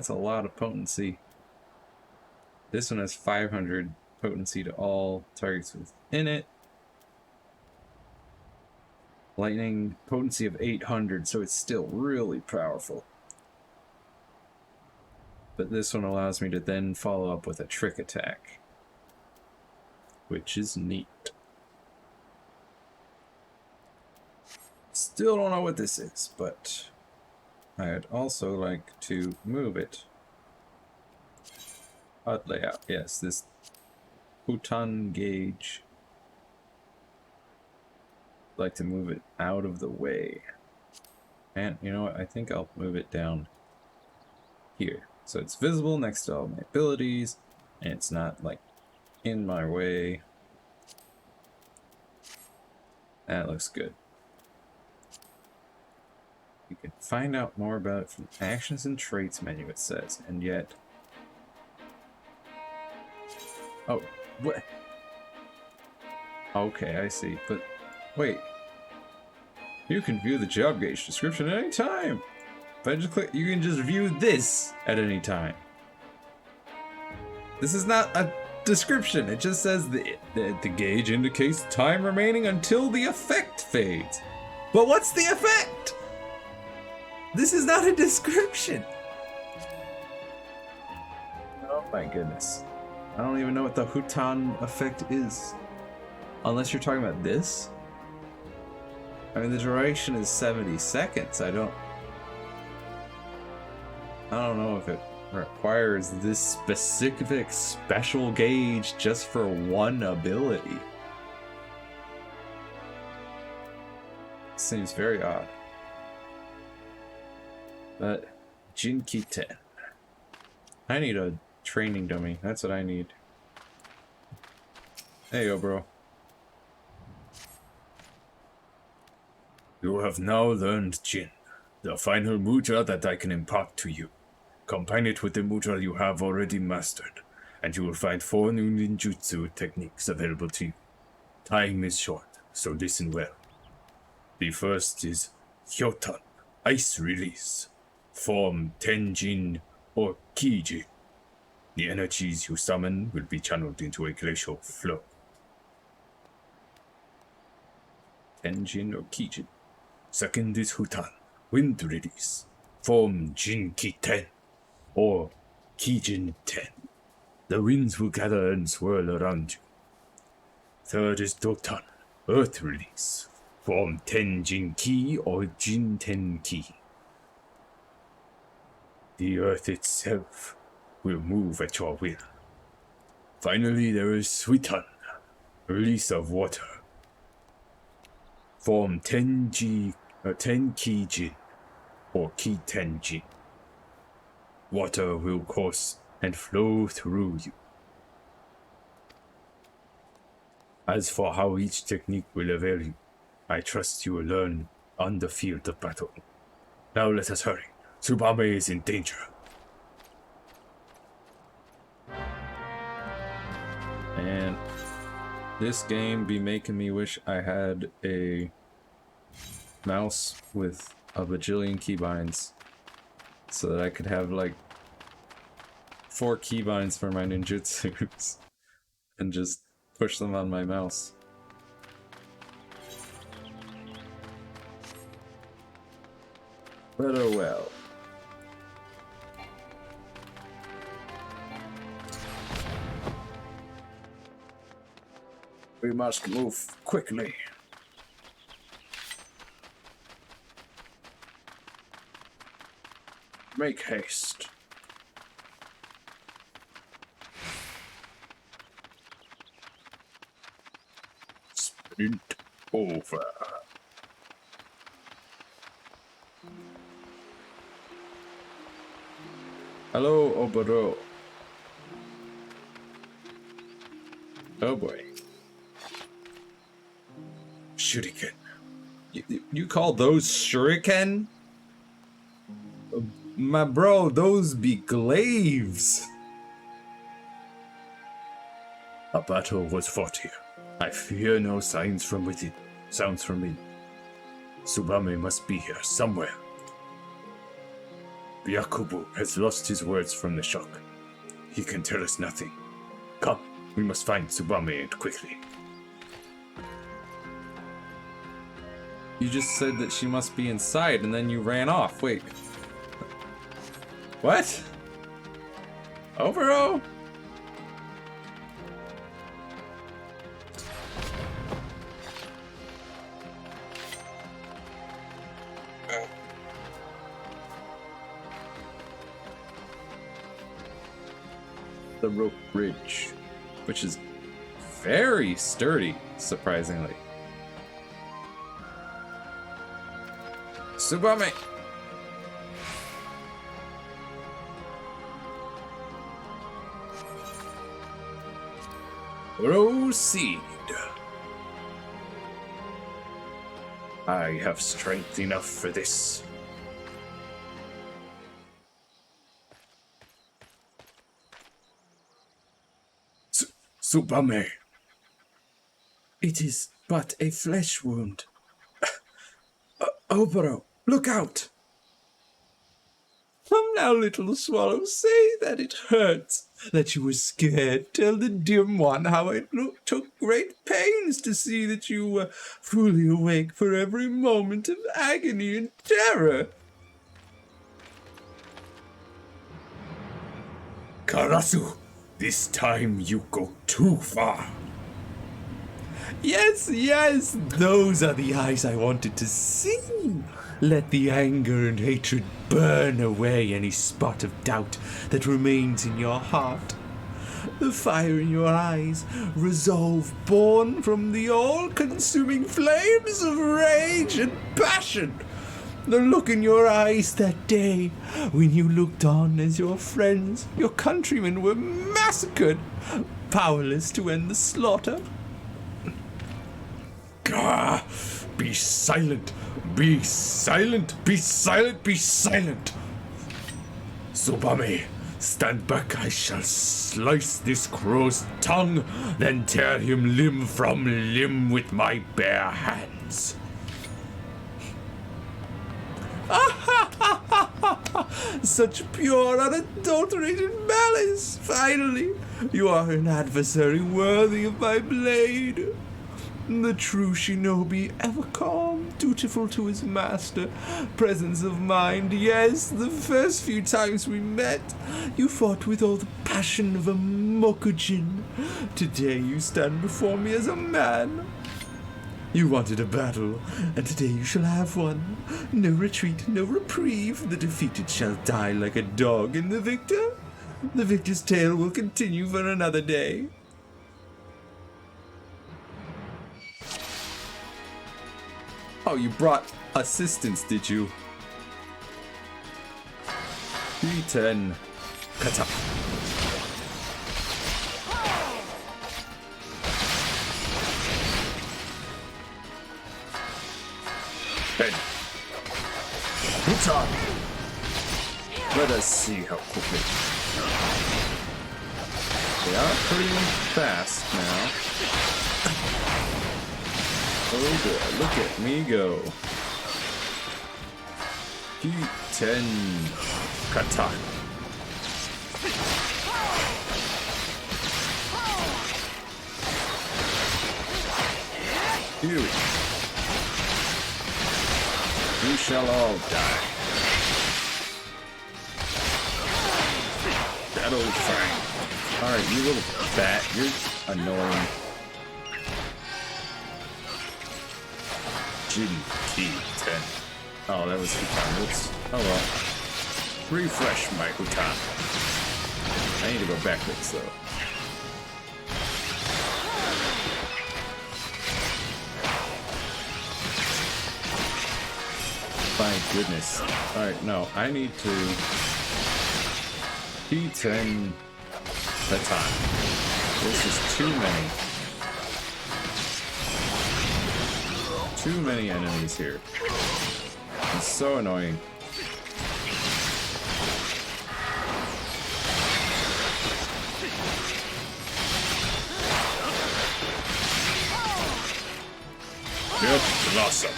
a lot of potency. This one has 500 potency to all targets within it. Lightning potency of 800, so it's still really powerful. But this one allows me to then follow up with a trick attack, which is neat. Still don't know what this is, but I'd also like to move it. Odd layout, yes, this Hutan gauge. like to move it out of the way. And you know what? I think I'll move it down here. So it's visible next to all my abilities, and it's not like in my way. That looks good. You can find out more about it from Actions and Traits menu, it says, and yet... Oh, what? Okay, I see, but wait. You can view the job gauge description at any time. If I just click, you can just view this at any time. This is not a description, it just says the gauge indicates time remaining until the effect fades. But what's the effect? This is not a description. Oh my goodness. I don't even know what the Hutan effect is. Unless you're talking about this? I mean, the duration is 70 seconds. I don't know if it requires this specific special gauge just for one ability. Seems very odd. But Jinkiten. I need a training dummy. That's what I need. There you go, bro. You have now learned Jin, the final mudra that I can impart to you. Combine it with the mudra you have already mastered, and you will find 4 new ninjutsu techniques available to you. Time is short, so listen well. The first is Hyotan, Ice Release. Form Tenjin or Kijin. The energies you summon will be channeled into a glacial flow. Tenjin or Kijin. Second is Hutan, Wind Release. Form Jinki Ten or Kijin Ten. The winds will gather and swirl around you. Third is Dotan, Earth Release. Form Tenjin Ki or Jinten Ki. The earth itself will move at your will. Finally, there is Suitan, Release of Water. Form Tenki Jin or Ki Tenjin. Water will course and flow through you. As for how each technique will avail you, I trust you will learn on the field of battle. Now let us hurry. Tsubame is in danger. And this game be making me wish I had a mouse with a bajillion keybinds so that I could have like 4 keybinds for my ninjutsus and just push them on my mouse. But oh well. We must move quickly. Make haste. Sprint over. Hello, Oboro. Oh boy. Shuriken. You call those shuriken? My bro, those be glaives. A battle was fought here. I fear no signs from within. Sounds from me. Tsubame must be here somewhere. Byakubu has lost his words from the shock. He can tell us nothing. Come, we must find Tsubame and quickly. You just said that she must be inside and then you ran off. Wait. What? Oboro? The rope bridge, which is very sturdy, surprisingly. Subame! Proceed. I have strength enough for this. Subame. It is but a flesh wound. Oboro, look out! Come now, little swallow, say that it hurts, that you were scared. Tell the dim one how I took great pains to see that you were fully awake for every moment of agony and terror. Karasu, this time you go too far. Yes, yes, those are the eyes I wanted to see. Let the anger and hatred burn away any spot of doubt that remains in your heart. The fire in your eyes, resolve born from the all-consuming flames of rage and passion. The look in your eyes that day when you looked on as your friends, your countrymen were massacred, powerless to end the slaughter. Ah, be silent! Be silent! Be silent! Be silent! Subame, stand back. I shall slice this crow's tongue, then tear him limb from limb with my bare hands. Such pure, unadulterated malice! Finally, you are an adversary worthy of my blade. The true shinobi, ever calm, dutiful to his master, presence of mind. Yes, the first few times we met, you fought with all the passion of a mokujin. Today you stand before me as a man. You wanted a battle, and today you shall have one. No retreat, no reprieve. The defeated shall die like a dog, and the victor's tale will continue for another day. Oh, you brought assistance, did you? D10. Kata. Head. Hutan. Let us see how quickly. They are pretty fast now. Oh boy, look at me go. D10. Kata. You. You shall all die. That old Frank. Alright, you little bat, you're annoying. Jin T10. Oh, that was Hutan. Whoops. Oh well. Refresh my Hutan. I need to go backwards though. My goodness. Alright, no, I need to T10 that time. This is too many. Too many enemies here. It's so annoying. Get Blossom.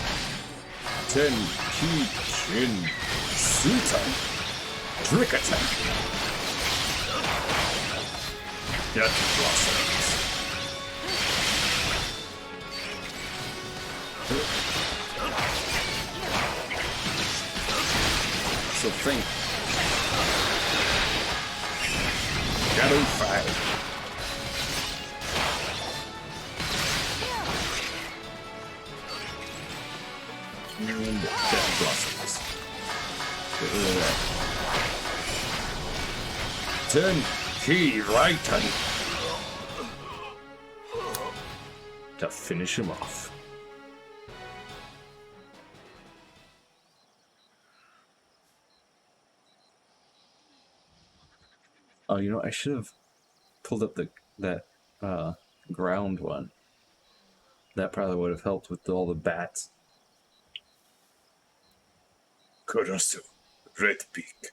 10 Ki Chin Suta. Trick attack. Get Blossoms. So think. Shadow Fire. And Death Blossoms. Get rid of that. 10 Key Righten. To finish him off. Oh, you know, I should have pulled up that ground one. That probably would have helped with all the bats. Karasu, Redbeak,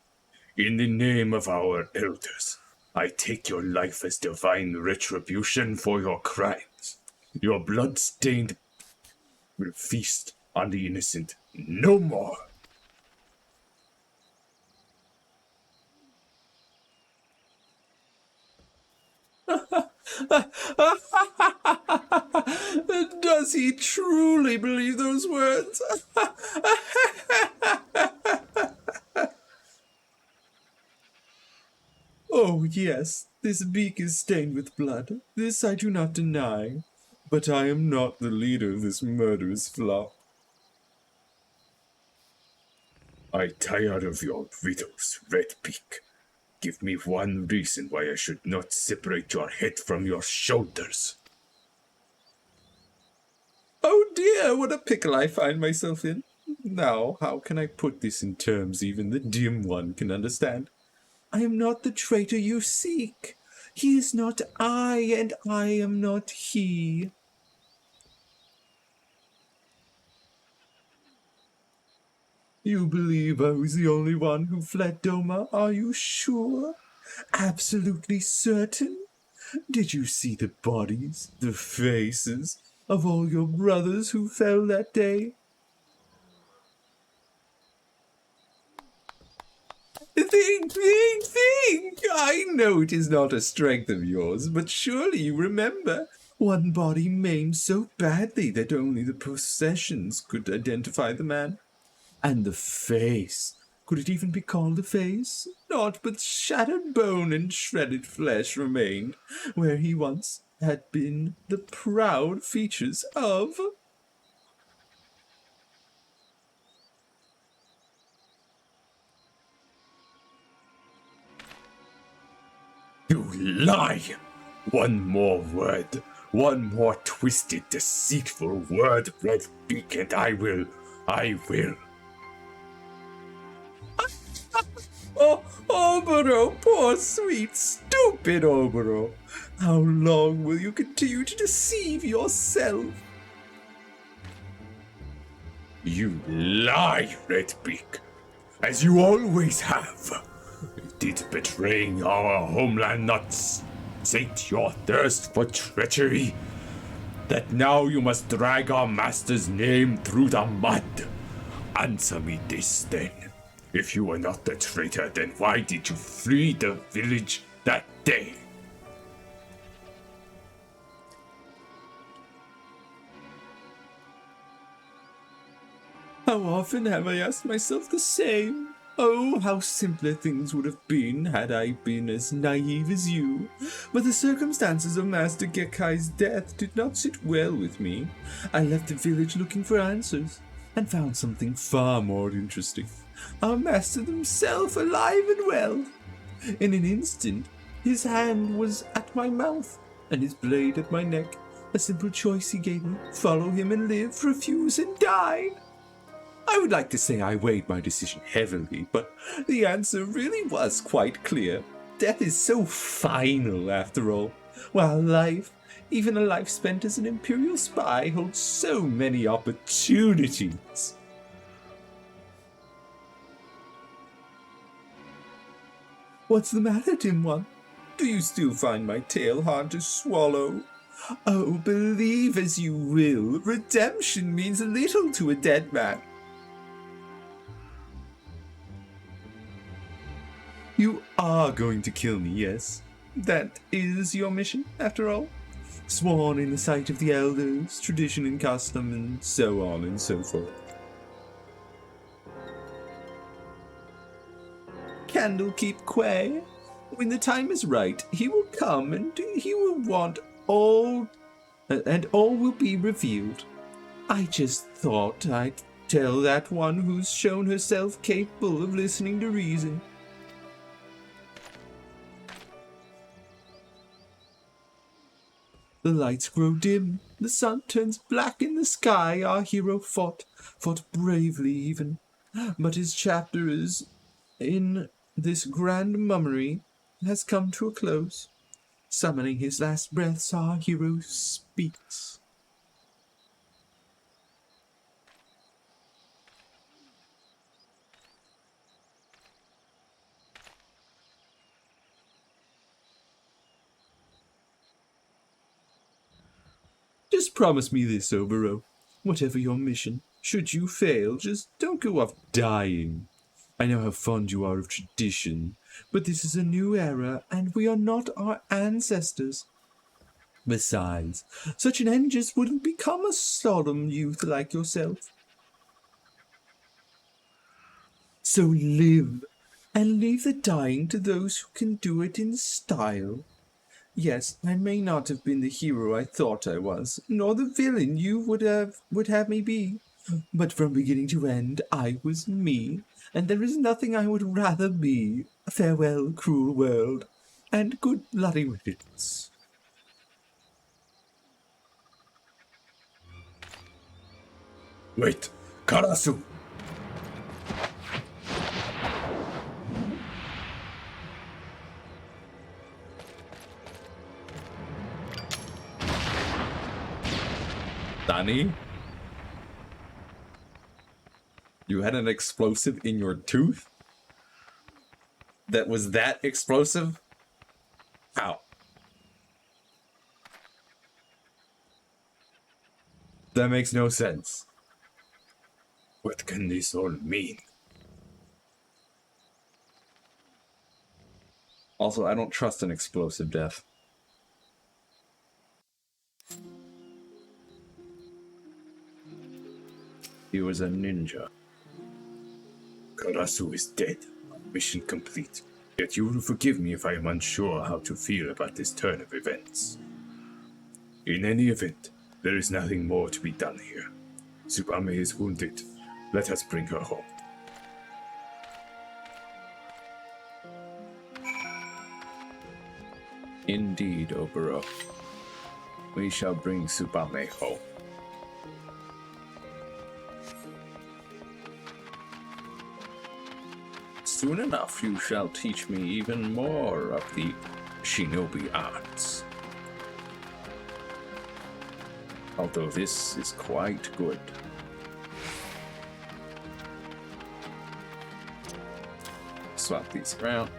in the name of our elders, I take your life as divine retribution for your crimes. Your blood-stained will feast on the innocent no more. Does he truly believe those words? Oh, yes, this beak is stained with blood. This I do not deny. But I am not the leader of this murderous flock. I tire of your riddles, Redbeak. Give me one reason why I should not separate your head from your shoulders. Oh dear, what a pickle I find myself in. Now, how can I put this in terms even the dim one can understand? I am not the traitor you seek. He is not I, and I am not he. You believe I was the only one who fled Doma, are you sure? Absolutely certain? Did you see the bodies, the faces of all your brothers who fell that day? Think! I know it is not a strength of yours, but surely you remember. One body maimed so badly that only the possessions could identify the man. And the face. Could it even be called a face? Naught but shattered bone and shredded flesh remained, where he once had been the proud features of... You lie! One more word, one more twisted, deceitful word, Redbeak, and I will. Oh, Oboro, poor sweet, stupid Oboro. How long will you continue to deceive yourself? You lie, Redbeak, as you always have. Did betraying our homeland not sate your thirst for treachery? That now you must drag our master's name through the mud? Answer me this, then. If you were not the traitor, then why did you flee the village that day? How often have I asked myself the same? Oh, how simpler things would have been had I been as naive as you. But the circumstances of Master Gekai's death did not sit well with me. I left the village looking for answers, and found something far more interesting. Our master himself alive and well. In an instant, his hand was at my mouth, and his blade at my neck. A simple choice he gave me: follow him and live, refuse and die. I would like to say I weighed my decision heavily, but the answer really was quite clear. Death is so final, after all, while life, even a life spent as an Imperial spy, holds so many opportunities. What's the matter, dim one? Do you still find my tale hard to swallow? Oh, believe as you will, redemption means little to a dead man. You are going to kill me, yes? That is your mission, after all? Sworn in the sight of the elders, tradition and custom, and so on and so forth. Candlekeep Quay. When the time is right, he will come, and he will want all, and all will be revealed. I just thought I'd tell that one who's shown herself capable of listening to reason. The lights grow dim, the sun turns black in the sky. Our hero fought bravely even, but his chapter is in this grand mummery has come to a close. Summoning his last breaths, our hero speaks. Just promise me this, Obero. Whatever your mission, should you fail, just don't go off dying. I know how fond you are of tradition, but this is a new era, and we are not our ancestors. Besides, such an end just wouldn't become a solemn youth like yourself. So live, and leave the dying to those who can do it in style. Yes, I may not have been the hero I thought I was, nor the villain you would have me be, but from beginning to end I was me, and there is nothing I would rather be. Farewell, cruel world, and good bloody riddance. Wait, Karasu! Danny? You had an explosive in your tooth? That was that explosive? How? That makes no sense. What can this all mean? Also, I don't trust an explosive death. He was a ninja. Karasu is dead. Mission complete. Yet you will forgive me if I am unsure how to feel about this turn of events. In any event, there is nothing more to be done here. Tsubame is wounded. Let us bring her home. Indeed, Obero. We shall bring Tsubame home. Soon enough you shall teach me even more of the shinobi arts. Although this is quite good. Swap these around.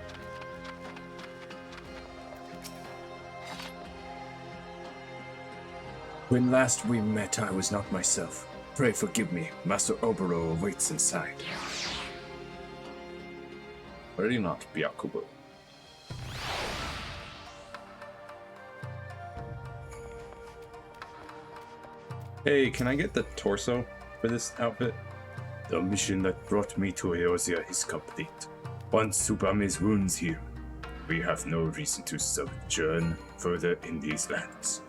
When last we met, I was not myself. Pray forgive me. Master Obero awaits inside. Worry not, Byakubo. Hey, can I get the torso for this outfit? The mission that brought me to Eosia is complete. Once Tsubame's wounds heal, we have no reason to sojourn further in these lands.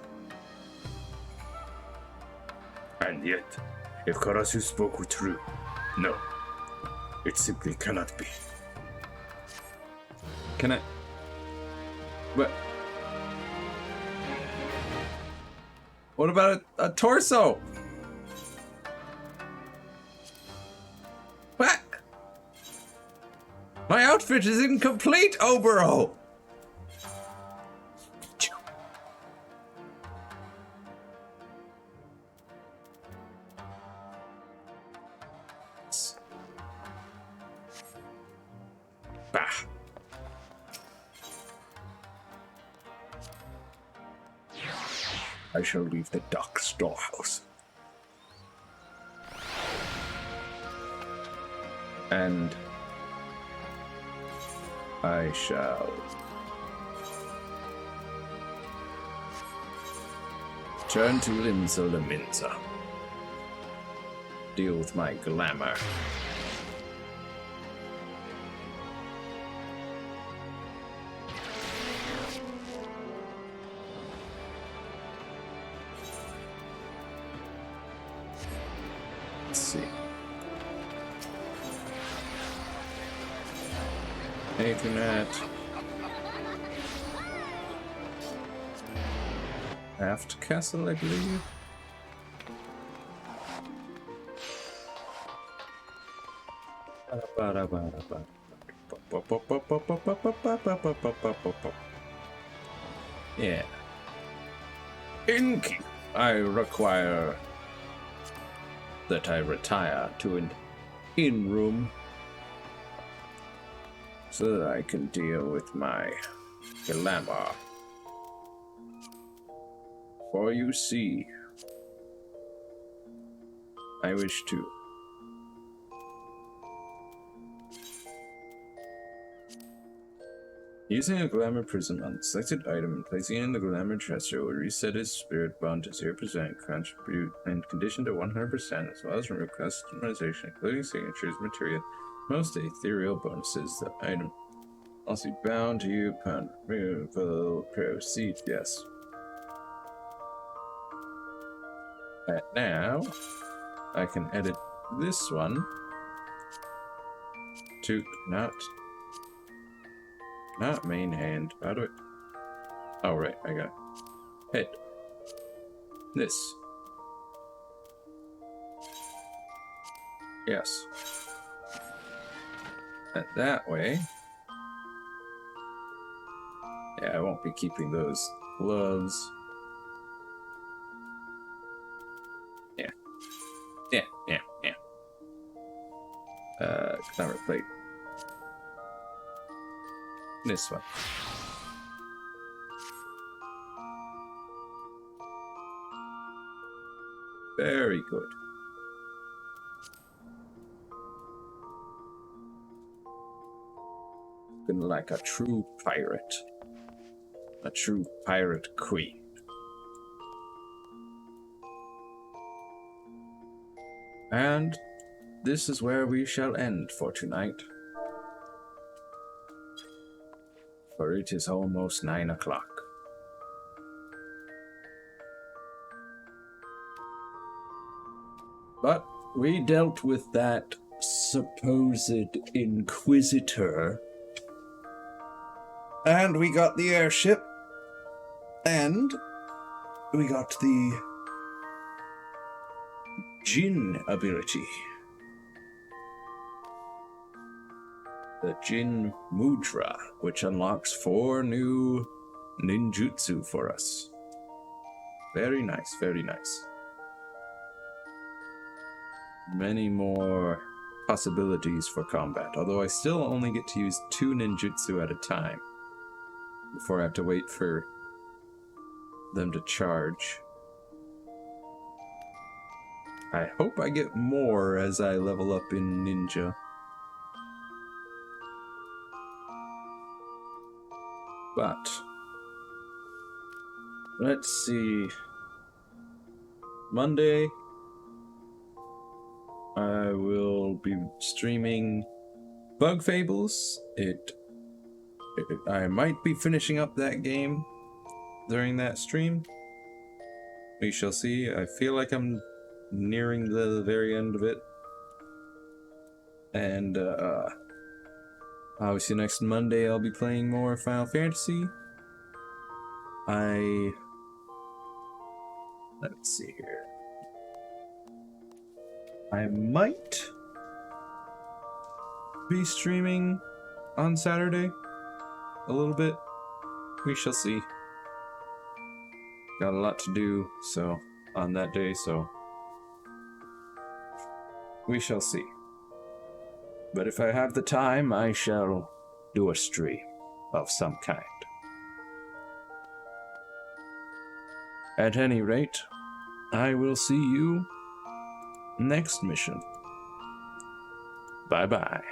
And yet, if Karasu spoke true, no, it simply cannot be. Can I... What? What about a torso? What? My outfit is incomplete, Obero! Bah! I shall leave the dock storehouse. And I shall turn to Limsa Laminsa. Deal with my glamour. Let's see. Internet. Aft Castle, I believe. Ba-da-ba-da-ba-da-ba. Yeah. Innkeep, I require that I retire to an inn room so that I can deal with my dilemma. For you see, I wish to using a glamour prism on the selected item and placing it in the glamour dresser will reset its spirit bond to 0%, contribute and condition to 100%, as well as remove customization, including signatures, material, most ethereal bonuses. The item also be bound to you upon removal. Proceed, yes. And now, I can edit this one to not main hand. How do I? Oh, right, I got it. Head. This. Yes. And that way. Yeah, I won't be keeping those gloves. Yeah. Glamour plate. This one. Very good. Looking like a true pirate. A true pirate queen. And this is where we shall end for tonight. For it is almost 9 o'clock. But we dealt with that supposed Inquisitor. And we got the airship. And we got the Jinn ability. The Jinn Mudra, which unlocks 4 new ninjutsu for us. Very nice, very nice. Many more possibilities for combat, although I still only get to use 2 ninjutsu at a time before I have to wait for them to charge. I hope I get more as I level up in ninja. But let's see. Monday, I will be streaming Bug Fables. I might be finishing up that game during that stream. We shall see. I feel like I'm nearing the very end of it. And obviously next Monday I'll be playing more Final Fantasy. Let's see here. I might be streaming on Saturday a little bit. We shall see. Got a lot to do on that day, so we shall see. But if I have the time, I shall do a stream of some kind. At any rate, I will see you next mission. Bye-bye.